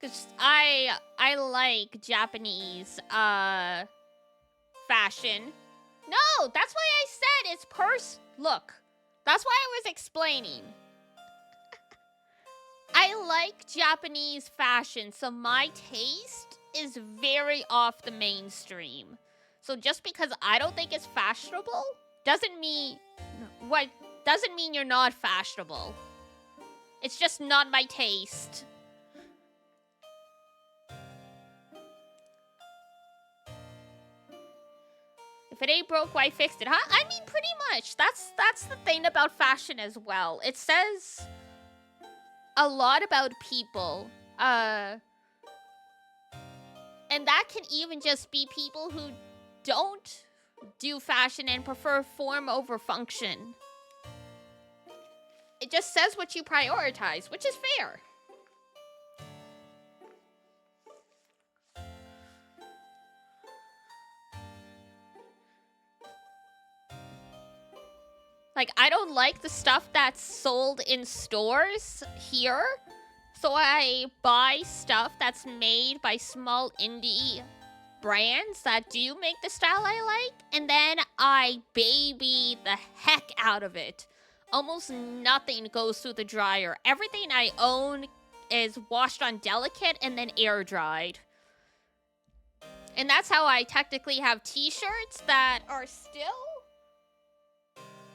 Because I like Japanese fashion. No, that's why I said it's look, that's why I was explaining. I like Japanese fashion, so my taste is very off the mainstream. So just because I don't think it's fashionable doesn't mean you're not fashionable. It's just not my taste. If it ain't broke, why fix it, huh? I mean, pretty much. That's the thing about fashion as well. It says a lot about people. And that can even just be people who don't do fashion and prefer form over function. It just says what you prioritize, which is fair. Like, I don't like the stuff that's sold in stores here. So I buy stuff that's made by small indie brands that do make the style I like. And then I baby the heck out of it. Almost nothing goes through the dryer. Everything I own is washed on delicate and then air dried. And that's how I technically have t-shirts that are still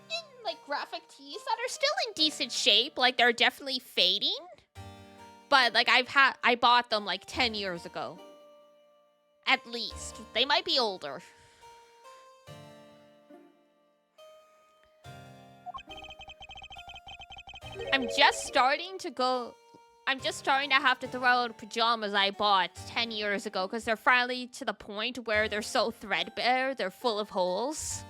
in, like, graphic tees that are still in decent shape. Like, they're definitely fading. But, like, I bought them, like, 10 years ago. At least. They might be older. I'm just starting to have to throw out pajamas I bought 10 years ago because they're finally to the point where they're so threadbare, they're full of holes.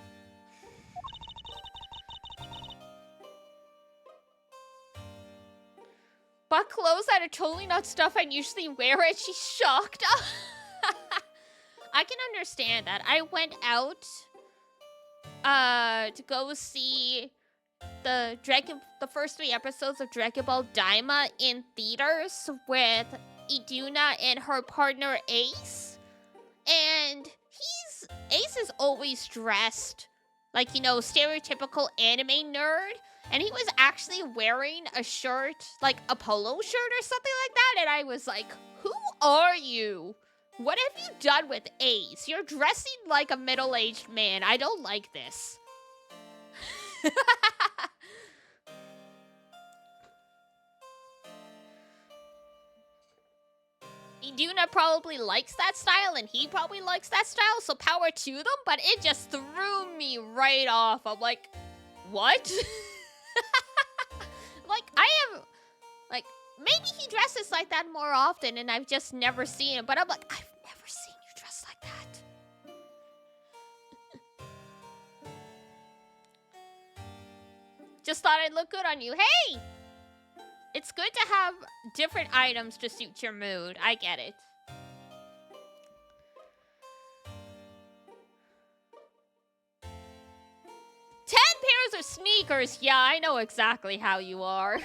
Bought clothes that are totally not stuff I'd usually wear, and she's shocked. I can understand that. I went out to go see the first 3 episodes of Dragon Ball Daima in theaters with Iduna and her partner Ace. And Ace is always dressed like, you know, stereotypical anime nerd. And he was actually wearing a shirt, like a polo shirt or something like that. And I was like, who are you? What have you done with Ace? You're dressing like a middle-aged man. I don't like this. Iduna probably likes that style, and he probably likes that style, so power to them, but it just threw me right off. I'm like, what? maybe he dresses like that more often and I've just never seen it. But I'm like, I've never seen you dress like that. Just thought I'd look good on you. Hey! It's good to have different items to suit your mood. I get it. Pairs of sneakers. Yeah, I know exactly how you are.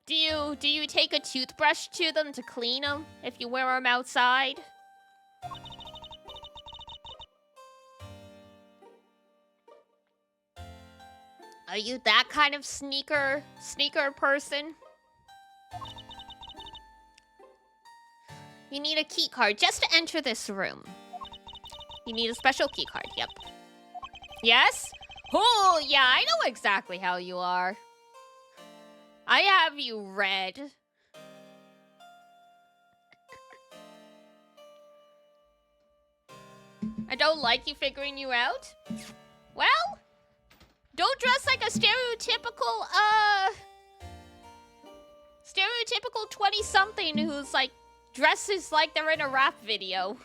Do you take a toothbrush to them to clean them if you wear them outside? Are you that kind of sneaker person? You need a key card just to enter this room. You need a special key card, yep. Yes? Oh, yeah, I know exactly how you are. I have you red. I don't like you figuring you out. Well, don't dress like a stereotypical 20-something who's like dresses like they're in a rap video.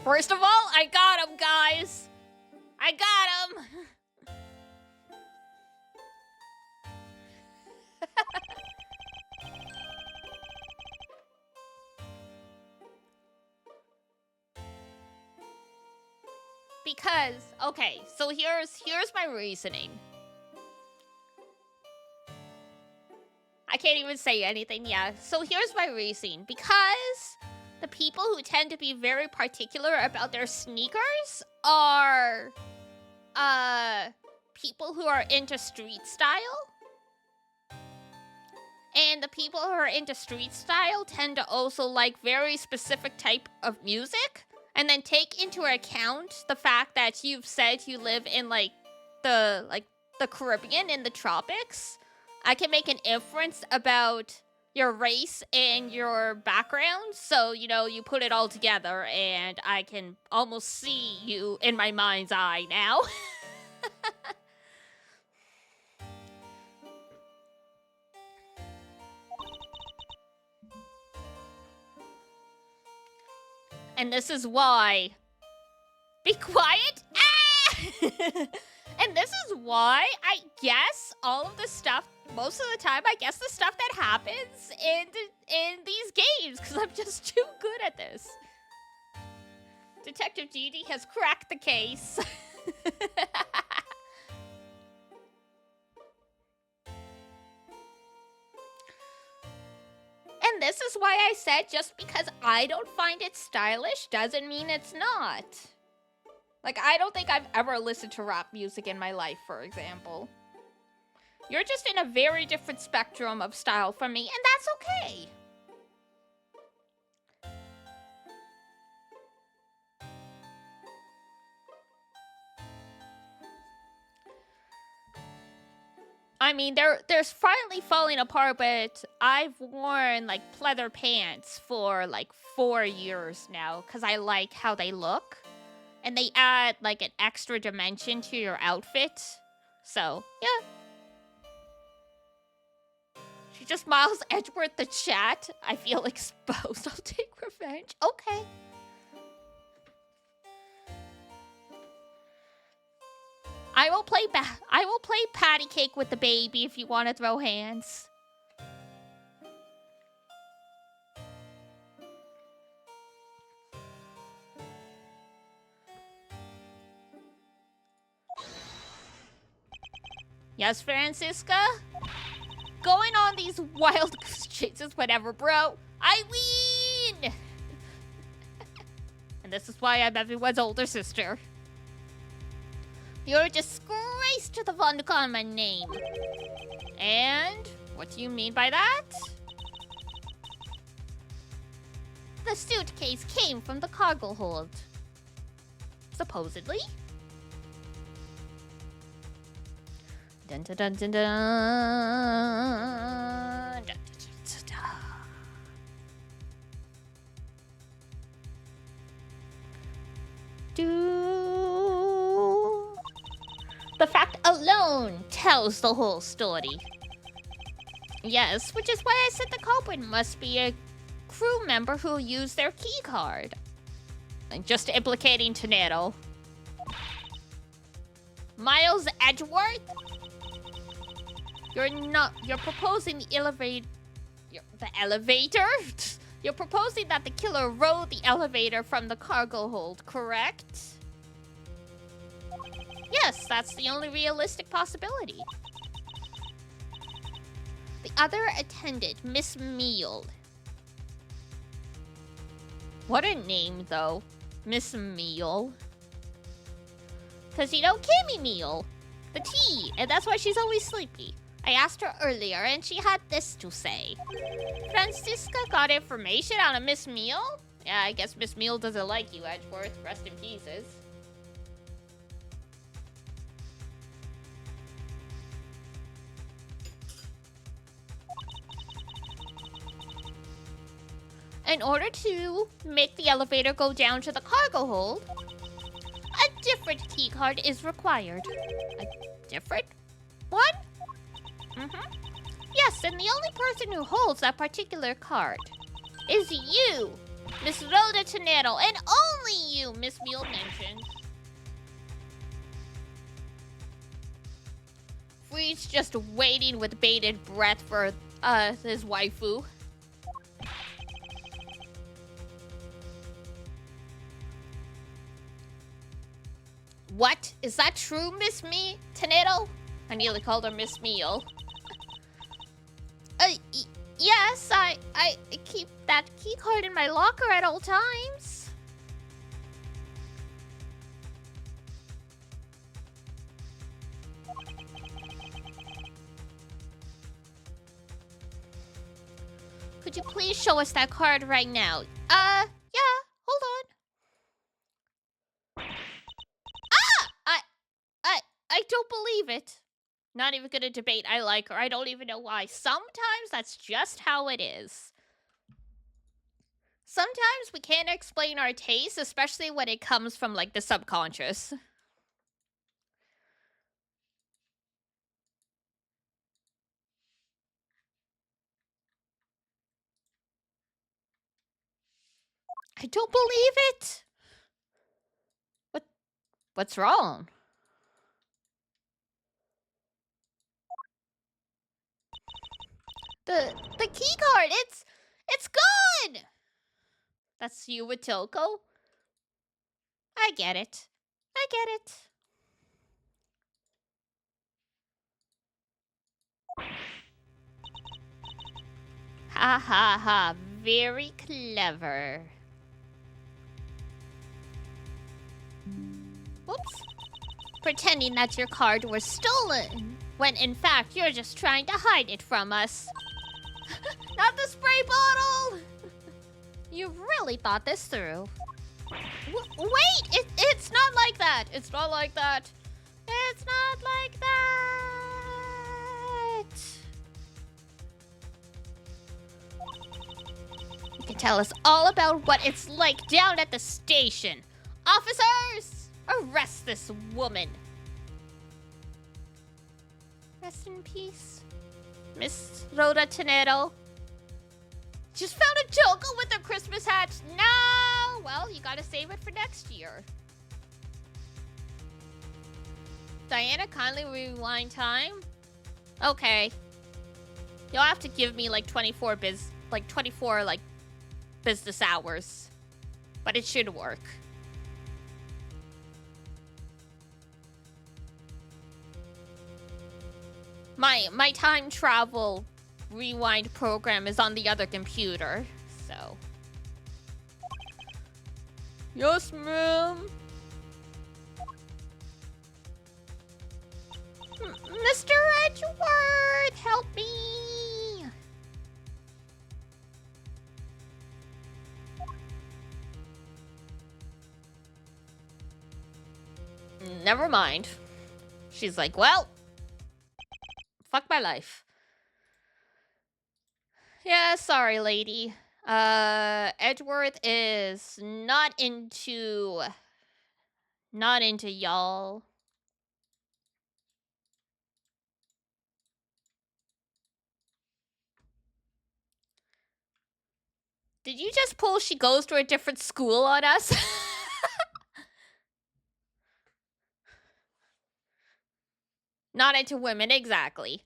First of all, I got him, guys. I got him. Because, okay, so here's my reasoning. I can't even say anything, yeah. So here's my reasoning. Because the people who tend to be very particular about their sneakers are people who are into street style. And the people who are into street style tend to also like very specific type of music. And then take into account the fact that you've said you live in the Caribbean in the tropics. I can make an inference about your race and your background. So, you know, you put it all together and I can almost see you in my mind's eye now. And this is why... Be quiet! Ah! And this is why I guess all of the stuff, most of the time, I guess the stuff that happens in these games, because I'm just too good at this. Detective Gigi has cracked the case. And this is why I said just because I don't find it stylish doesn't mean it's not. Like, I don't think I've ever listened to rap music in my life, for example. You're just in a very different spectrum of style from me, and that's okay. I mean, they're finally falling apart, but I've worn, like, pleather pants for, like, 4 years now, because I like how they look. And they add, like, an extra dimension to your outfit. So, yeah. She just Miles Edgeworth the chat. I feel exposed. I'll take revenge. Okay. I will play patty cake with the baby if you want to throw hands. Yes, Francisca? Going on these wild goose chases, whatever, bro. I win! And this is why I'm everyone's older sister. You're a disgrace to the Von Conman name. And what do you mean by that? The suitcase came from the cargo hold. Supposedly. Dun dun dun dun dun. Dun, dun, dun, dun. The fact alone tells the whole story. Yes, which is why I said the culprit must be a crew member who used their key card. And just implicating Tornado. Miles Edgeworth? You're proposing the elevator. The elevator? You're proposing that the killer rode the elevator from the cargo hold, correct? Yes, that's the only realistic possibility. The other attendant, Miss Meal. What a name, though. Miss Meal. Because you know, Kimmy Meal. The tea, and that's why she's always sleepy. I asked her earlier, and she had this to say. Francisca got information out of Miss Meal? Yeah, I guess Miss Meal doesn't like you, Edgeworth. Rest in pieces. In order to make the elevator go down to the cargo hold, a different keycard is required. A different one? Mm-hmm. Yes, and the only person who holds that particular card is you, Miss Rhoda Tornado, and only you, Miss Mule mentioned. Freed's just waiting with bated breath for his waifu. What? Is that true, Miss Tornado? I nearly called her Miss Meal. Yes, I keep that key card in my locker at all times. Could you please show us that card right now? Yeah, hold on. Ah! I don't believe it. Not even gonna debate. I like her. I don't even know why. Sometimes that's just how it is. Sometimes we can't explain our taste, especially when it comes from, like, the subconscious. I don't believe it. What's wrong? The key card, it's gone! That's you with Toko? I get it. I get it. Ha ha ha. Very clever. Whoops. Pretending that your card was stolen, when in fact you're just trying to hide it from us. Not the spray bottle! You really thought this through. Wait! It's not like that! It's not like that! It's not like that! You can tell us all about what it's like down at the station. Officers! Arrest this woman! Rest in peace, Miss Rhoda Tornado. Just found a Toko with a Christmas hat. No! Well, you gotta save it for next year. Diana, kindly rewind time. Okay. You'll have to give me like 24 business hours. But it should work. My time travel rewind program is on the other computer, so. Yes, ma'am. Mr. Edgeworth, help me. Never mind. She's like, well, fuck my life. Yeah, sorry, lady. Edgeworth is not into y'all. Did you just pull she goes to a different school on us? Not into women, exactly.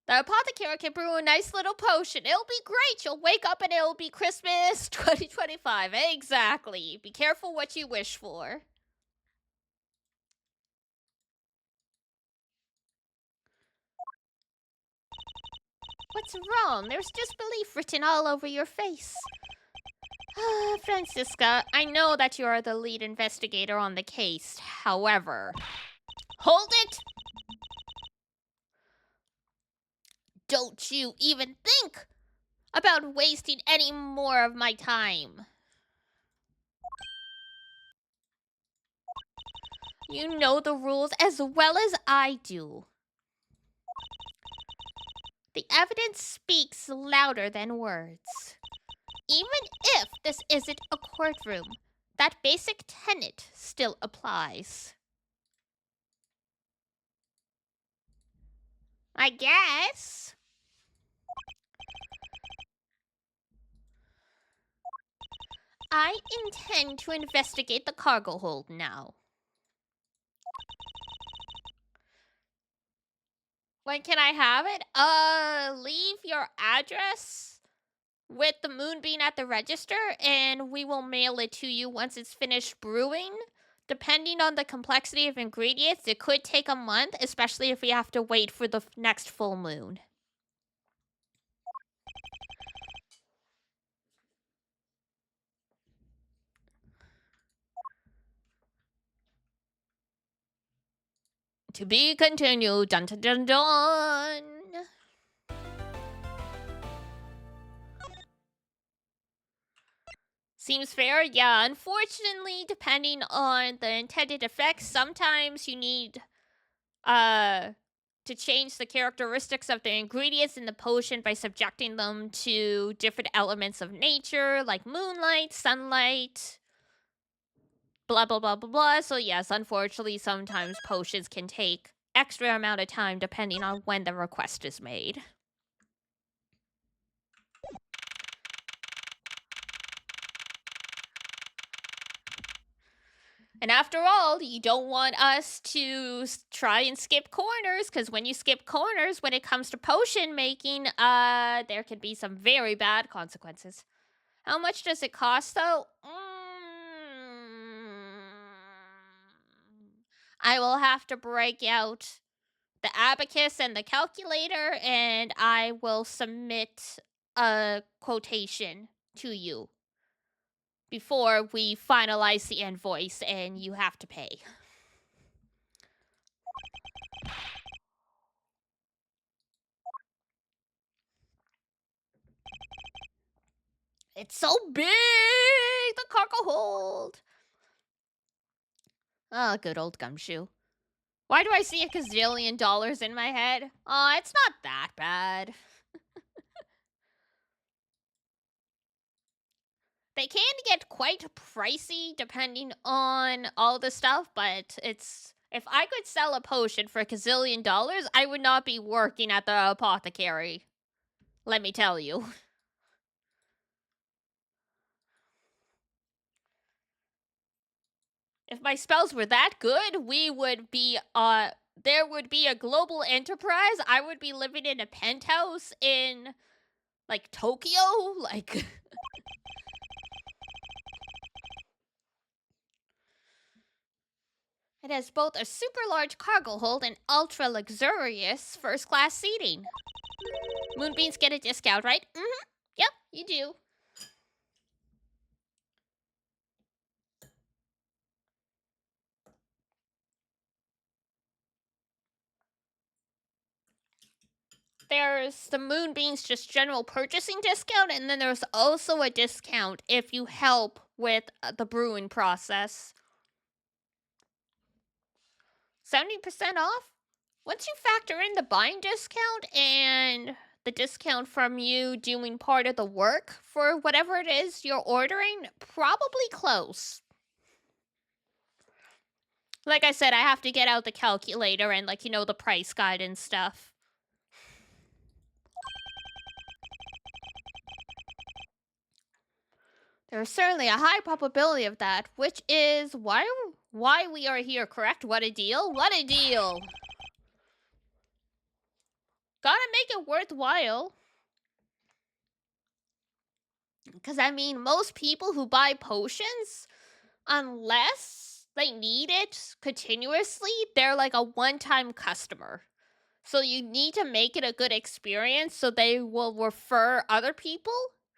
The apothecary can brew a nice little potion. It'll be great. You'll wake up and it'll be Christmas 2025. Exactly. Be careful what you wish for. What's wrong? There's disbelief written all over your face. Francisca, I know that you are the lead investigator on the case. However, hold it! Don't you even think about wasting any more of my time. You know the rules as well as I do. The evidence speaks louder than words. Even if this isn't a courtroom, that basic tenet still applies. I guess. I intend to investigate the cargo hold now. When can I have it? Leave your address with the moonbeam at the register, and we will mail it to you once it's finished brewing. Depending on the complexity of ingredients, it could take a month, especially if we have to wait for the next full moon. To be continued. Dun dun dun dun. Seems fair? Yeah, unfortunately, depending on the intended effects, sometimes you need to change the characteristics of the ingredients in the potion by subjecting them to different elements of nature, like moonlight, sunlight, blah blah blah blah blah. So yes, unfortunately, sometimes potions can take extra amount of time depending on when the request is made. And after all, you don't want us to try and skip corners, because when you skip corners, when it comes to potion making, there can be some very bad consequences. How much does it cost, though? I will have to break out the abacus and the calculator, and I will submit a quotation to you before we finalize the invoice, and you have to pay. It's so big, the cargo hold. Oh, good old Gumshoe. Why do I see a gazillion dollars in my head? Oh, it's not that bad. They can get quite pricey depending on all the stuff, but it's... If I could sell a potion for a gazillion dollars, I would not be working at the apothecary. Let me tell you. If my spells were that good, we would be, there would be a global enterprise. I would be living in a penthouse in, like, Tokyo. Like... It has both a super large cargo hold and ultra luxurious first class seating. Moonbeams get a discount, right? Mm-hmm. Yep, you do. There's the Moonbeams just general purchasing discount, and then there's also a discount if you help with the brewing process. 70% off? Once you factor in the buying discount and the discount from you doing part of the work for whatever it is you're ordering, probably close. Like I said, I have to get out the calculator and, like, you know, the price guide and stuff. There's certainly a high probability of that, which is why we are here, correct? What a deal. What a deal. Gotta make it worthwhile. Because, I mean, most people who buy potions, unless they need it continuously, they're like a one-time customer. So you need to make it a good experience so they will refer other people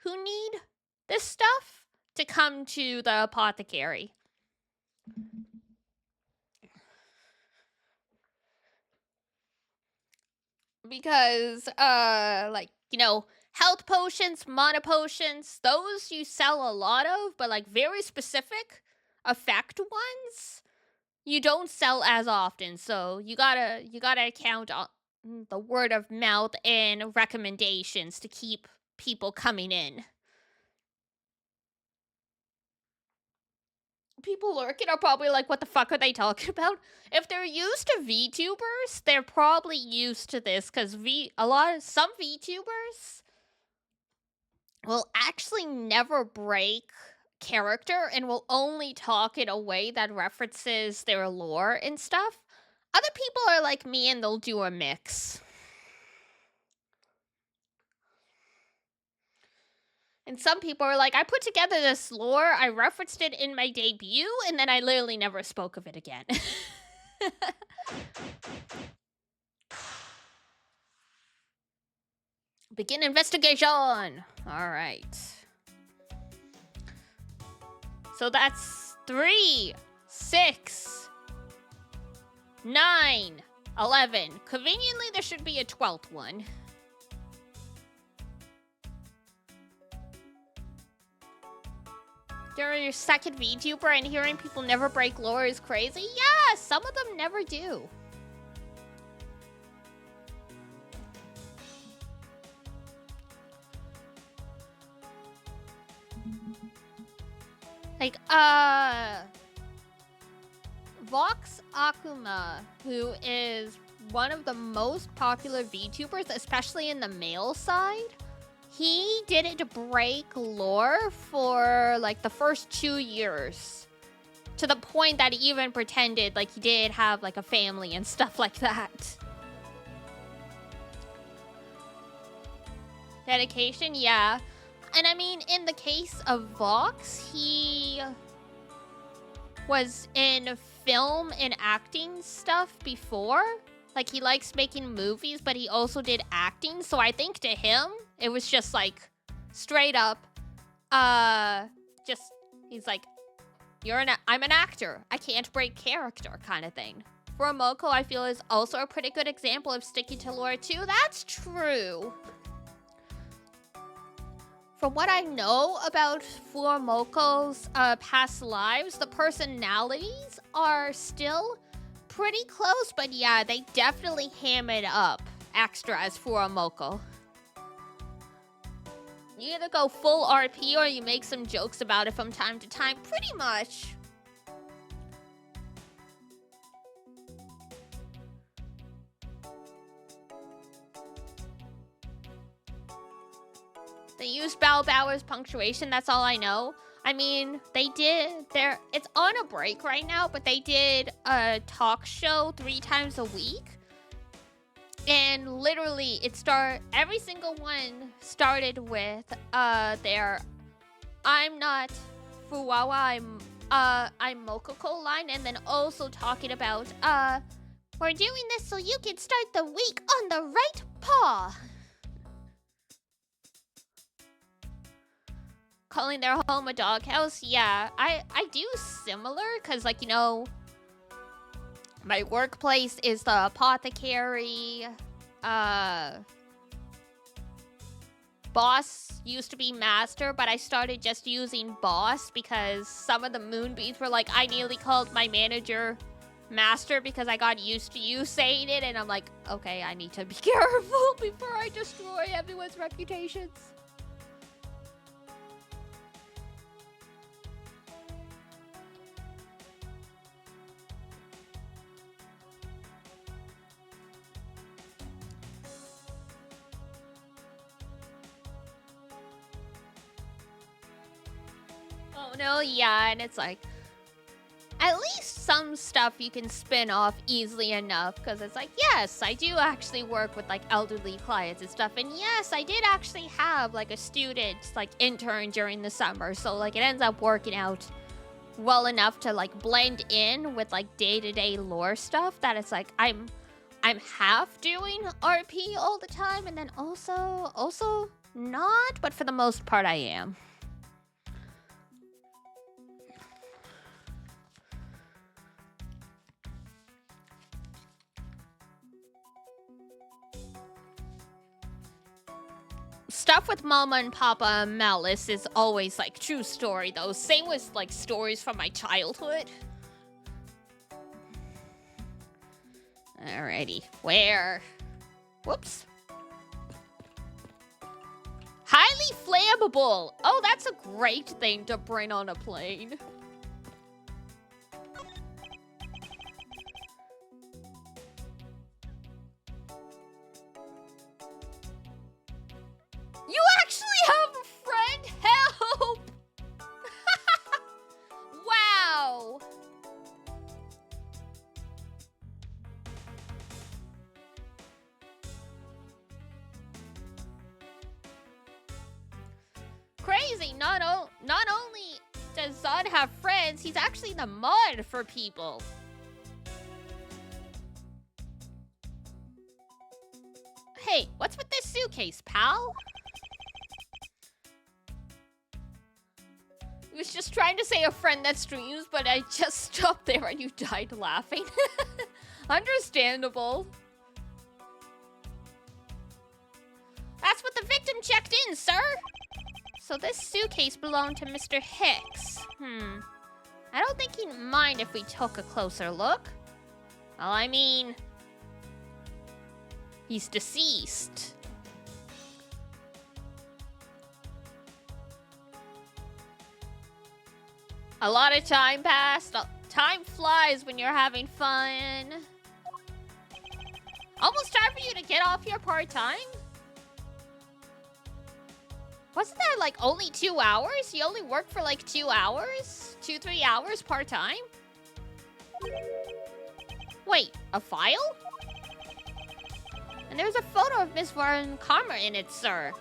who need this stuff to come to the apothecary. Because, like, you know, health potions, mana potions, those you sell a lot of, but like very specific effect ones, you don't sell as often. So you gotta count on the word of mouth and recommendations to keep people coming in. People lurking are probably like, what the fuck are they talking about? If they're used to VTubers, they're probably used to this, because some VTubers will actually never break character and will only talk in a way that references their lore and stuff. Other people are like me and they'll do a mix. And some people are like, I put together this lore, I referenced it in my debut, and then I literally never spoke of it again. Begin investigation! Alright. So that's 3, 6, 9, 11. Conveniently, there should be a 12th one. You're your second VTuber and hearing people never break lore is crazy? Yeah, some of them never do. Like, Vox Akuma, who is one of the most popular VTubers, especially in the male side, he didn't break lore for, like, the first 2 years. To the point that he even pretended like he did have, like, a family and stuff like that. Dedication, yeah. And I mean, in the case of Vox, he was in film and acting stuff before. Like, he likes making movies, but he also did acting. So I think to him, it was just like, straight up, he's like, I'm an actor. I can't break character kind of thing. Furamoko, I feel, is also a pretty good example of sticking to lore too. That's true. From what I know about Furamoko's past lives, the personalities are still pretty close, but yeah, they definitely ham it up extra as Furamoko. You either go full RP or you make some jokes about it from time to time, pretty much. They used Bao Bauer's punctuation, that's all I know. I mean, it's on a break right now, but they did a talk show 3 times a week. And literally, every single one started with their I'm not Fuwawa, I'm Mokoko line, and then also talking about, we're doing this so you can start the week on the right paw. Calling their home a doghouse, yeah, I do similar, because, like, you know, my workplace is the apothecary. Boss used to be master, but I started just using boss because some of the moonbeats were like, I nearly called my manager master because I got used to you saying it, and I'm like, okay, I need to be careful before I destroy everyone's reputations. no, yeah, and it's like, at least some stuff you can spin off easily enough, because it's like, yes, I do actually work with like elderly clients and stuff, and yes, I did actually have like a student like intern during the summer, so like it ends up working out well enough to like blend in with like day-to-day lore stuff that it's like I'm half doing RP all the time, and then also not, but for the most part I am. Stuff with Mama and Papa Malice is always like true story though. Same with like stories from my childhood. Alrighty, where? Whoops. Highly flammable. Oh, that's a great thing to bring on a plane. You actually have a friend? Help! Wow. Crazy. Not only does Zod have friends, he's actually the mod for people. Hey, what's with this suitcase, pal? I was just trying to say a friend that streams, but I just stopped there and you died laughing. Understandable. That's what the victim checked in, sir. So this suitcase belonged to Mr. Hicks. I don't think he'd mind if we took a closer look. Well, I mean, he's deceased. A lot of time passed. Time flies when you're having fun. Almost time for you to get off your part-time? Wasn't that like only 2 hours? You only work for like 2 hours? 2-3 hours part-time? Wait, a file? And there's a photo of Miss Von Karma in it, sir.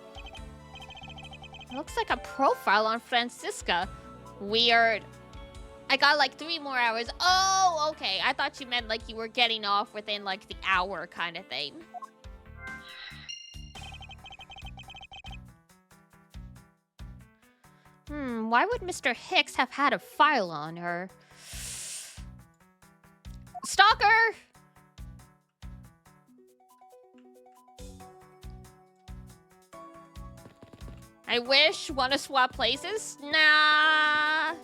It looks like a profile on Francisca. Weird. I got like 3 more hours. Oh, okay. I thought you meant like you were getting off within like the hour kind of thing. Why would Mr. Hicks have had a file on her? Stalker! I wish. Want to swap places? Nah.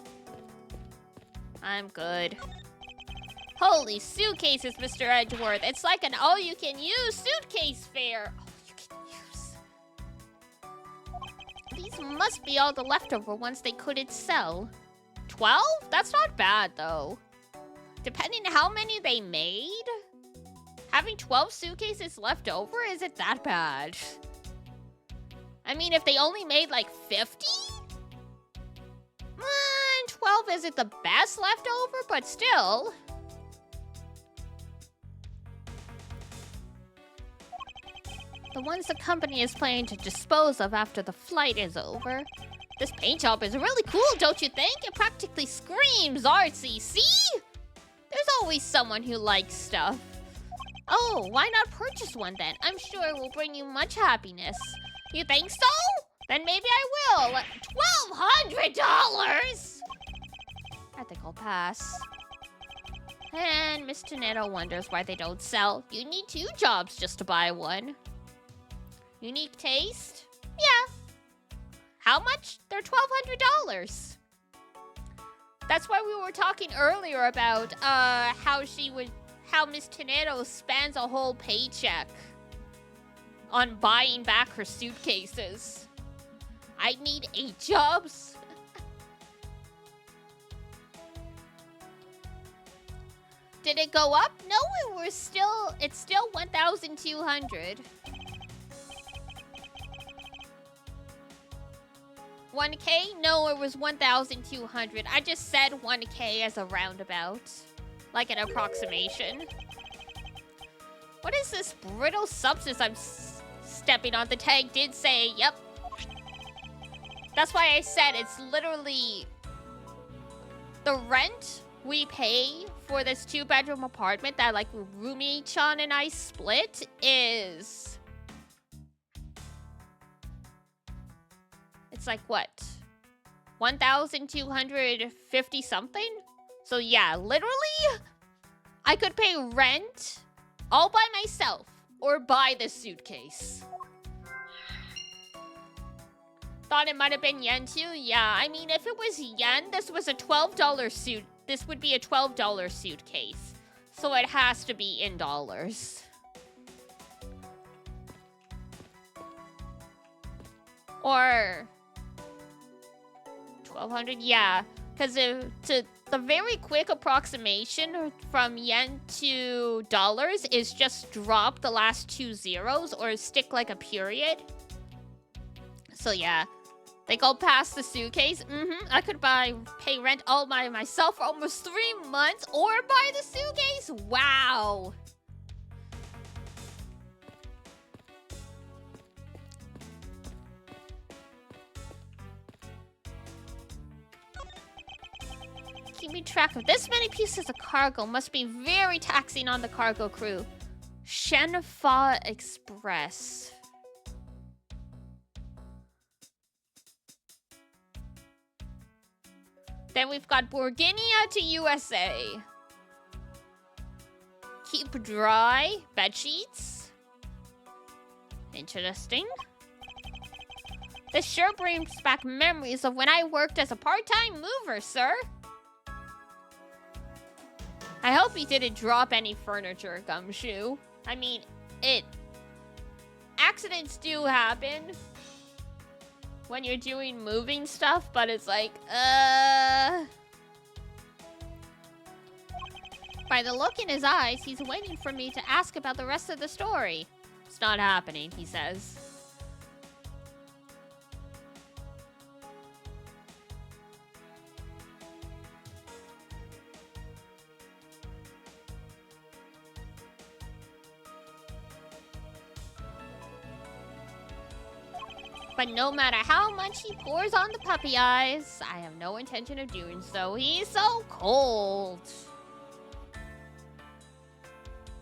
I'm good. Holy suitcases, Mr. Edgeworth. It's like an all-you-can-use suitcase fair. These must be all the leftover ones they couldn't sell. 12? That's not bad, though. Depending on how many they made, having 12 suitcases left over isn't that bad. I mean, if they only made like 50? 12 isn't the best leftover, but still. The ones the company is planning to dispose of after the flight is over. This paint job is really cool, don't you think? It practically screams artsy, see? There's always someone who likes stuff. Oh, why not purchase one then? I'm sure it will bring you much happiness. You think so? Then maybe I will. $1,200! I think I'll pass. And Miss Tonetto wonders why they don't sell. You need 2 jobs just to buy one. Unique taste? Yeah. How much? They're $1,200. That's why we were talking earlier about how Miss Tonetto spends a whole paycheck on buying back her suitcases. I need 8 jobs. Did it go up? No, it's still 1,200. 1K? No, it was 1,200. I just said 1K as a roundabout. Like an approximation. What is this brittle substance I'm stepping on? The tag did say, yep. That's why I said it's literally... The rent we pay for this 2-bedroom apartment that, like, roomie Chan and I split is... It's like, what? 1,250 something? So yeah, literally, I could pay rent all by myself or buy this suitcase. Thought it might have been yen too? Yeah, I mean, if it was yen, this was a $12 suit. This would be a $12 suitcase. So it has to be in dollars. Or 1,200, yeah. Because to the very quick approximation from yen to dollars is just drop the last 2 zeros or stick like a period. So yeah, they go past the suitcase. I could pay rent all by myself for almost 3 months or buy the suitcase. Wow. Keeping track of this many pieces of cargo must be very taxing on the cargo crew. Shenfa Express. Then we've got Borginia to USA. Keep dry bedsheets. Interesting. This sure brings back memories of when I worked as a part-time mover, sir. I hope you didn't drop any furniture, Gumshoe. I mean, accidents do happen when you're doing moving stuff, but it's like, By the look in his eyes, he's waiting for me to ask about the rest of the story. It's not happening, he says. But no matter how much he pours on the puppy eyes, I have no intention of doing so. He's so cold.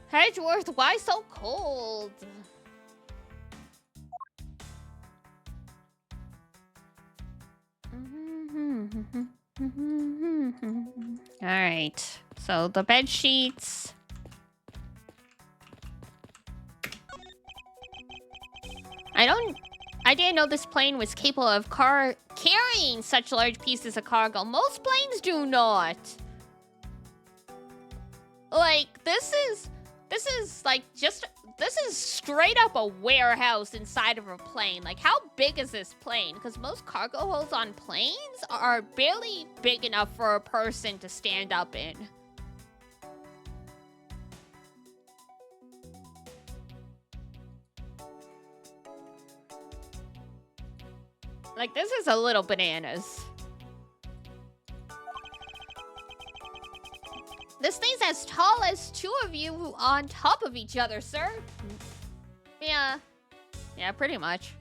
Hedgeworth, why so cold? Alright, so the bed sheets. I didn't know this plane was capable of carrying such large pieces of cargo. Most planes do not. Like, this is straight up a warehouse inside of a plane. Like, how big is this plane? Because most cargo holds on planes are barely big enough for a person to stand up in. Like, this is a little bananas. This thing's as tall as 2 of you on top of each other, sir. Yeah. Yeah, pretty much.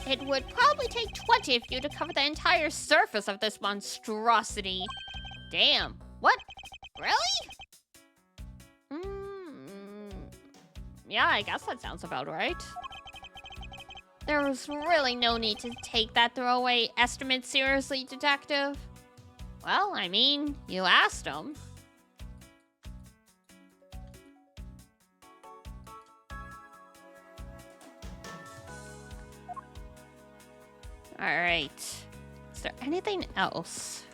It would probably take 20 of you to cover the entire surface of this monstrosity. Damn. What? Really? Yeah, I guess that sounds about right. There was really no need to take that throwaway estimate seriously, Detective. Well, I mean, you asked him. Alright. Is there anything else?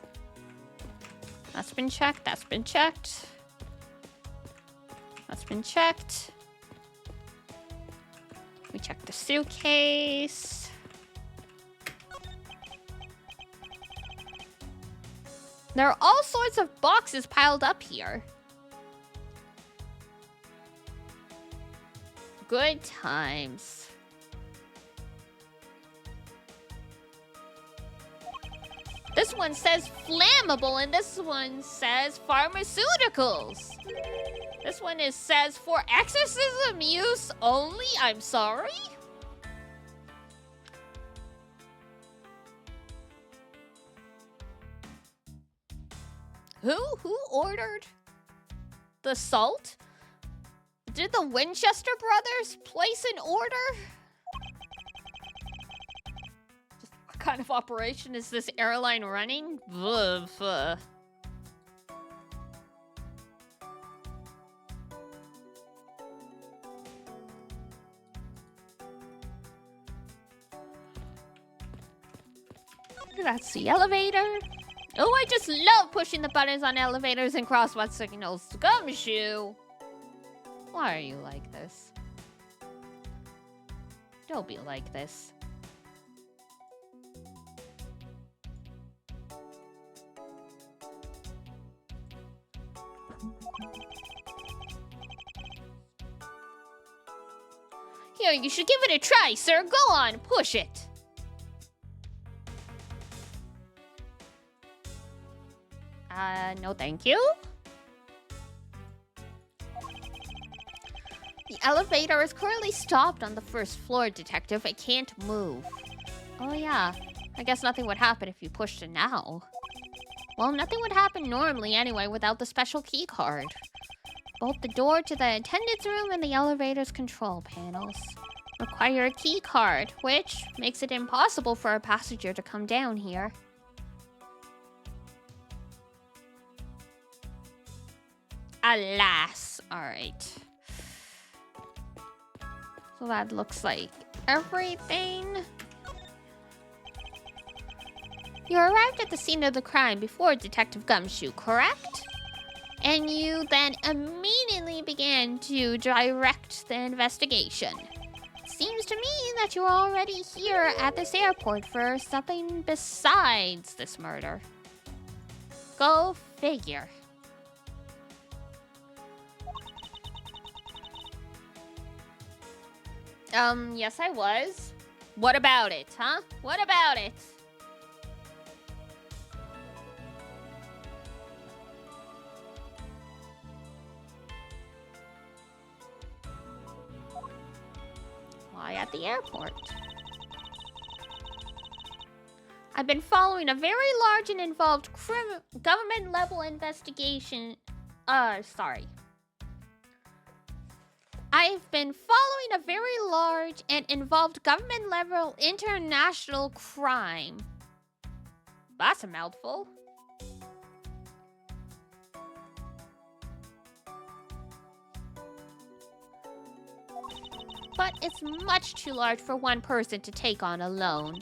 That's been checked. That's been checked. That's been checked. We checked the suitcase. There are all sorts of boxes piled up here. Good times. This one says flammable, and this one says pharmaceuticals. This one says for exorcism use only. I'm sorry. Who ordered the salt? Did the Winchester brothers place an order? Just what kind of operation is this airline running? Ugh. That's the elevator. Oh, I just love pushing the buttons on elevators and crosswalk signals. Gumshoe! Why are you like this? Don't be like this. Here, you should give it a try, sir. Go on, push it. No thank you. The elevator is currently stopped on the first floor, Detective. It can't move. Oh yeah, I guess nothing would happen if you pushed it now. Well, nothing would happen normally anyway without the special key card. Both the door to the attendance room and the elevator's control panels require a key card, which makes it impossible for a passenger to come down here. Alas. Alright. So that looks like everything. You arrived at the scene of the crime before Detective Gumshoe, correct? And you then immediately began to direct the investigation. Seems to me that you're already here at this airport for something besides this murder. Go figure. Yes I was. What about it, huh? What about it? Why at the airport? I've been following a very large and involved government-level investigation. Sorry. I've been following a very large and involved government-level international crime. That's a mouthful. But it's much too large for one person to take on alone.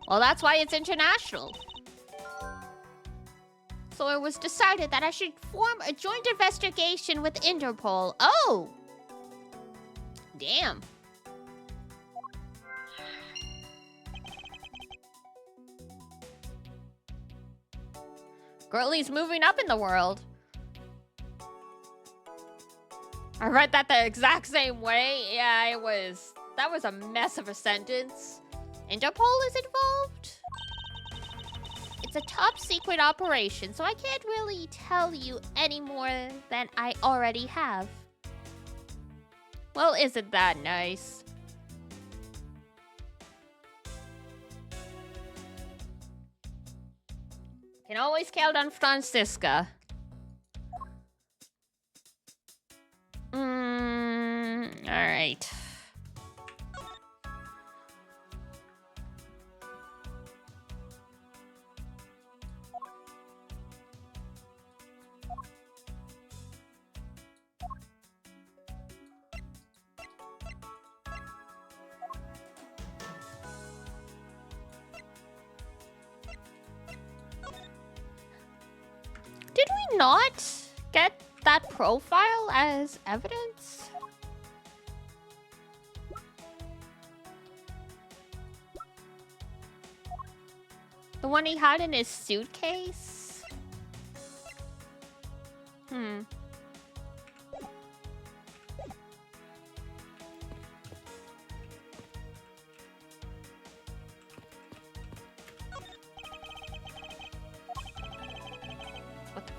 Well, that's why it's international. So it was decided that I should form a joint investigation with Interpol. Oh! Damn. Girlie's moving up in the world. I read that the exact same way. Yeah, that was a mess of a sentence. Interpol is involved? It's a top secret operation, so I can't really tell you any more than I already have. Well, isn't that nice? Can always count on Francisca. Alright. Did we not get that profile as evidence? The one he had in his suitcase?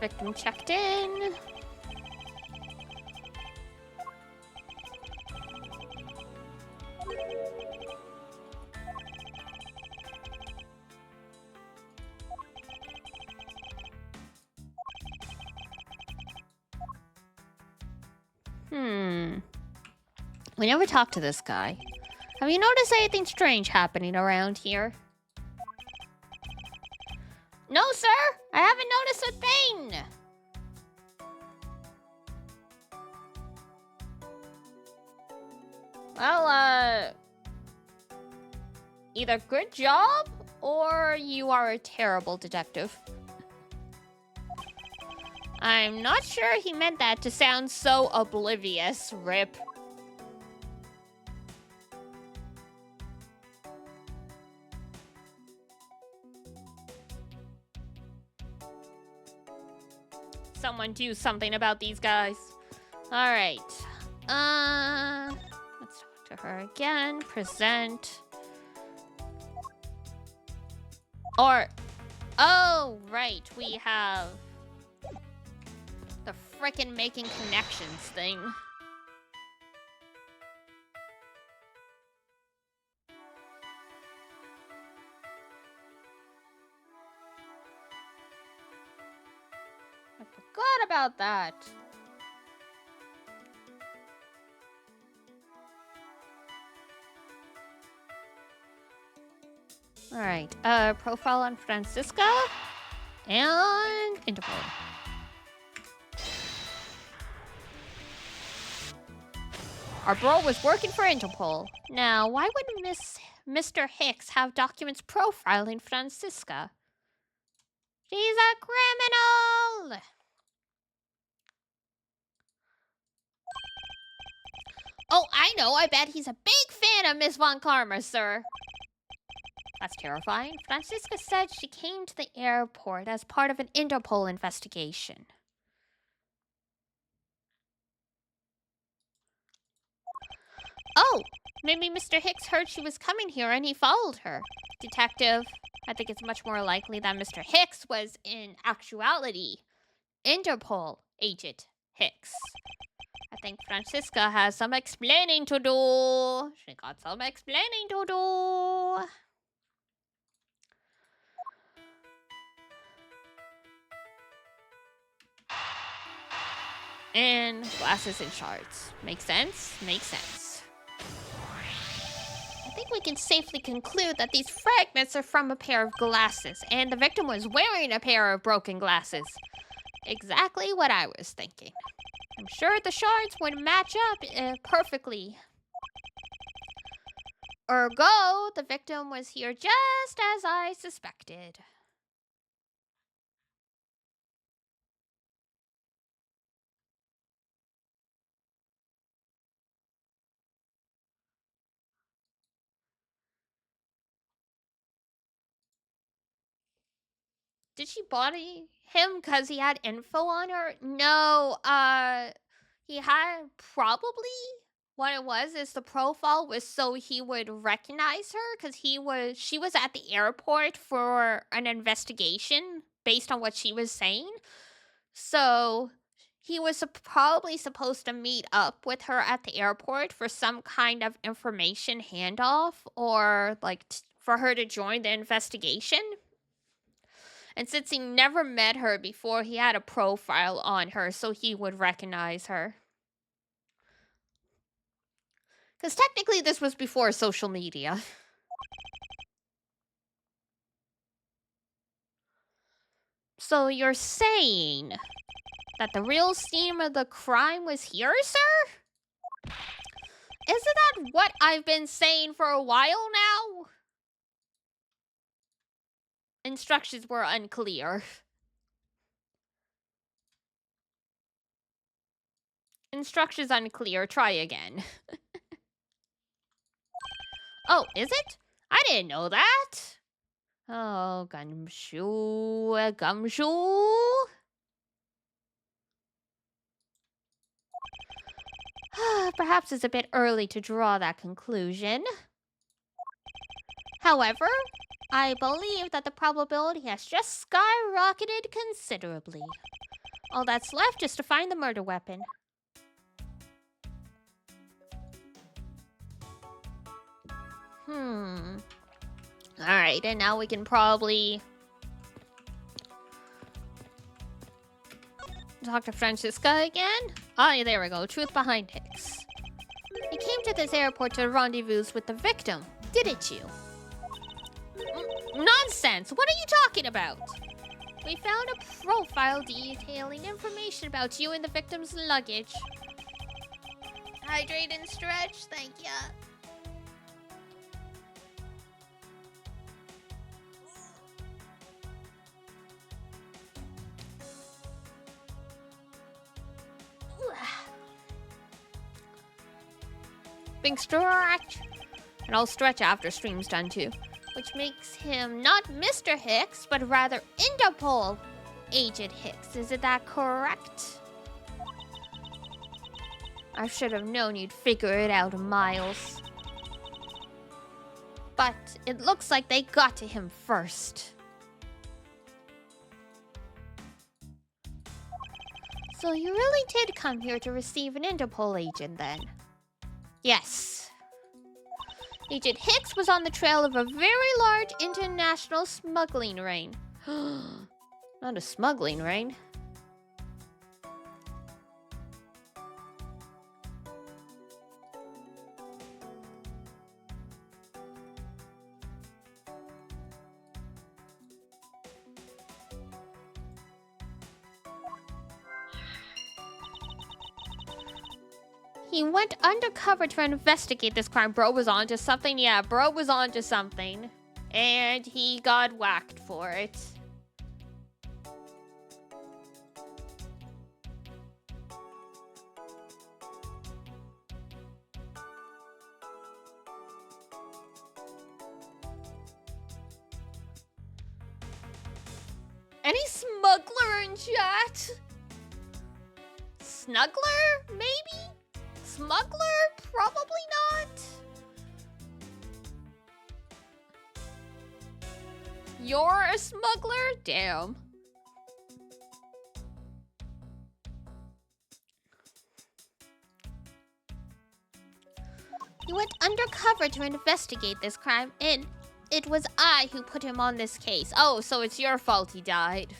Victim checked in. We never talked to this guy. Have you noticed anything strange happening around here? No, sir! I haven't noticed a thing! Well, either good job, or you are a terrible detective. I'm not sure he meant that to sound so oblivious, Rip. Someone do something about these guys. Alright. Let's talk to her again. Present. Or, oh, right. We have the frickin' making connections thing. I forgot about that. Alright, profile on Francisca and Interpol. Our bro was working for Interpol. Now, why would Mr. Hicks have documents profiling Francisca? She's a criminal! Oh, I know. I bet he's a big fan of Miss Von Karma, sir. That's terrifying. Francisca said she came to the airport as part of an Interpol investigation. Oh, maybe Mr. Hicks heard she was coming here and he followed her. Detective, I think it's much more likely that Mr. Hicks was, in actuality, Interpol agent Hicks. I think Francisca has some explaining to do. She got some explaining to do. And glasses and shards. Makes sense? Makes sense. I think we can safely conclude that these fragments are from a pair of glasses, and the victim was wearing a pair of broken glasses. Exactly what I was thinking. I'm sure the shards would match up perfectly. Ergo, the victim was here just as I suspected. Did she body him because he had info on her? No, he had probably what it was is the profile was so he would recognize her because she was at the airport for an investigation based on what she was saying. So he was probably supposed to meet up with her at the airport for some kind of information handoff or like for her to join the investigation. And since he never met her before, he had a profile on her so he would recognize her. Because technically this was before social media. So you're saying that the real scene of the crime was here, sir? Isn't that what I've been saying for a while now? Instructions were unclear. Instructions unclear. Try again. Oh, is it? I didn't know that. Oh, gumshoe, gumshoe. Perhaps it's a bit early to draw that conclusion. However, I believe that the probability has just skyrocketed considerably. All that's left is to find the murder weapon. Alright, and now we can probably talk to Francisca again. Ah, yeah, there we go. Truth behind Hicks. You came to this airport to rendezvous with the victim, didn't you? Nonsense! What are you talking about? We found a profile detailing information about you in the victim's luggage. Hydrate and stretch, thank ya. Big stretch. And I'll stretch after stream's done too. Which makes him not Mr. Hicks, but rather Interpol Agent Hicks. Isn't that correct? I should have known you'd figure it out, Miles. But it looks like they got to him first. So you really did come here to receive an Interpol agent then? Yes. Agent Hicks was on the trail of a very large international smuggling ring. Not a smuggling ring. He went undercover to investigate this crime. Bro was onto something. Yeah, bro was onto something. And he got whacked for it. Any smuggler in chat? Snuggler? Maybe? Smuggler? Probably not. You're a smuggler? Damn. He went undercover to investigate this crime, and it was I who put him on this case. Oh, so it's your fault he died.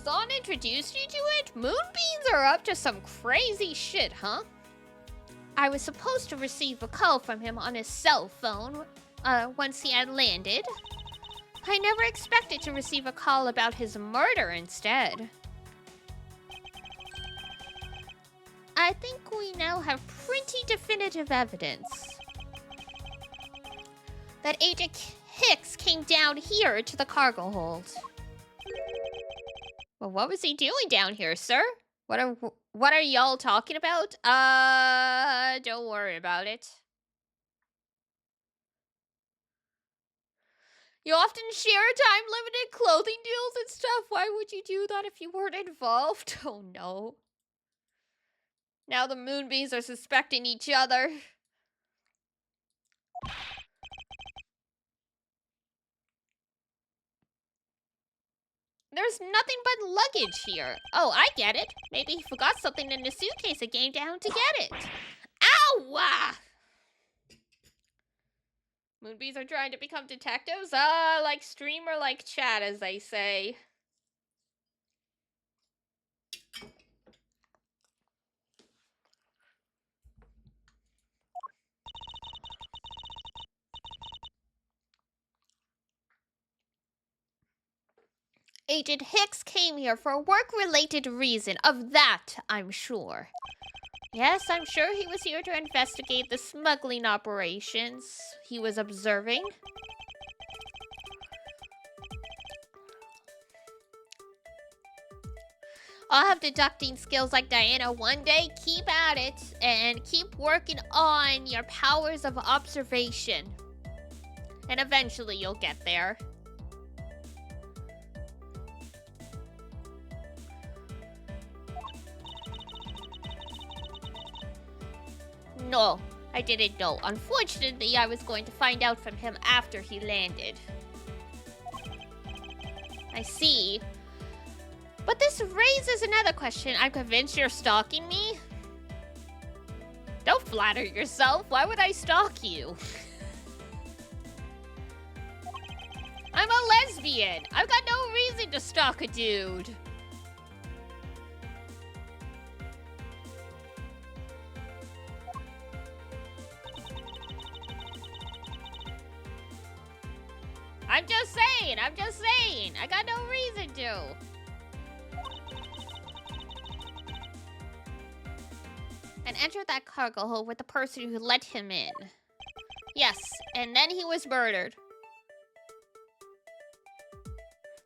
Zon introduced you to it? Moonbeams are up to some crazy shit, huh? I was supposed to receive a call from him on his cell phone once he had landed. I never expected to receive a call about his murder instead. I think we now have pretty definitive evidence that Agent Hicks came down here to the cargo hold. Well, what was he doing down here, sir? What are y'all talking about? Don't worry about it. You often share time-limited clothing deals and stuff. Why would you do that if you weren't involved? Oh, no. Now the Moonbeams are suspecting each other. There's nothing but luggage here. Oh, I get it. Maybe he forgot something in the suitcase and came down to get it. Ow! Moonbeams are trying to become detectives? Like stream or like chat, as they say. Agent Hicks came here for a work-related reason. Of that, I'm sure. Yes, I'm sure he was here to investigate the smuggling operations he was observing. I'll have deducting skills like Diana one day. Keep at it and keep working on your powers of observation. And eventually you'll get there. No, I didn't know. Unfortunately, I was going to find out from him after he landed. I see. But this raises another question. I'm convinced you're stalking me? Don't flatter yourself. Why would I stalk you? I'm a lesbian. I've got no reason to stalk a dude. I'm just saying. I got no reason to. And entered that cargo hold with the person who let him in. Yes, and then he was murdered.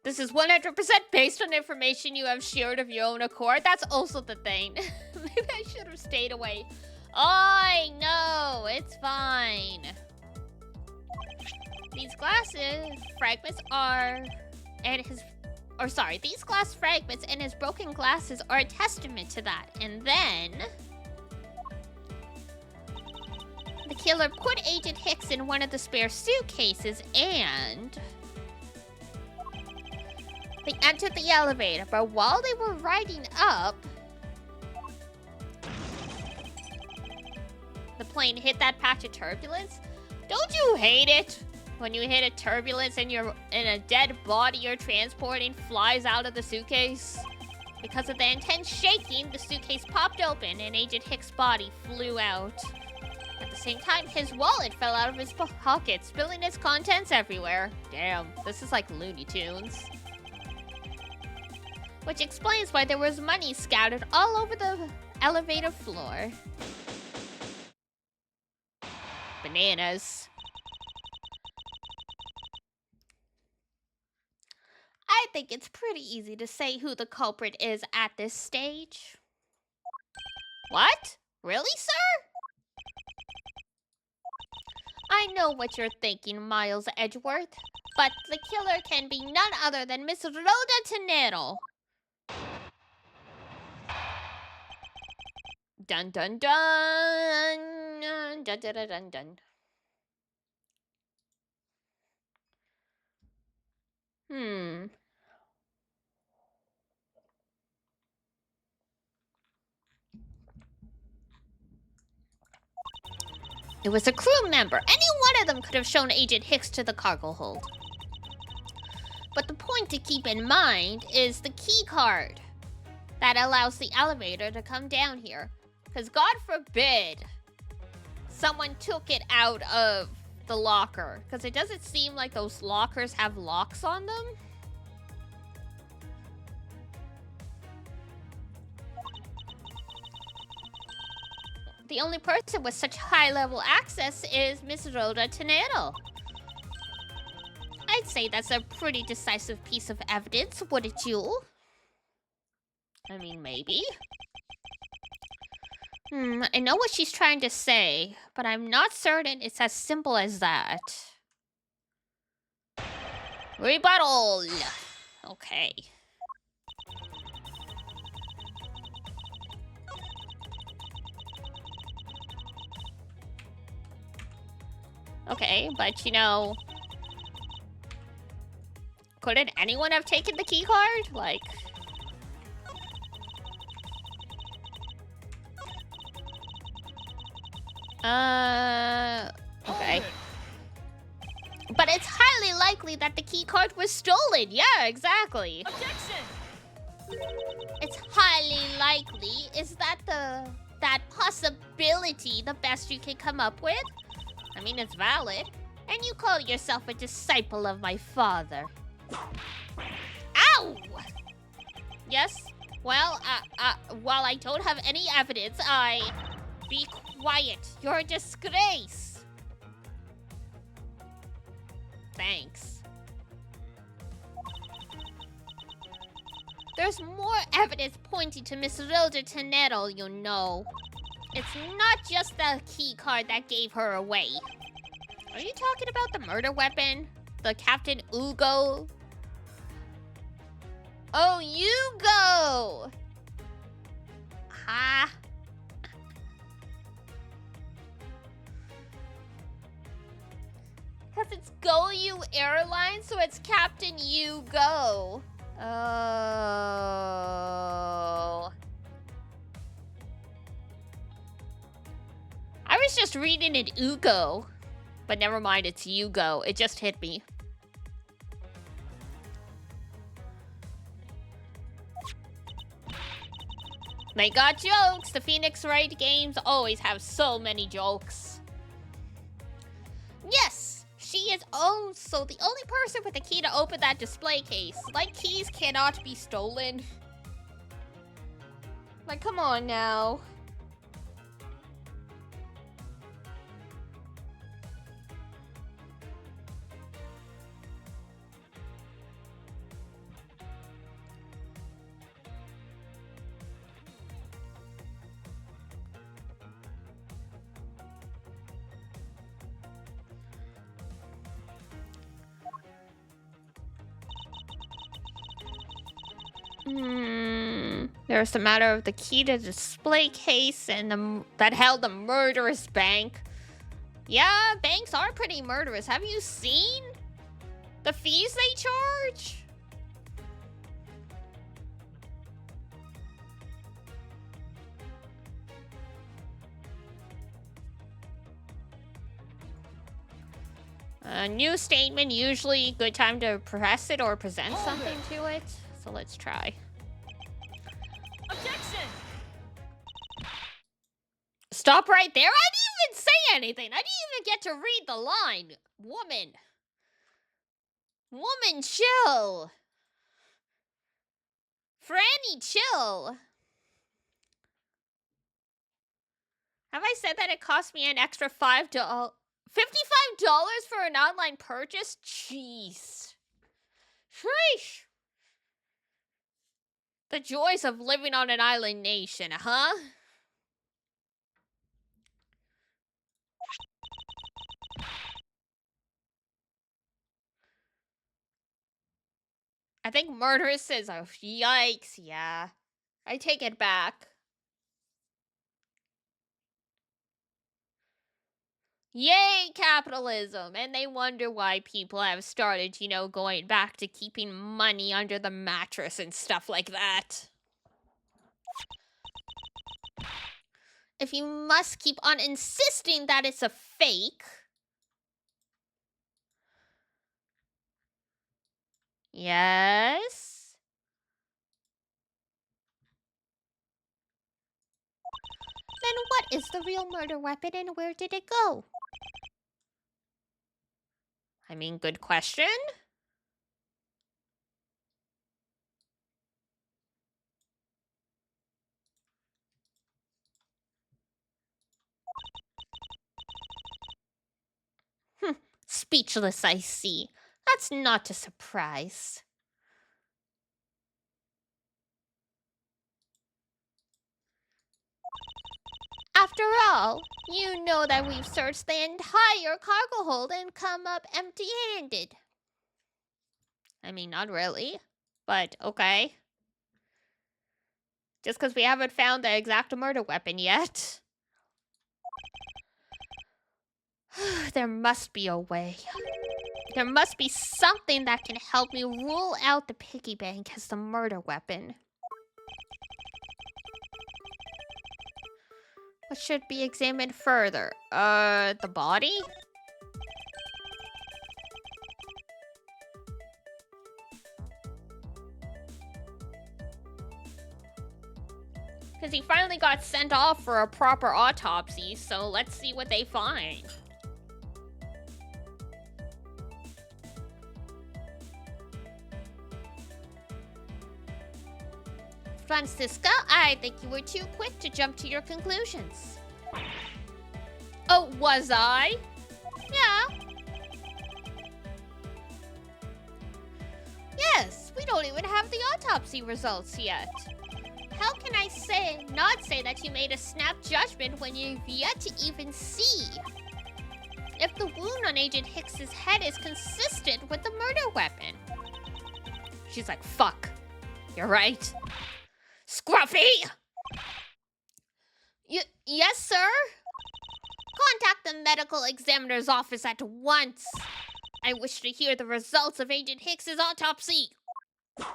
This is 100% based on information you have shared of your own accord. That's also the thing. Maybe I should have stayed away. I know, it's fine. These glasses fragments these glass fragments and his broken glasses are a testament to that. And then the killer put Agent Hicks in one of the spare suitcases and they entered the elevator, but while they were riding up, the plane hit that patch of turbulence. Don't you hate it? When you hit a turbulence and you're in a dead body you're transporting flies out of the suitcase? Because of the intense shaking, the suitcase popped open and Agent Hicks' body flew out. At the same time, his wallet fell out of his pocket, spilling its contents everywhere. Damn, this is like Looney Tunes. Which explains why there was money scattered all over the elevator floor. Bananas. I think it's pretty easy to say who the culprit is at this stage. What? Really, sir? I know what you're thinking, Miles Edgeworth, but the killer can be none other than Miss Rhoda Tenero. Dun dun dun. Dun dun dun dun dun. It was a crew member. Any one of them could have shown Agent Hicks to the cargo hold. But the point to keep in mind is the key card that allows the elevator to come down here. Because God forbid someone took it out of the locker. Because it doesn't seem like those lockers have locks on them. The only person with such high-level access is Miss Rhoda Tenero. I'd say that's a pretty decisive piece of evidence, wouldn't you? I mean, maybe. I know what she's trying to say, but I'm not certain it's as simple as that. Rebuttal! Okay. Okay, but you know, couldn't anyone have taken the key card? Like, okay. But it's highly likely that the key card was stolen. Yeah, exactly. Objection! It's highly likely. Is that that possibility the best you can come up with? I mean, it's valid. And you call yourself a disciple of my father. Ow! Yes? Well, while I don't have any evidence, Be quiet. You're a disgrace. Thanks. There's more evidence pointing to Miss Rhoda Tenero, you know. It's not just the key card that gave her away. Are you talking about the murder weapon? The Captain Ugo? Oh, Ugo! Ha! Because it's Go You Airlines, so it's Captain You Go. Oh. I was just reading it Ugo. But never mind, it's Yugo. It just hit me. They got jokes. The Phoenix Wright games always have so many jokes. Yes, she is also the only person with the key to open that display case. Like, keys cannot be stolen. Like, come on now. There's the matter of the key to the display case and that held the murderous bank. Yeah, banks are pretty murderous. Have you seen the fees they charge? A new statement, usually good time to press it or present something to it. So let's try. Objection! Stop right there. I didn't even say anything. I didn't even get to read the line. Woman. Woman, chill. Franny, chill. Have I said that it cost me an extra $55 for an online purchase? Jeez. Sheesh. The joys of living on an island nation, huh? I think murderous is a yikes, yeah. I take it back. Yay, capitalism! And they wonder why people have started, you know, going back to keeping money under the mattress and stuff like that. If you must keep on insisting that it's a fake... Yes? Then what is the real murder weapon and where did it go? I mean, good question. Speechless, I see. That's not a surprise. After all, you know that we've searched the entire cargo hold and come up empty-handed. I mean, not really, but okay. Just because we haven't found the exact murder weapon yet. There must be a way. There must be something that can help me rule out the piggy bank as the murder weapon. What should be examined further? The body? Because he finally got sent off for a proper autopsy, so let's see what they find. Francisca, I think you were too quick to jump to your conclusions. Oh, was I? Yeah. Yes, we don't even have the autopsy results yet. How can I not say that you made a snap judgment when you've yet to even see if the wound on Agent Hicks's head is consistent with the murder weapon? She's like, fuck. You're right. Scruffy! Yes, sir? Contact the medical examiner's office at once. I wish to hear the results of Agent Hicks's autopsy. Yes,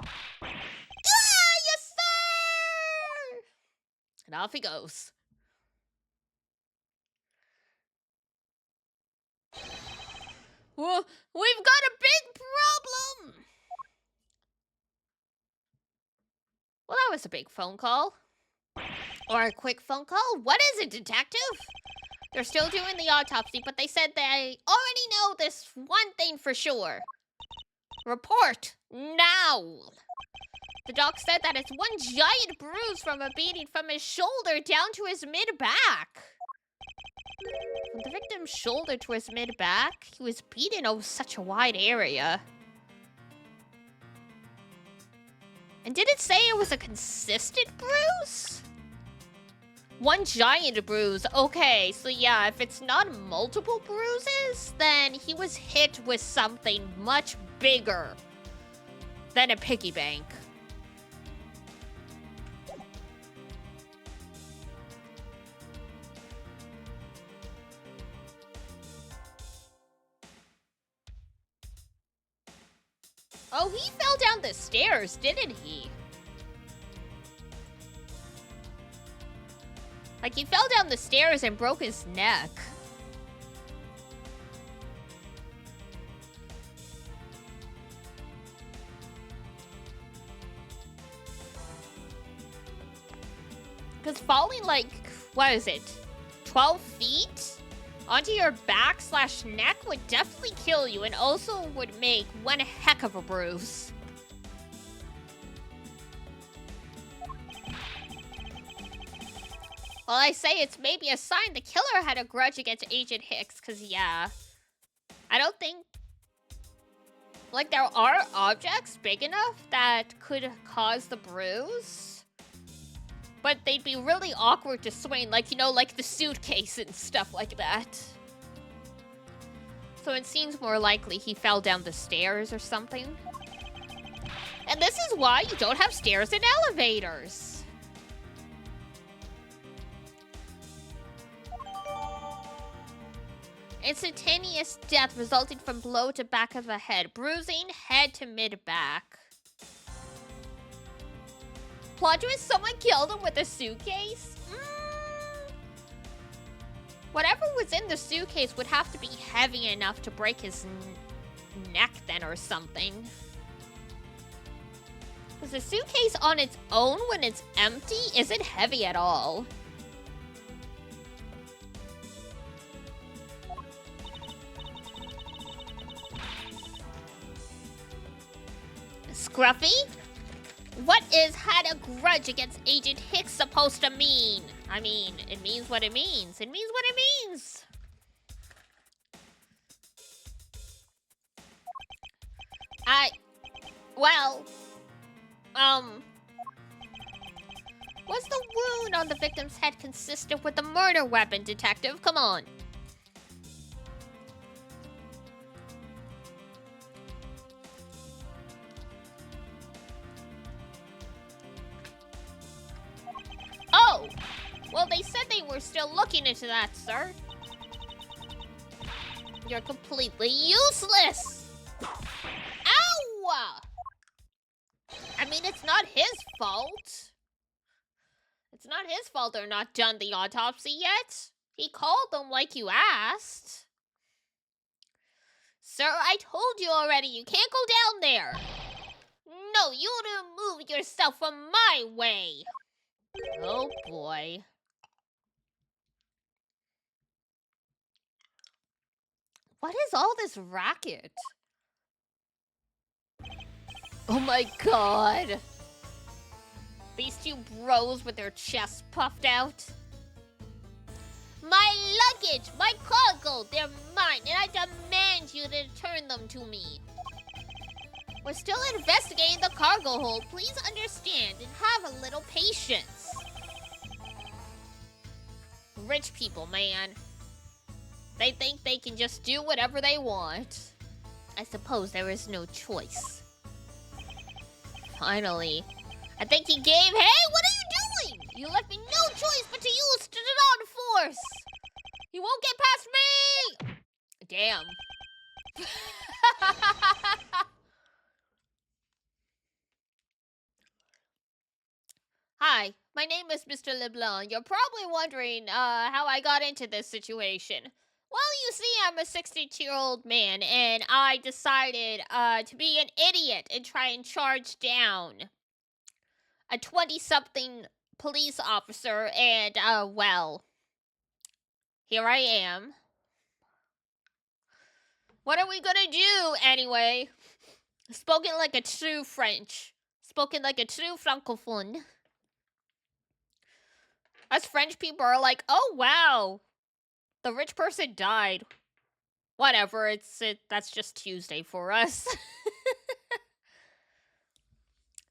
sir! And off he goes. Whoa, we've got a big problem! Well, that was a big phone call. Or a quick phone call? What is it, detective? They're still doing the autopsy, but they said they already know this one thing for sure. Report, now! The doc said that it's one giant bruise from a beating from his shoulder down to his mid-back. From the victim's shoulder to his mid-back, he was beaten over such a wide area. And did it say it was a consistent bruise? One giant bruise. Okay, so yeah, if it's not multiple bruises, then he was hit with something much bigger than a piggy bank. Oh, he fell down the stairs, didn't he? Like, he fell down the stairs and broke his neck. Because falling, like, what is it? 12 feet? Onto your back / neck would definitely kill you and also would make one heck of a bruise. Well, I say it's maybe a sign the killer had a grudge against Agent Hicks, because yeah. I don't think... Like, there are objects big enough that could cause the bruise. But they'd be really awkward to swing, like, you know, like the suitcase and stuff like that. So it seems more likely he fell down the stairs or something. And this is why you don't have stairs in elevators. Instantaneous death resulting from blow to back of the head. Bruising, head to mid-back. Plot twist, someone killed him with a suitcase? Whatever was in the suitcase would have to be heavy enough to break his neck then or something. Because the suitcase on its own when it's empty isn't heavy at all. Scruffy? What is had a grudge against Agent Hicks supposed to mean? I mean, it means what it means. It means what it means. Was the wound on the victim's head consistent with the murder weapon, detective? Come on. Oh! Well, they said they were still looking into that, sir. You're completely useless! Ow! I mean, it's not his fault. It's not his fault they're not done the autopsy yet. He called them like you asked. Sir, I told you already, you can't go down there. No, you remove yourself from my way. Oh boy. What is all this racket? Oh my god. These two bros with their chests puffed out. My luggage, my cargo, they're mine, and I demand you to return them to me. We're still investigating the cargo hold. Please understand and have a little patience. Rich people, man. They think they can just do whatever they want. I suppose there is no choice. Finally. I think he gave... Hey, what are you doing? You left me no choice but to use the force. You won't get past me! Damn. Hi, my name is Mr. LeBlanc. You're probably wondering how I got into this situation. Well, you see, I'm a 62-year-old man, and I decided to be an idiot and try and charge down a 20-something police officer, and, well, here I am. What are we gonna do, anyway? Spoken like a true French. Spoken like a true francophone. Us French people are like, oh, wow, the rich person died. Whatever, that's just Tuesday for us.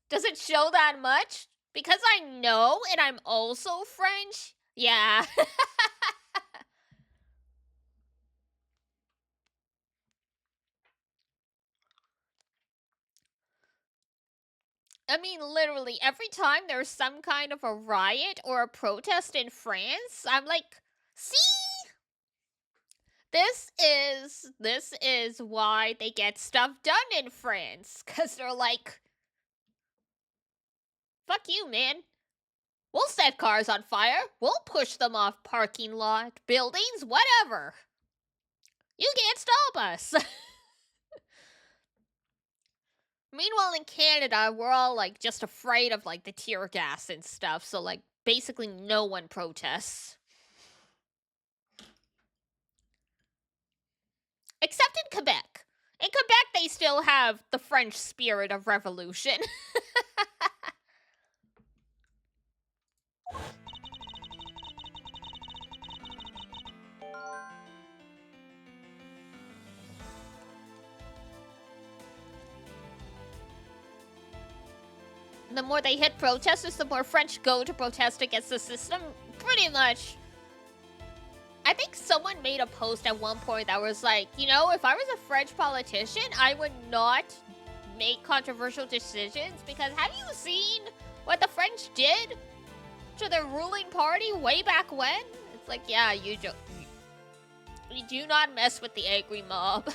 Does it show that much? Because I know and I'm also French? Yeah. I mean, literally, every time there's some kind of a riot or a protest in France, I'm like, see? This is why they get stuff done in France. Cause they're like, fuck you, man. We'll set cars on fire. We'll push them off parking lot, buildings, whatever. You can't stop us. Meanwhile, in Canada, we're all like just afraid of like the tear gas and stuff. So like basically no one protests. Except in Quebec. In Quebec, they still have the French spirit of revolution. The more they hit protesters, the more French go to protest against the system. Pretty much. I think someone made a post at one point that was like, you know, if I was a French politician, I would not make controversial decisions because have you seen what the French did to the ruling party way back when? It's like, yeah, you do not mess with the angry mob.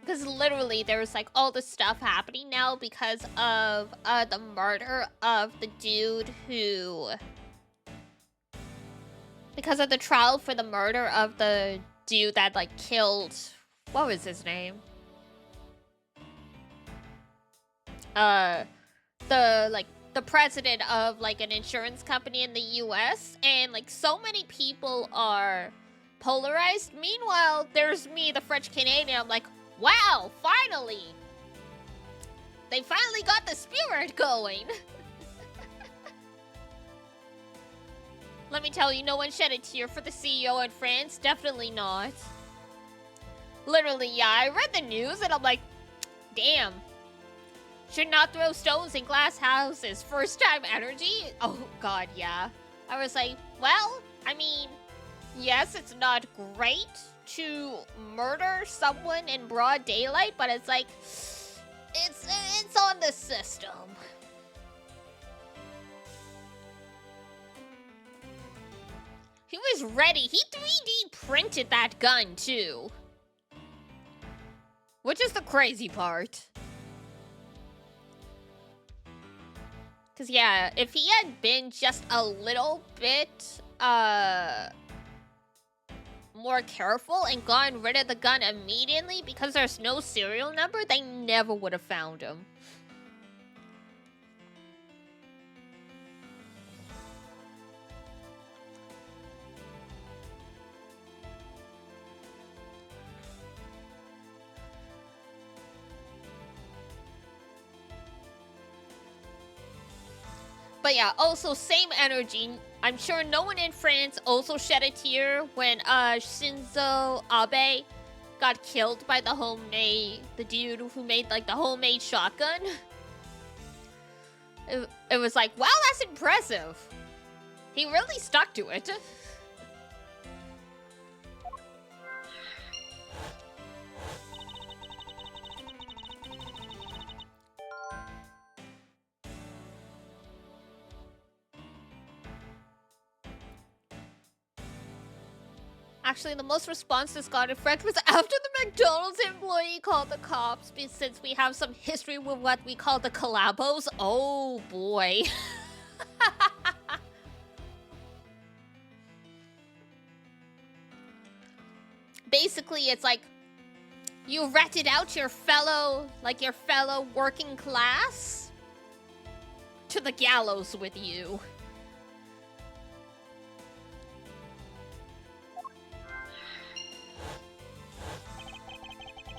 Because literally there's like all this stuff happening now because of the murder of the dude who... Because of the trial for the murder of the dude that like killed... What was his name? The president of like an insurance company in the US, and like so many people are polarized. Meanwhile, there's me, the French Canadian. I'm like, wow, finally! They finally got the spirit going! Let me tell you, no one shed a tear for the CEO in France. Definitely not. Literally, yeah, I read the news and I'm like, damn. Should not throw stones in glass houses. First time energy? Oh, God, yeah. I was like, well, I mean, yes, it's not great to murder someone in broad daylight, but it's like, it's on the system. He was ready. He 3D printed that gun, too. Which is the crazy part. Because, yeah, if he had been just a little bit, more careful and gotten rid of the gun immediately, because there's no serial number, they never would have found him. But yeah, also same energy. I'm sure no one in France also shed a tear when Shinzo Abe got killed by the dude who made like the homemade shotgun. It was like, wow, that's impressive. He really stuck to it. Actually, the most responses got it correct was after the McDonald's employee called the cops, since we have some history with what we call the collabos. Oh boy. Basically, it's like you ratted out your fellow working class to the gallows with you.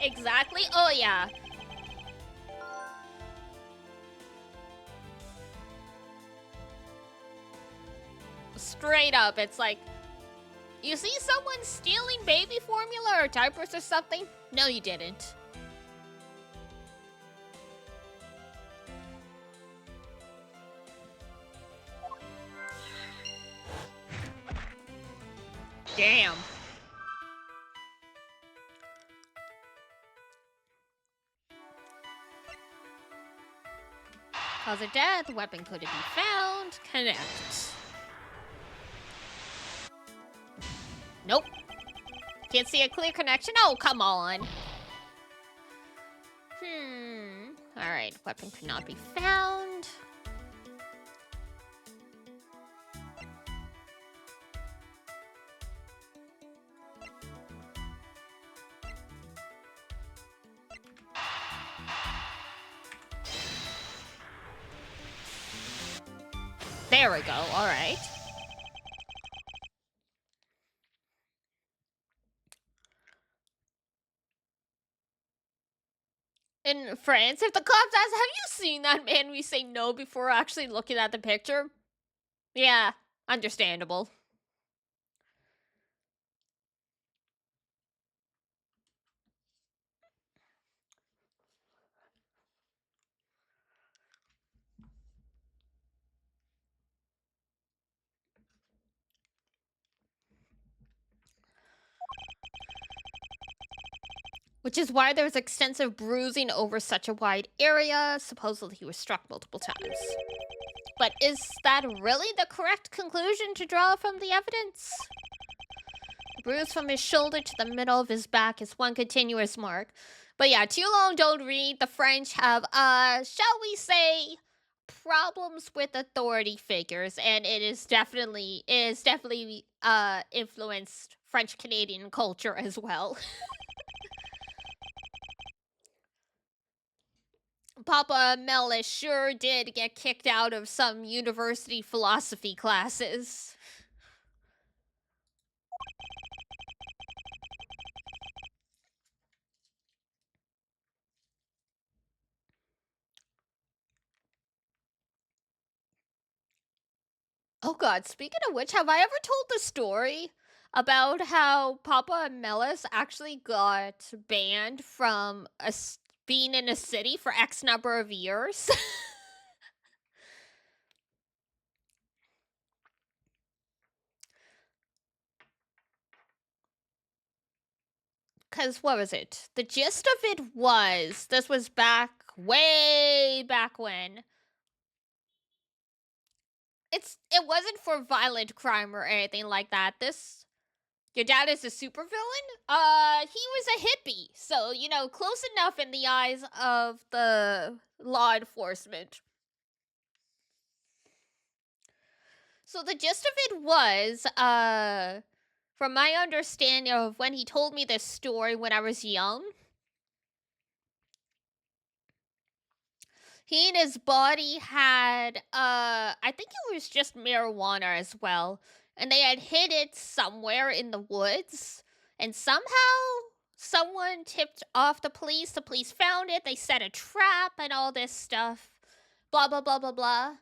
Exactly. Oh, yeah. Straight up, it's like, you see someone stealing baby formula or diapers or something? No, you didn't. Damn. Cause of death, weapon couldn't be found. Connect. Nope. Can't see a clear connection? Oh, come on. Alright, weapon could not be found. There we go, alright. In France, if the cops ask, have you seen that man? We say no before actually looking at the picture. Yeah, understandable. Which is why there was extensive bruising over such a wide area. Supposedly he was struck multiple times. But is that really the correct conclusion to draw from the evidence? The bruise from his shoulder to the middle of his back is one continuous mark. But yeah, too long don't read. The French have, shall we say, problems with authority figures, and it is definitely influenced French Canadian culture as well. Papa Mellis sure did get kicked out of some university philosophy classes. Oh god, speaking of which, have I ever told the story about how Papa Mellis actually got banned from being in a city for X number of years? Because what was it? The gist of it was, this was way back when. It wasn't for violent crime or anything like that. Your dad is a supervillain? He was a hippie, so, you know, close enough in the eyes of the law enforcement. So the gist of it was, from my understanding of when he told me this story when I was young, he and his body had, I think it was just marijuana as well. And they had hid it somewhere in the woods. And somehow, someone tipped off the police. The police found it. They set a trap and all this stuff. Blah, blah, blah, blah, blah.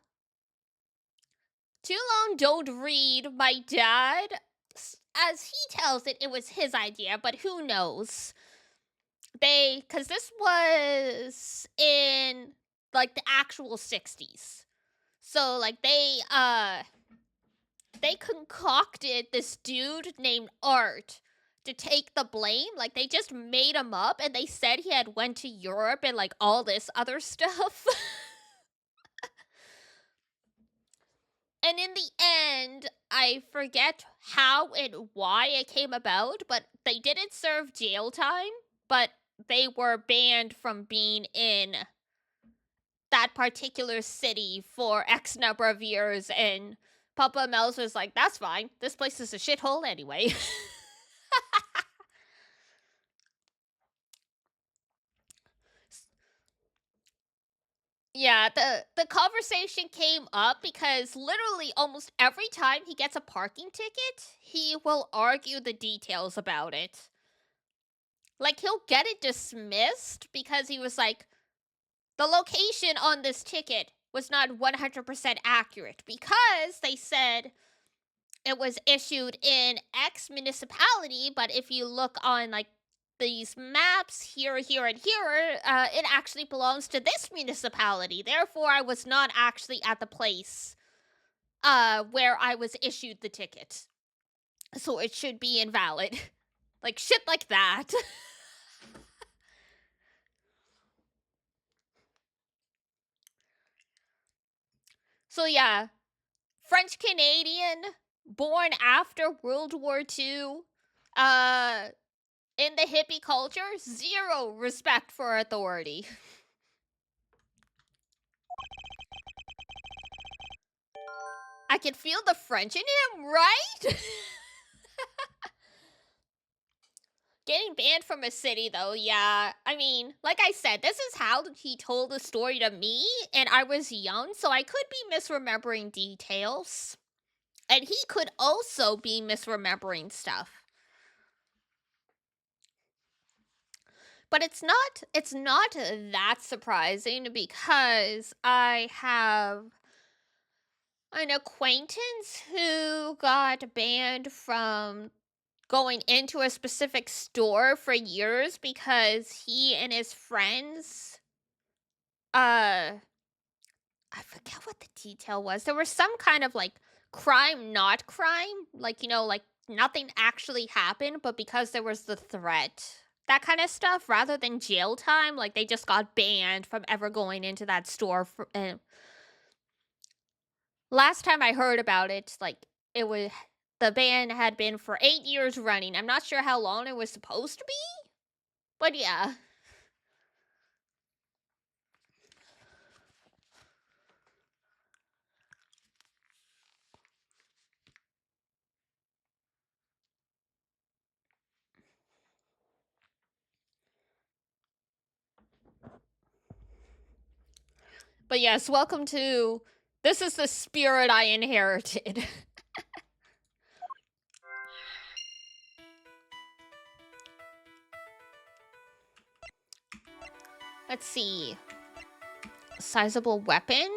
Too long don't read. My dad, as he tells it, it was his idea, but who knows? Because this was in like the actual 60s. So like they concocted this dude named Art to take the blame. Like they just made him up and they said he had went to Europe and like all this other stuff. And in the end, I forget how and why it came about, but they didn't serve jail time, but they were banned from being in that particular city for X number of years, and Papa Mel's was like, that's fine. This place is a shithole anyway. Yeah, the conversation came up because literally almost every time he gets a parking ticket, he will argue the details about it. Like, he'll get it dismissed because he was like, the location on this ticket was not 100% accurate because they said it was issued in X municipality, but if you look on like these maps here, here, and here, it actually belongs to this municipality. Therefore, I was not actually at the place where I was issued the ticket. So it should be invalid. Like shit like that. So yeah, French Canadian, born after World War II, in the hippie culture, zero respect for authority. I can feel the French in him, right? Getting banned from a city, though, yeah. I mean, like I said, this is how he told the story to me, and I was young, so I could be misremembering details. And he could also be misremembering stuff. But it's not that surprising because I have an acquaintance who got banned from going into a specific store for years because he and his friends I forget what the detail was. There was some kind of like crime, not crime, like like nothing actually happened, but because there was the threat, that kind of stuff, rather than jail time, like they just got banned from ever going into that store. Last time I heard about it, like it was the ban had been for 8 years running. I'm not sure how long it was supposed to be, but yeah. But yes, welcome to This is the Spirit I Inherited. Let's see. Sizable weapon?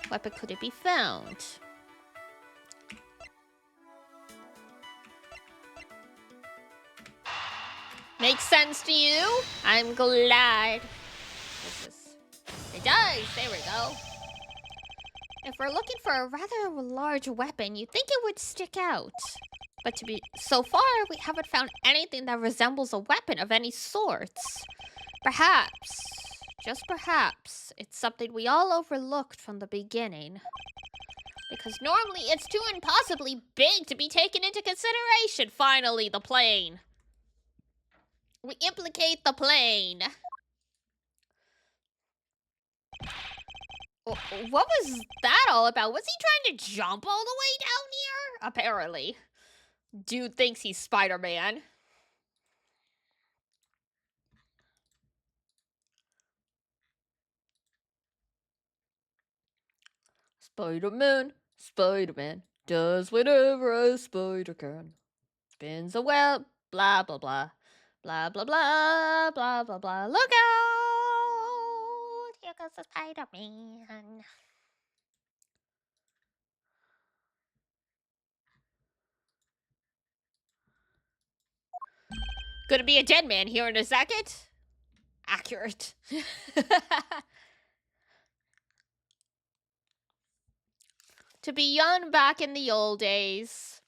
Weapon could it be found? Makes sense to you? I'm glad. It does. There we go. If we're looking for a rather large weapon, you'd think it would stick out. But so far, we haven't found anything that resembles a weapon of any sorts. Perhaps, just perhaps, it's something we all overlooked from the beginning. Because normally it's too impossibly big to be taken into consideration. Finally, the plane. We implicate the plane. What was that all about? Was he trying to jump all the way down here? Apparently. Dude thinks he's Spider-Man. Spider-Man, Spider-Man, does whatever a spider can. Spins a web, blah, blah, blah. Blah, blah, blah, blah, blah, blah. Look out! Here goes the Spider-Man. Gonna be a dead man here in a second. Accurate. To be young back in the old days.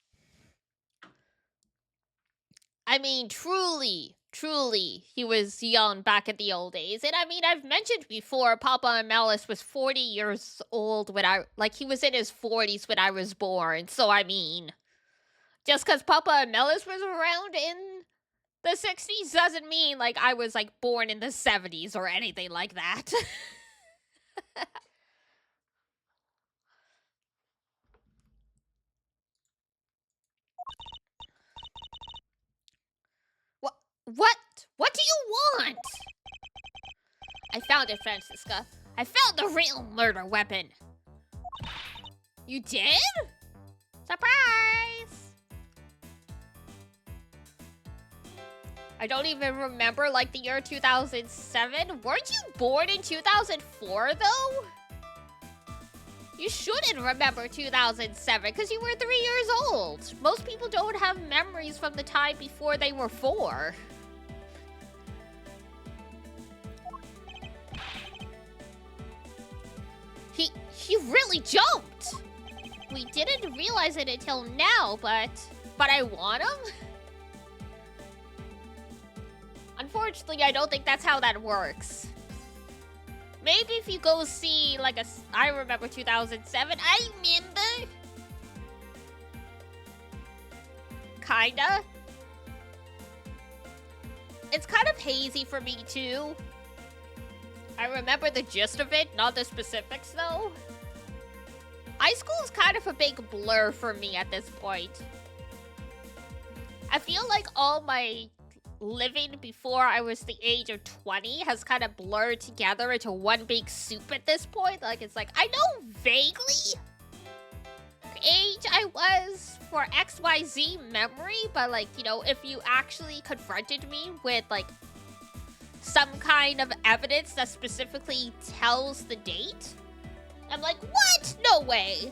I mean, truly, Truly, he was young back in the old days. And I mean, I've mentioned before, Papa Malice was 40 years old when he was in his 40s when I was born. So, I mean, just because Papa Malice was around in the 60s doesn't mean, like, I was, like, born in the 70s or anything like that. What? What do you want? I found it, Francisca. I found the real murder weapon. You did? Surprise! I don't even remember, like, the year 2007. Weren't you born in 2004, though? You shouldn't remember 2007, because you were 3 years old. Most people don't have memories from the time before they were 4. He really jumped! We didn't realize it until now, but I want him? Unfortunately, I don't think that's how that works. Maybe if you go see, like, I remember 2007. I remember. Kinda. It's kind of hazy for me, too. I remember the gist of it, not the specifics, though. High school is kind of a big blur for me at this point. I feel like all my living before I was the age of 20 has kind of blurred together into one big soup at this point. Like, it's like, I know vaguely the age I was for XYZ memory, but, like, you know, if you actually confronted me with, like, some kind of evidence that specifically tells the date, I'm like, what? No way.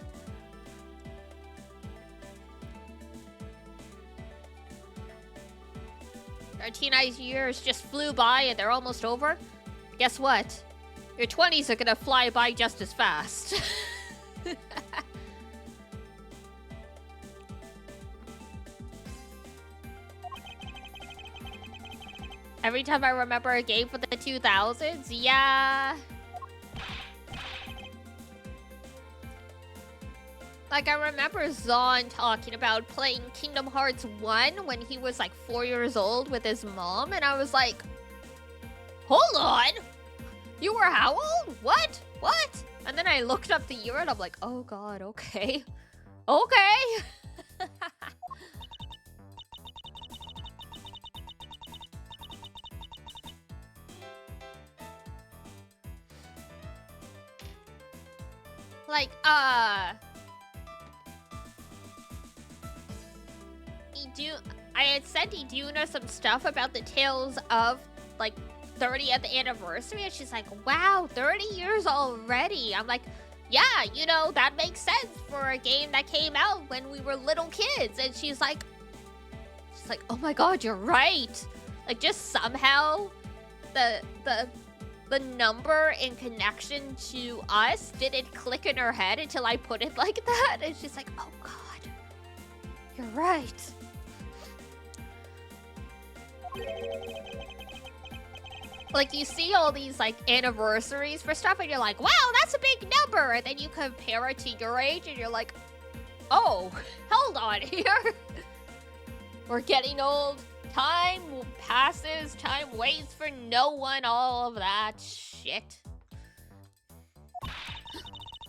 Our teenage years just flew by and they're almost over. Guess what? Your 20s are gonna fly by just as fast. Every time I remember a game from the 2000s, yeah. Like, I remember Zon talking about playing Kingdom Hearts 1 when he was, like, 4 years old with his mom, and I was like, hold on! You were how old? What? What? And then I looked up the year, and I'm like, oh god, okay. Okay! Like, I had sent Iduna some stuff about the tales of, like, 30th anniversary, and she's like, wow, 30 years already. I'm like, yeah, you know, that makes sense for a game that came out when we were little kids. And she's like, oh my god, you're right. Like, just somehow the number in connection to us didn't click in her head until I put it like that. And she's like, oh god, you're right. Like, you see all these, like, anniversaries for stuff, and you're like, wow, that's a big number! And then you compare it to your age, and you're like, oh, hold on here. We're getting old. Time passes, time waits for no one, all of that shit.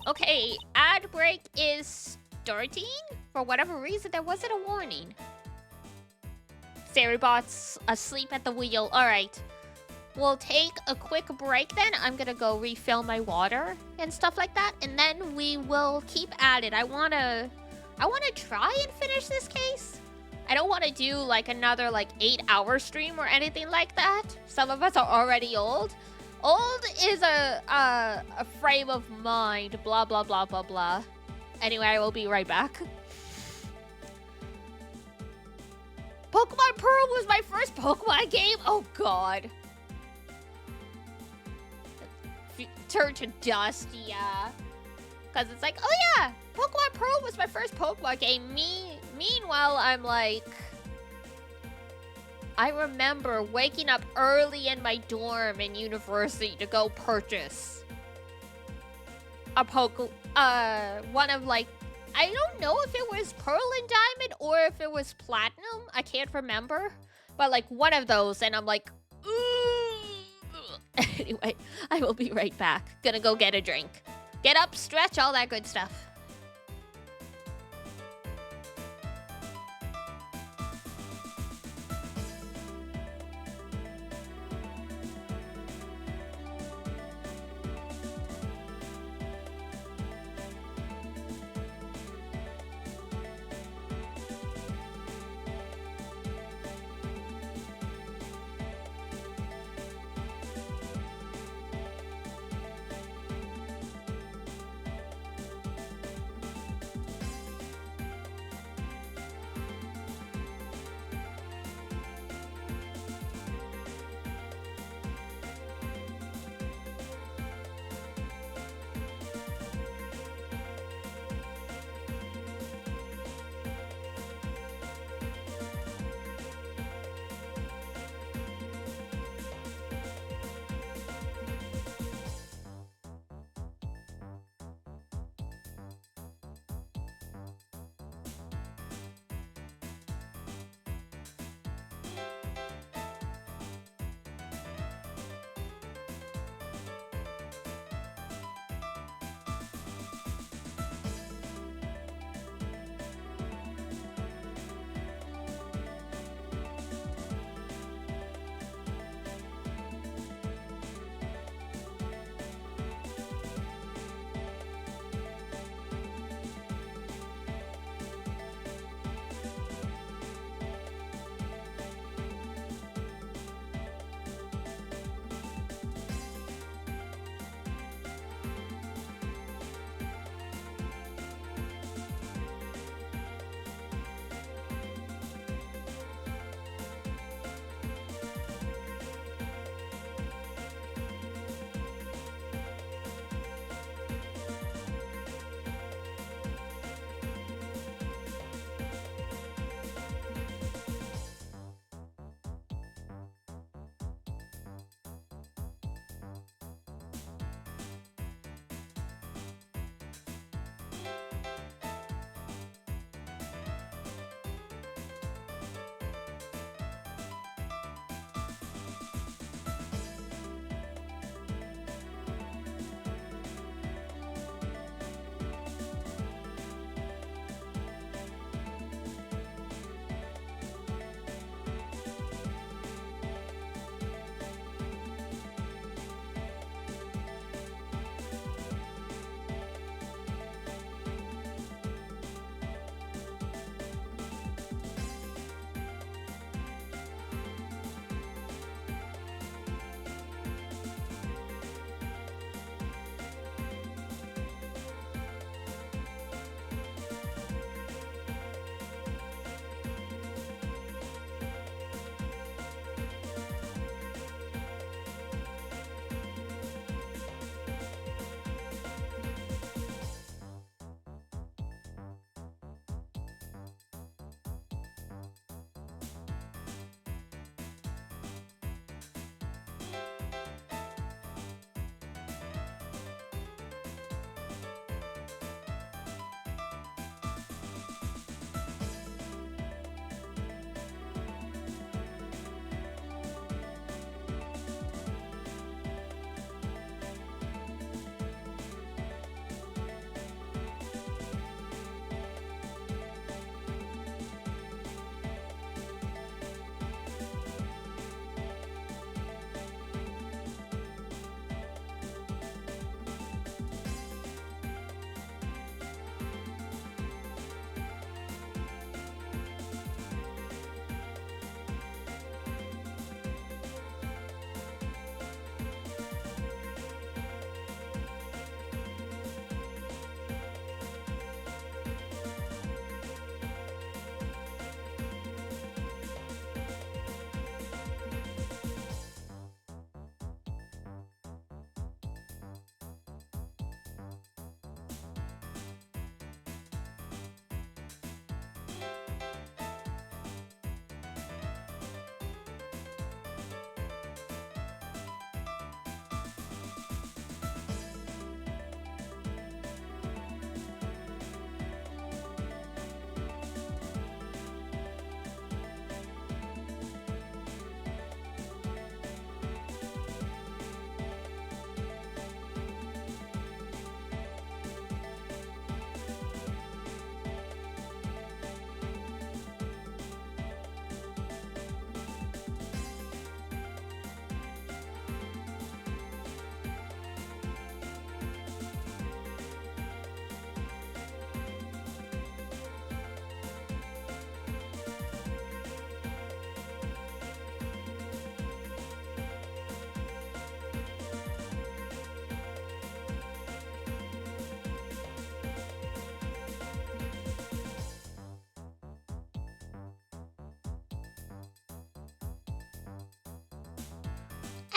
Okay, ad break is starting. For whatever reason, there wasn't a warning. Sarybot's asleep at the wheel. Alright. We'll take a quick break then. I'm gonna go refill my water and stuff like that. And then we will keep at it. I wanna try and finish this case. I don't want to do, like, another, like, 8-hour stream or anything like that. Some of us are already old. Old is a frame of mind. Blah, blah, blah, blah, blah. Anyway, I will be right back. Pokemon Pearl was my first Pokemon game? Oh, God. Turn to dust, yeah. Because it's like, oh, yeah. Pokemon Pearl was my first Pokemon game. Meanwhile, I'm like, I remember waking up early in my dorm in university to go purchase one of like, I don't know if it was pearl and diamond or if it was platinum. I can't remember. But like one of those, and I'm like, ooh. Anyway, I will be right back. Gonna go get a drink. Get up, stretch, all that good stuff.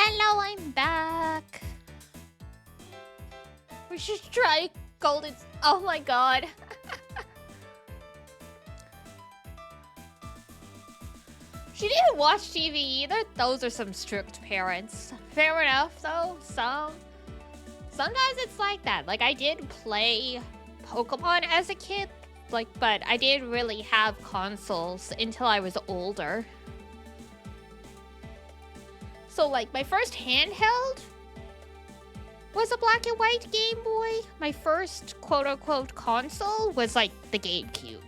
Hello, I'm back. We should try golden. Oh my god. She didn't watch TV either. Those are some strict parents. Fair enough, though. Sometimes it's like that. Like, I did play Pokemon as a kid, like, but I didn't really have consoles until I was older. So, like, my first handheld was a black and white Game Boy. My first quote-unquote console was, like, the GameCube.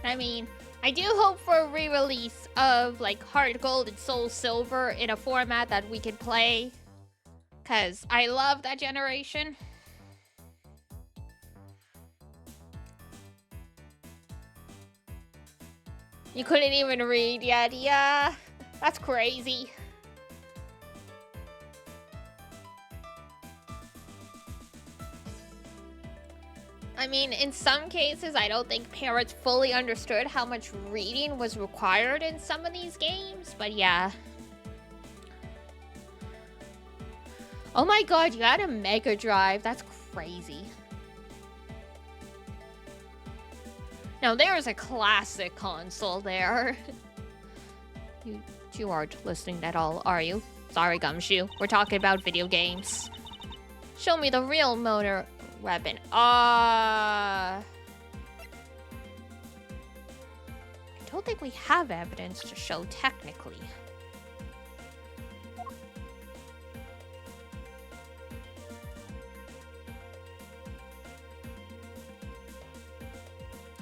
I mean, I do hope for a re-release of, like, Heart Gold and Soul Silver in a format that we can play. Because I love that generation. You couldn't even read yet? Yeah, that's crazy. I mean, in some cases, I don't think parents fully understood how much reading was required in some of these games, but yeah. Oh my god, you had a Mega Drive. That's crazy. Now, there's a classic console there. You aren't listening at all, are you? Sorry, Gumshoe. We're talking about video games. Show me the real motor weapon. I don't think we have evidence to show technically.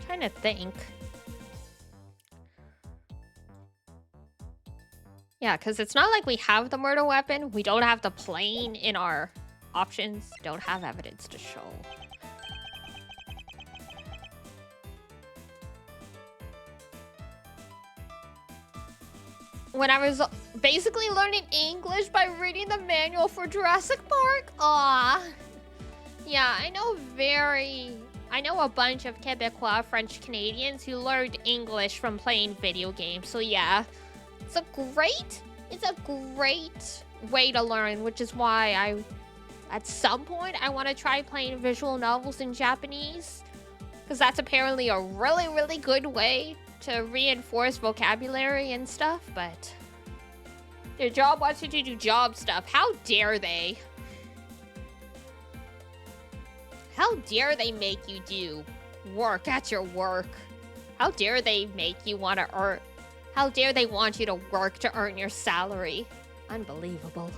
Trying to think. Yeah, because it's not like we have the murder weapon. We don't have the plane in our options. Don't have evidence to show. When I was basically learning English by reading the manual for Jurassic Park. Aw. Yeah, I know a bunch of Quebecois, French Canadians who learned English from playing video games. So yeah, it's a great way to learn, which is why at some point I want to try playing visual novels in Japanese, because that's apparently a really, really good way to reinforce vocabulary and stuff. But their job wants you to do job stuff. How dare they? How dare they make you do work at your work? How dare they make you want to earn? How dare they want you to work to earn your salary? Unbelievable.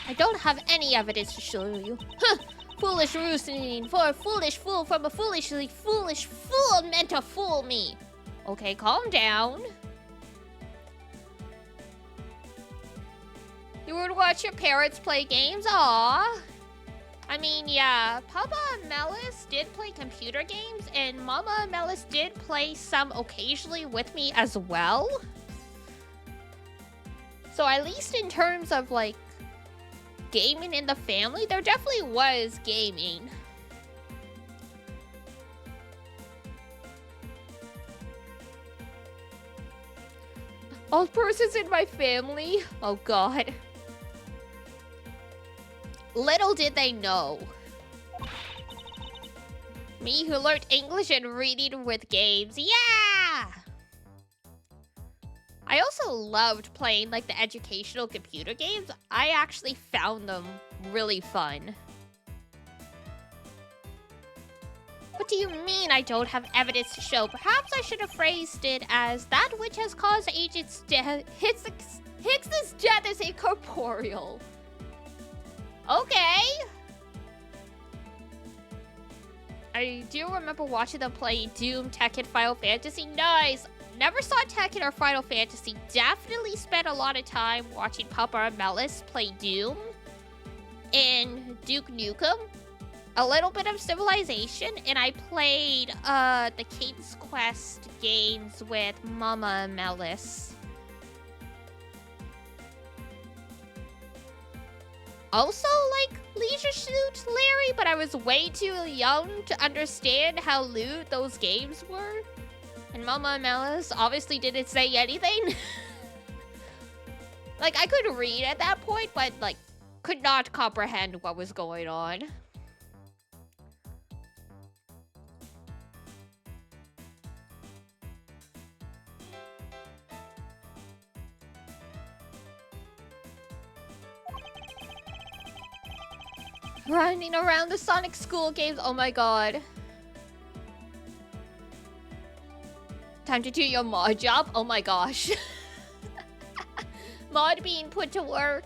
I don't have any evidence to show you. Huh! Foolish reasoning for a foolish fool from a foolishly foolish fool meant to fool me. Okay, calm down. You would watch your parents play games? Aww. I mean, yeah, Papa Melis did play computer games, and Mama Melis did play some occasionally with me as well. So at least in terms of, like, gaming in the family, there definitely was gaming. Old persons in my family? Oh god. Little did they know. Me who learned English and reading with games. Yeah! I also loved playing, like, the educational computer games. I actually found them really fun. What do you mean I don't have evidence to show? Perhaps I should have phrased it as that which has caused Agent's death. Hicks's death is incorporeal. Okay. I do remember watching them play Doom, Tekken, Final Fantasy. Nice! Never saw Tekken or Final Fantasy. Definitely spent a lot of time watching Papa and Melis play Doom and Duke Nukem. A little bit of Civilization, and I played the Cadence Quest games with Mama and Melis. Also, like, Leisure Suit Larry, but I was way too young to understand how lewd those games were. And Mama and Melis obviously didn't say anything. Like, I could read at that point, but, like, could not comprehend what was going on. Running around the Sonic school games. Oh my god. Time to do your mod job. Oh my gosh. Mod being put to work.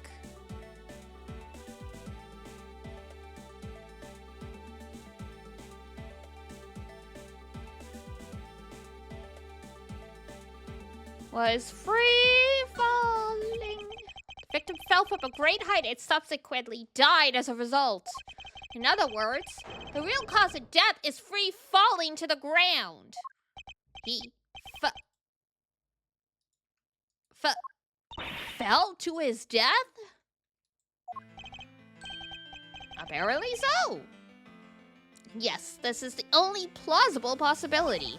Was free falling. Victim fell from a great height and subsequently died as a result. In other words, the real cause of death is free falling to the ground. He fell to his death? Apparently so. Yes, this is the only plausible possibility.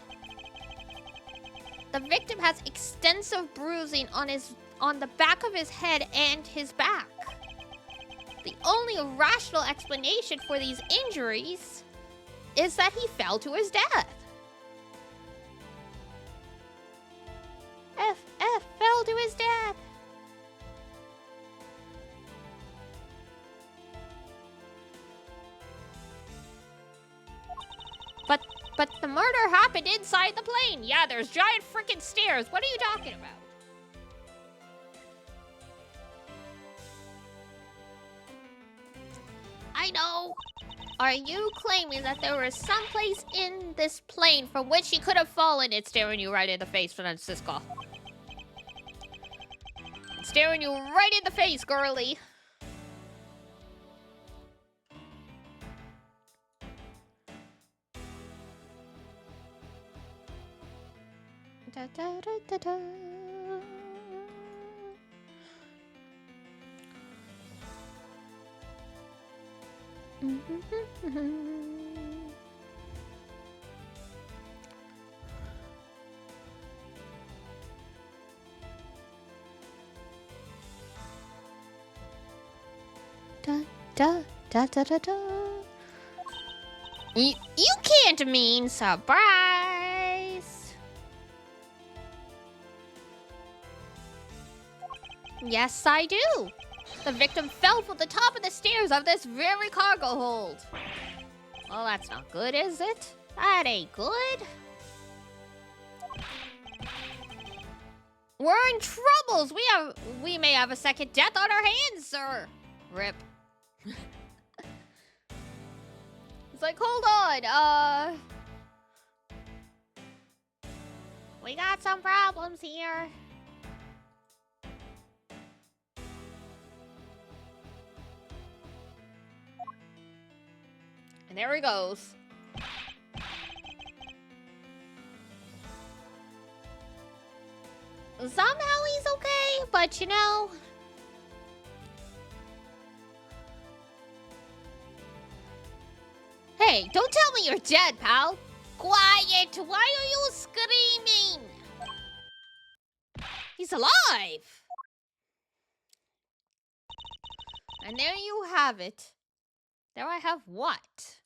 The victim has extensive bruising on the back of his head and his back. The only rational explanation for these injuries is that he fell to his death. Fell to his death. But the murder happened inside the plane. Yeah, there's giant freaking stairs. What are you talking about? I know. Are you claiming that there was some place in this plane from which he could have fallen? It's staring you right in the face, Francisco. It's staring you right in the face, girly. Da, da, da, da, da. Da, da, da, da, da, da. You can't mean surprise. Yes, I do. The victim fell from the top of the stairs of this very cargo hold. Well, that's not good, is it? That ain't good. We're in troubles. We may have a second death on our hands, sir. Rip. It's like, hold on, we got some problems here. And there he goes. Somehow he's okay, but you know... Hey, don't tell me you're dead, pal. Quiet! Why are you screaming? He's alive! And there you have it. There I have what?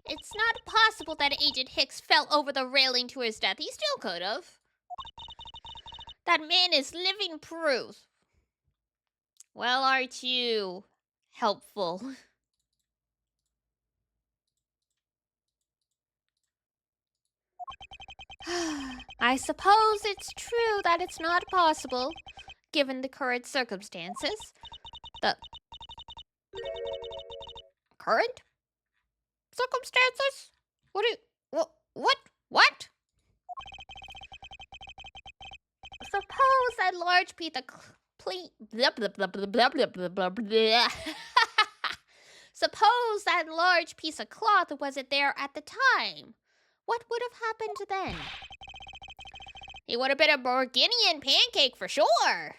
It's not possible that Agent Hicks fell over the railing to his death. He still could have. That man is living proof. Well, aren't you helpful? I suppose it's true that it's not possible, given the current circumstances. The current circumstances? What? Suppose that large piece of Suppose that large piece of cloth wasn't there at the time. What would have happened then? He would have been a Borginian pancake for sure.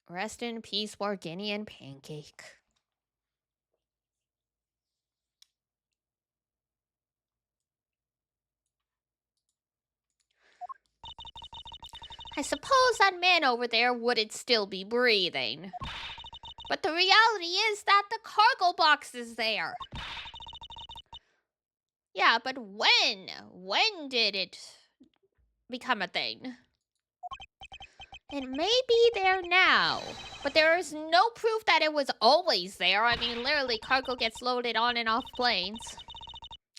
Rest in peace, Borginian pancake. I suppose that man over there wouldn't still be breathing. But the reality is that the cargo box is there. Yeah, but when? When did it become a thing? It may be there now, but there is no proof that it was always there. I mean, literally, cargo gets loaded on and off planes.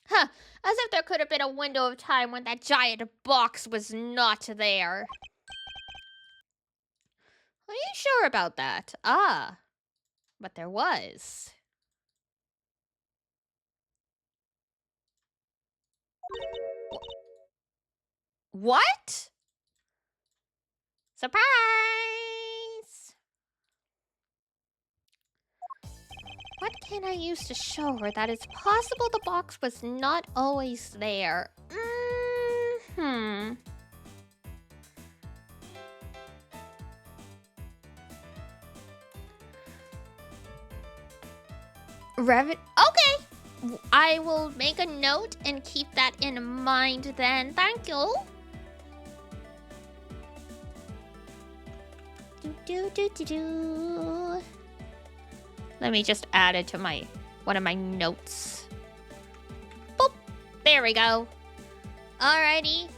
Huh, as if there could have been a window of time when that giant box was not there. Are you sure about that? Ah, but there was. What? Surprise! What can I use to show her that it's possible the box was not always there? Okay! I will make a note and keep that in mind then. Thank you. Let me just add it to one of my notes. Boop! There we go. Alrighty.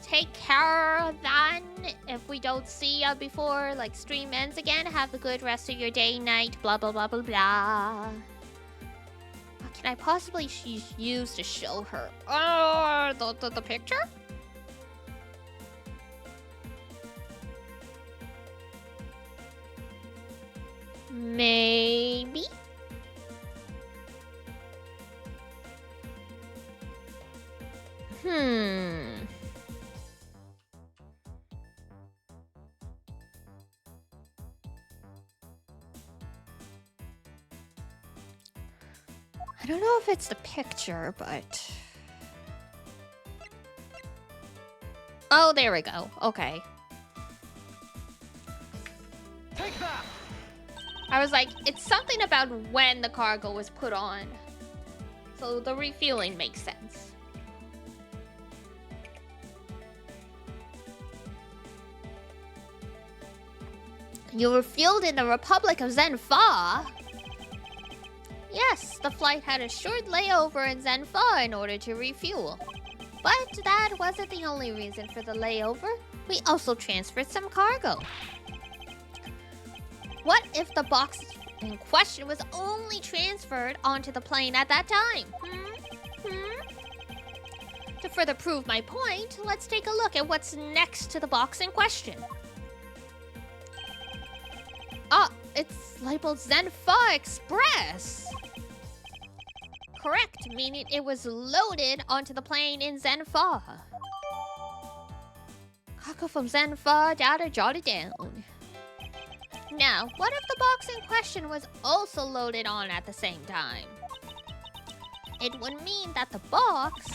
Take care then. If we don't see ya before stream ends again, have a good rest of your day, night, blah blah blah blah blah. What can I possibly use to show her? Oh, the picture? Maybe? I don't know if it's the picture, but... Oh, there we go. Okay. Take that! I was like, it's something about when the cargo was put on. So the refueling makes sense. You were fueled in the Republic of Zenfa. Yes, the flight had a short layover in Zenfa in order to refuel. But that wasn't the only reason for the layover. We also transferred some cargo. What if the box in question was only transferred onto the plane at that time? To further prove my point, let's take a look at what's next to the box in question. Ah, it's labeled Zenfa Express. Correct, meaning it was loaded onto the plane in Zenfa. Cargo from Zenfa, data jotted down. Now, what if the box in question was also loaded on at the same time? It would mean that the box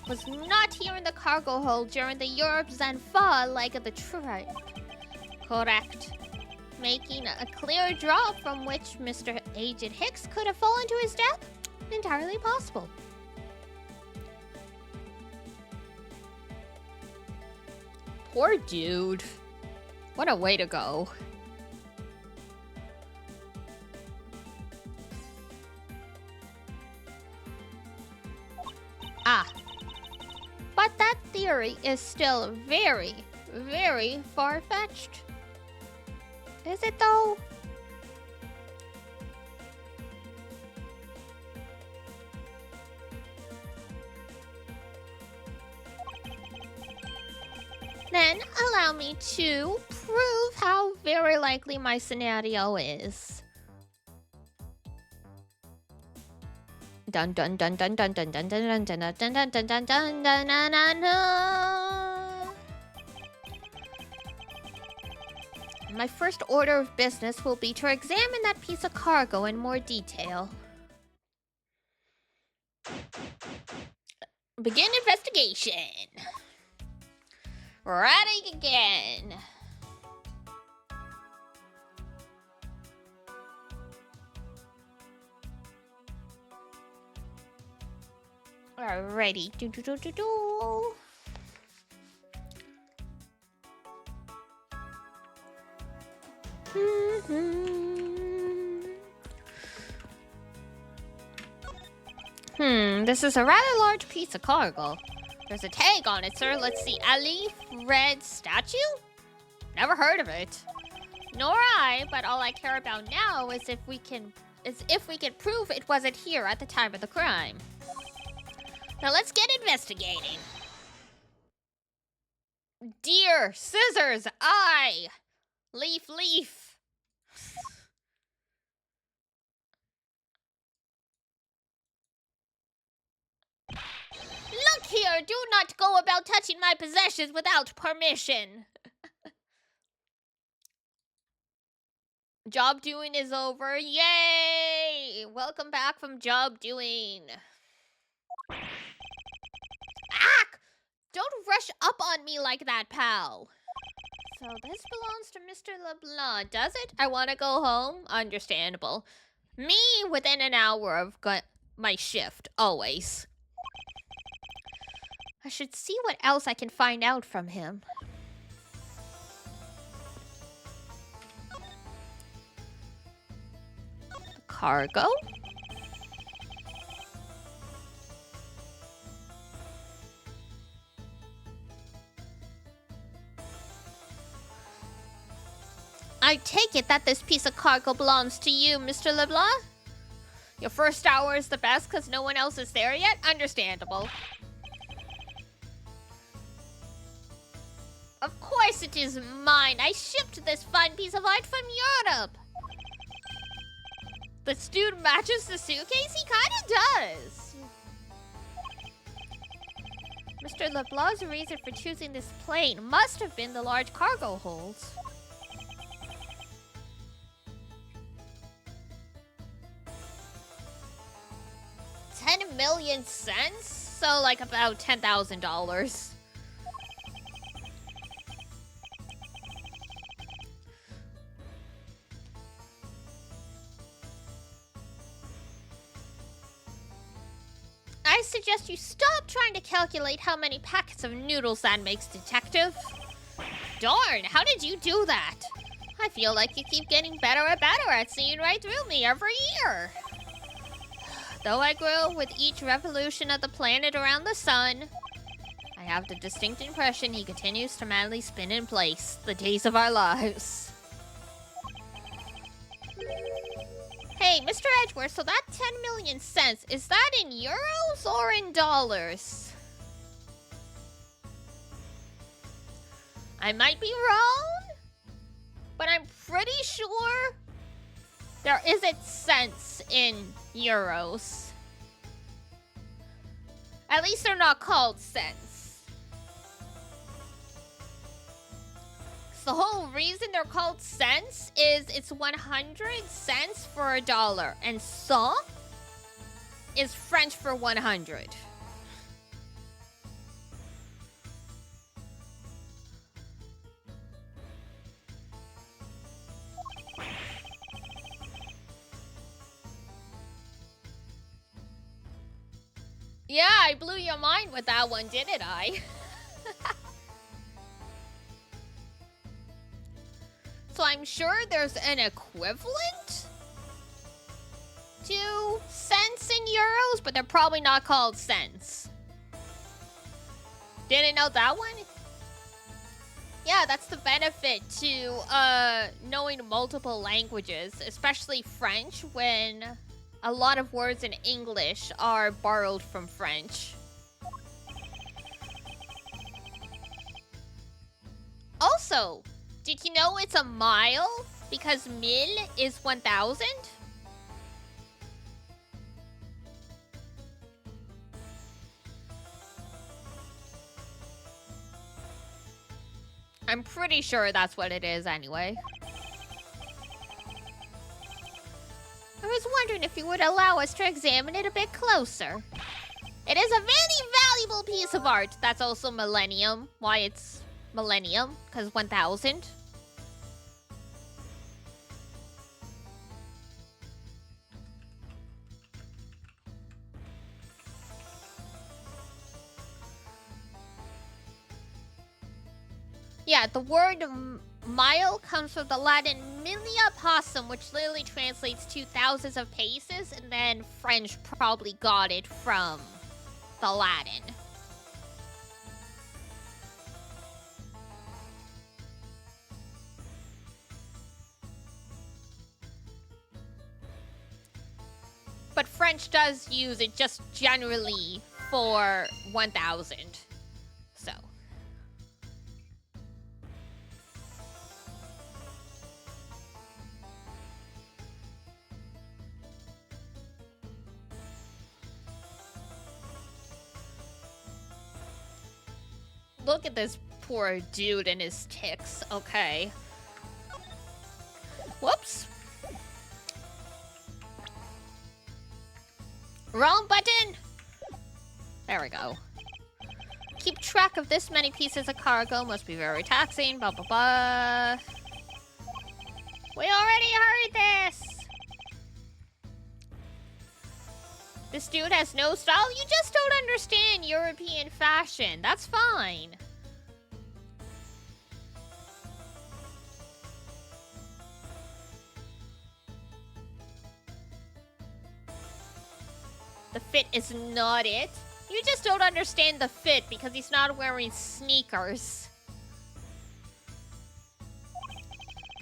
was not here in the cargo hold during the Europe Zenfa leg of the trip. Correct. Making a clear drop from which Mr. Agent Hicks could have fallen to his death? Entirely possible. Poor dude. What a way to go. But that theory is still very, very far-fetched. Is it though? Then allow me to prove how very likely my scenario is. Dun dun dun dun dun dun dun dun dun dun dun dun dun dun dun dun dun dun. My first order of business will be to examine that piece of cargo in more detail. Begin investigation. Ready again. Alrighty. Do do do do do. This is a rather large piece of cargo. There's a tag on it, sir. Let's see. A leaf red statue? Never heard of it. Nor I, but all I care about now is if we can prove it wasn't here at the time of the crime. Now let's get investigating. Deer, scissors, eye. Leaf, leaf. Look here, do not go about touching my possessions without permission. Job doing is over. Yay! Welcome back from job doing. Ack! Don't rush up on me like that, pal. So this belongs to Mr. LeBlanc, does it? I want to go home. Understandable. Me within an hour of my shift, always. I should see what else I can find out from him. Cargo? I take it that this piece of cargo belongs to you, Mr. LeBlanc? Your first hour is the best because no one else is there yet? Understandable. Of course it is mine. I shipped this fine piece of art from Europe. The dude matches the suitcase? He kinda does. Mr. LeBlanc's reason for choosing this plane must have been the large cargo holds. $10 million cents? So like about $10,000. I suggest you stop trying to calculate how many packets of noodles that makes, detective. Darn, how did you do that? I feel like you keep getting better and better at seeing right through me every year. Though I grow with each revolution of the planet around the sun, I have the distinct impression he continues to madly spin in place the days of our lives. Hey, Mr. Edgeworth, so that 10 million cents, is that in euros or in dollars? I might be wrong, but I'm pretty sure there isn't cents in euros. At least they're not called cents. The whole reason they're called cents is it's 100 cents for a dollar, and cent is French for 100. Yeah, I blew your mind with that one, didn't I? So I'm sure there's an equivalent to cents in euros, but they're probably not called cents. Didn't know that one? Yeah, that's the benefit to knowing multiple languages, especially French, when a lot of words in English are borrowed from French. Also, did you know it's a mile? Because mille is 1,000? I'm pretty sure that's what it is anyway. I was wondering if you would allow us to examine it a bit closer. It is a very valuable piece of art. That's also millennium. Why it's millennium? Because 1000. Yeah, the word mile comes from the Latin milia possum, which literally translates to thousands of paces, and then French probably got it from the Latin. But French does use it just generally for 1000. So. Look at this poor dude and his ticks. Okay. Whoops. Wrong button! There we go. Keep track of this many pieces of cargo must be very taxing, blah blah blah. We already heard this! This dude has no style? You just don't understand European fashion. That's fine. The fit is not it. You just don't understand the fit because he's not wearing sneakers.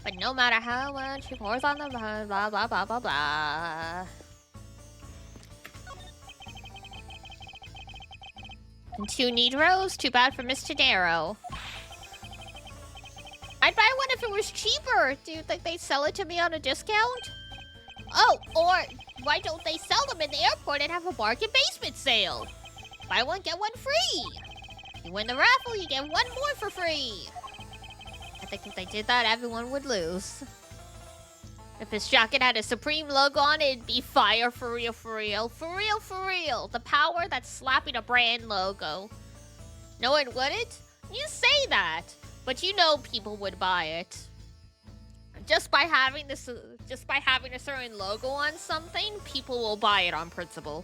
But no matter how much he pours on the blah blah blah blah blah blah. And 2 Negros? Too bad for Mr. Darrow. I'd buy one if it was cheaper. Do you think they'd sell it to me on a discount? Oh, or why don't they sell them in the airport and have a bargain basement sale? Buy one, get one free. You win the raffle, you get one more for free. I think if they did that, everyone would lose. If his jacket had a Supreme logo on it, it'd be fire for real, for real. For real, for real. The power that's slapping a brand logo. No, it wouldn't? You say that, but you know people would buy it. Just by having a certain logo on something, people will buy it on principle.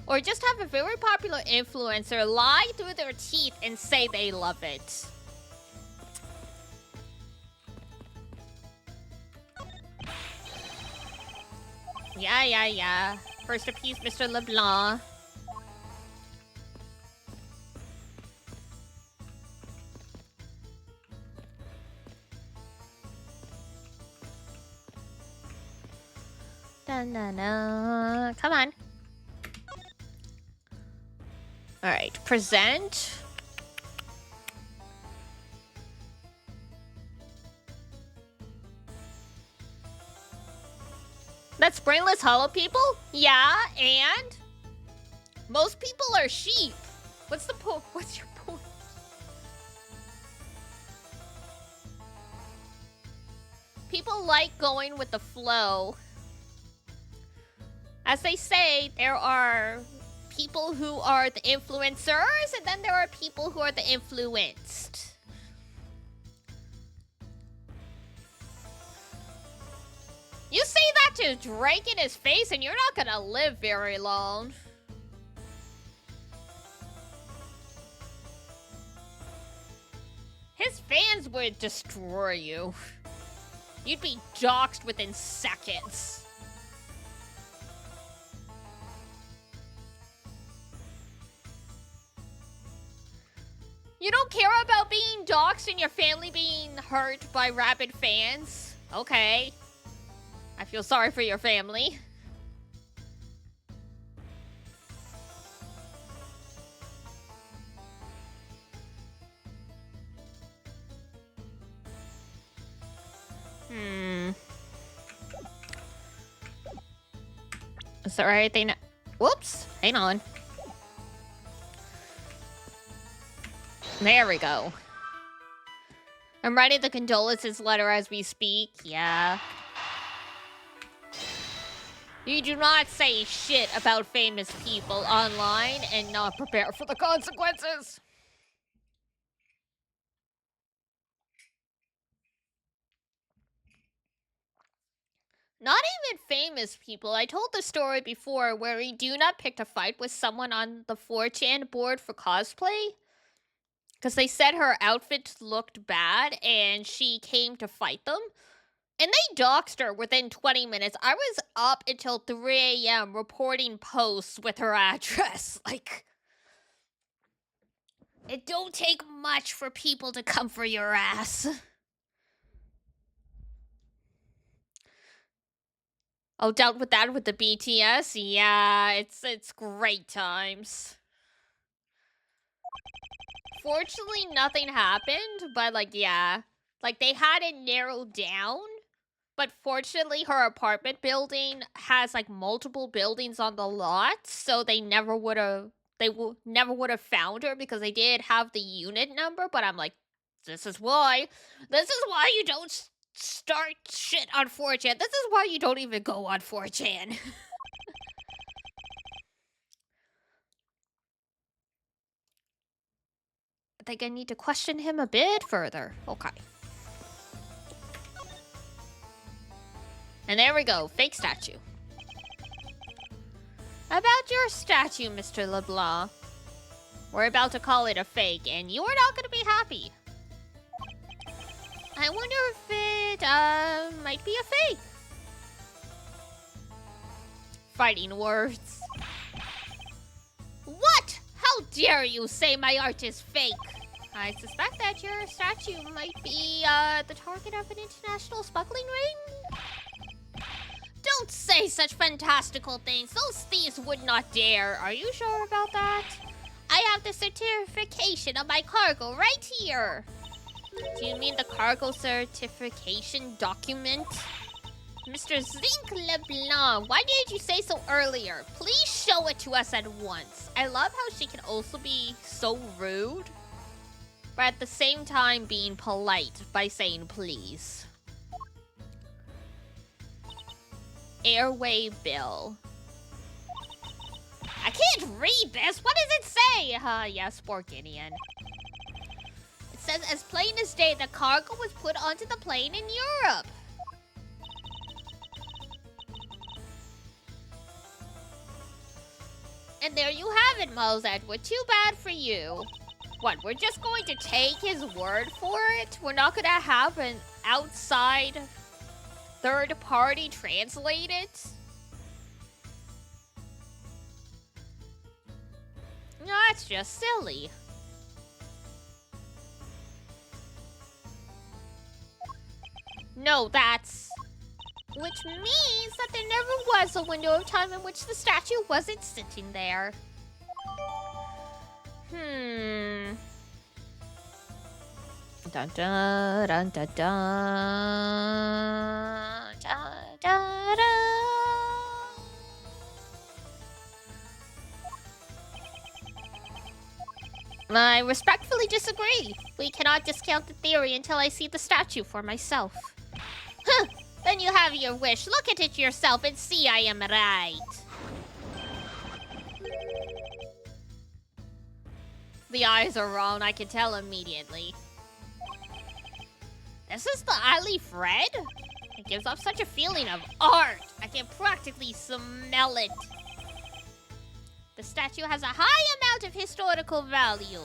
Or just have a very popular influencer lie through their teeth and say they love it. Yeah. First appease, Mr. LeBlanc. Da-na-na. Come on. Alright, present. That's brainless hollow people? Yeah, and? Most people are sheep. What's the point? What's your point? People like going with the flow. As they say, there are people who are the influencers, and then there are people who are the influenced. You say that to Drake in his face, and you're not gonna live very long. His fans would destroy you. You'd be doxxed within seconds. You don't care about being doxxed and your family being hurt by rabid fans? Okay. I feel sorry for your family. Is there anything? Whoops. Hang on. There we go. I'm writing the condolences letter as we speak. Yeah. You do not say shit about famous people online and not prepare for the consequences. Not even famous people. I told the story before where Iduna picked a fight with someone on the 4chan board for cosplay. Because they said her outfit looked bad and she came to fight them. And they doxed her within 20 minutes. I was up until 3 a.m. reporting posts with her address. Like, it don't take much for people to come for your ass. Oh, dealt with that with the BTS? Yeah, it's great times. Fortunately, nothing happened, but like, yeah. Like, they had it narrowed down. But fortunately, her apartment building has like multiple buildings on the lot, so they never would have never would have found her because they did have the unit number. But I'm like, this is why you don't start shit on 4chan. This is why you don't even go on 4chan. I think I need to question him a bit further. Okay. And there we go, fake statue. About your statue, Mr. LeBlanc. We're about to call it a fake, and you're not gonna be happy. I wonder if it, might be a fake. Fighting words. What? How dare you say my art is fake? I suspect that your statue might be, the target of an international smuggling ring? Don't say such fantastical things. Those thieves would not dare. Are you sure about that? I have the certification of my cargo right here. Do you mean the cargo certification document? Mr. Zinc LeBlanc, why didn't you say so earlier? Please show it to us at once. I love how she can also be so rude, but at the same time being polite by saying please. Airway bill. I can't read this. What does it say? Yes, poor Gideon. It says, as plain as day, the cargo was put onto the plane in Europe. And there you have it, Miles Edward. Too bad for you. What, we're just going to take his word for it? We're not going to have an outside third party translate it? That's just silly. No, that's... Which means that there never was a window of time in which the statue wasn't sitting there. Dun dun dun dun dun dun dun dun. I respectfully disagree. We cannot discount the theory until I see the statue for myself. Huh, then you have your wish. Look at it yourself and see I am right. The eyes are wrong, I can tell immediately. This is the Ali Fred? It gives off such a feeling of art. I can practically smell it. The statue has a high amount of historical value.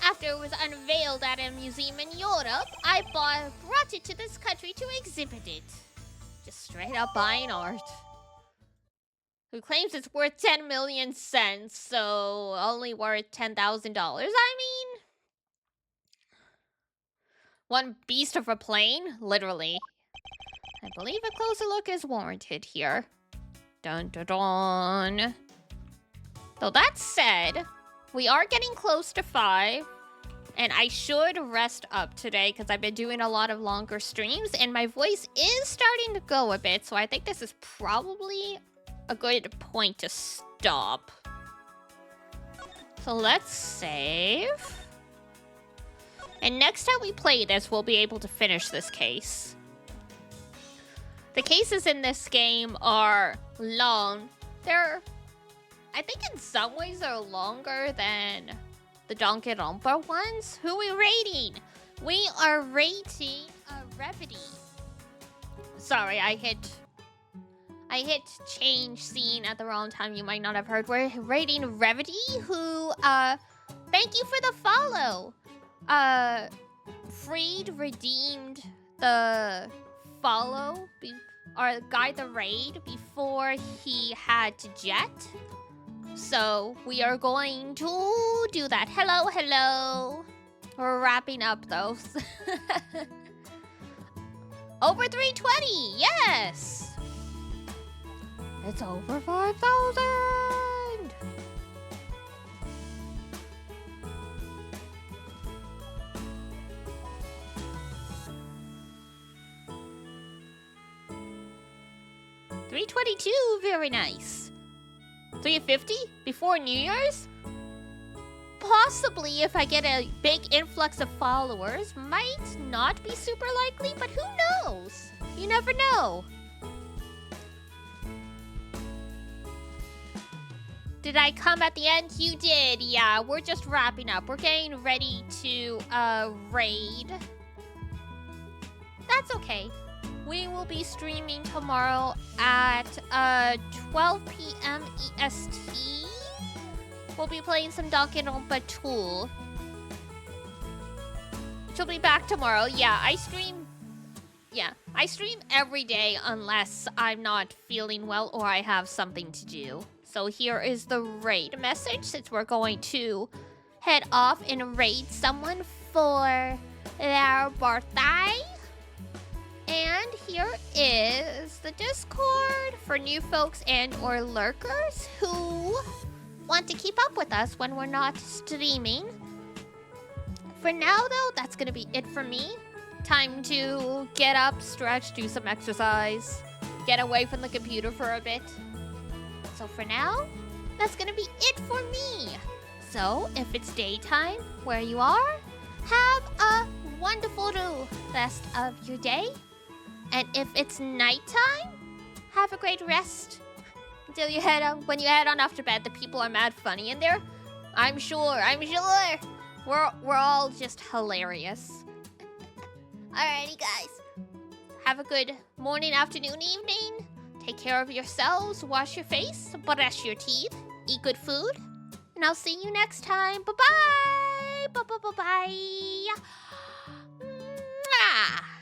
After it was unveiled at a museum in Europe, I brought it to this country to exhibit it. Just straight up buying art. Who claims it's worth 10 million cents, so only worth $10,000. I mean, one beast of a plane, literally. I believe a closer look is warranted here. Dun dun dun. Though that said, we are getting close to 5. And I should rest up today because I've been doing a lot of longer streams and my voice is starting to go a bit. So I think this is probably a good point to stop. So let's save. And next time we play this, we'll be able to finish this case. The cases in this game are long. I think in some ways they're longer than the Danganronpa ones. Who are we rating? We are rating Revity. Sorry, I hit change scene at the wrong time. You might not have heard. We're rating Revity, who, thank you for the follow. Freed redeemed the follow, or guide the raid before he had to jet. So we are going to do that. Hello, hello. We're wrapping up though. Over 320, yes. It's over 5,000. $322, very nice. 350 before New Year's? Possibly if I get a big influx of followers. Might not be super likely, but who knows? You never know. Did I come at the end? You did, yeah. We're just wrapping up. We're getting ready to raid. That's okay. We will be streaming tomorrow at 12 p.m. EST. We'll be playing some Danganronpa 2. She'll be back tomorrow. Yeah, I stream every day unless I'm not feeling well or I have something to do. So here is the raid message since we're going to head off and raid someone for their birthday. And here is the Discord for new folks and or lurkers who want to keep up with us when we're not streaming. For now, though, that's going to be it for me. Time to get up, stretch, do some exercise, get away from the computer for a bit. So for now, that's going to be it for me. So if it's daytime where you are, have a wonderful rest of your day. And if it's nighttime, have a great rest until you head on. When you head on off to bed, the people are mad funny in there. I'm sure. We're all just hilarious. Alrighty, guys. Have a good morning, afternoon, evening. Take care of yourselves. Wash your face. Brush your teeth. Eat good food. And I'll see you next time. Bye-bye. Bye-bye-bye-bye. Mwah.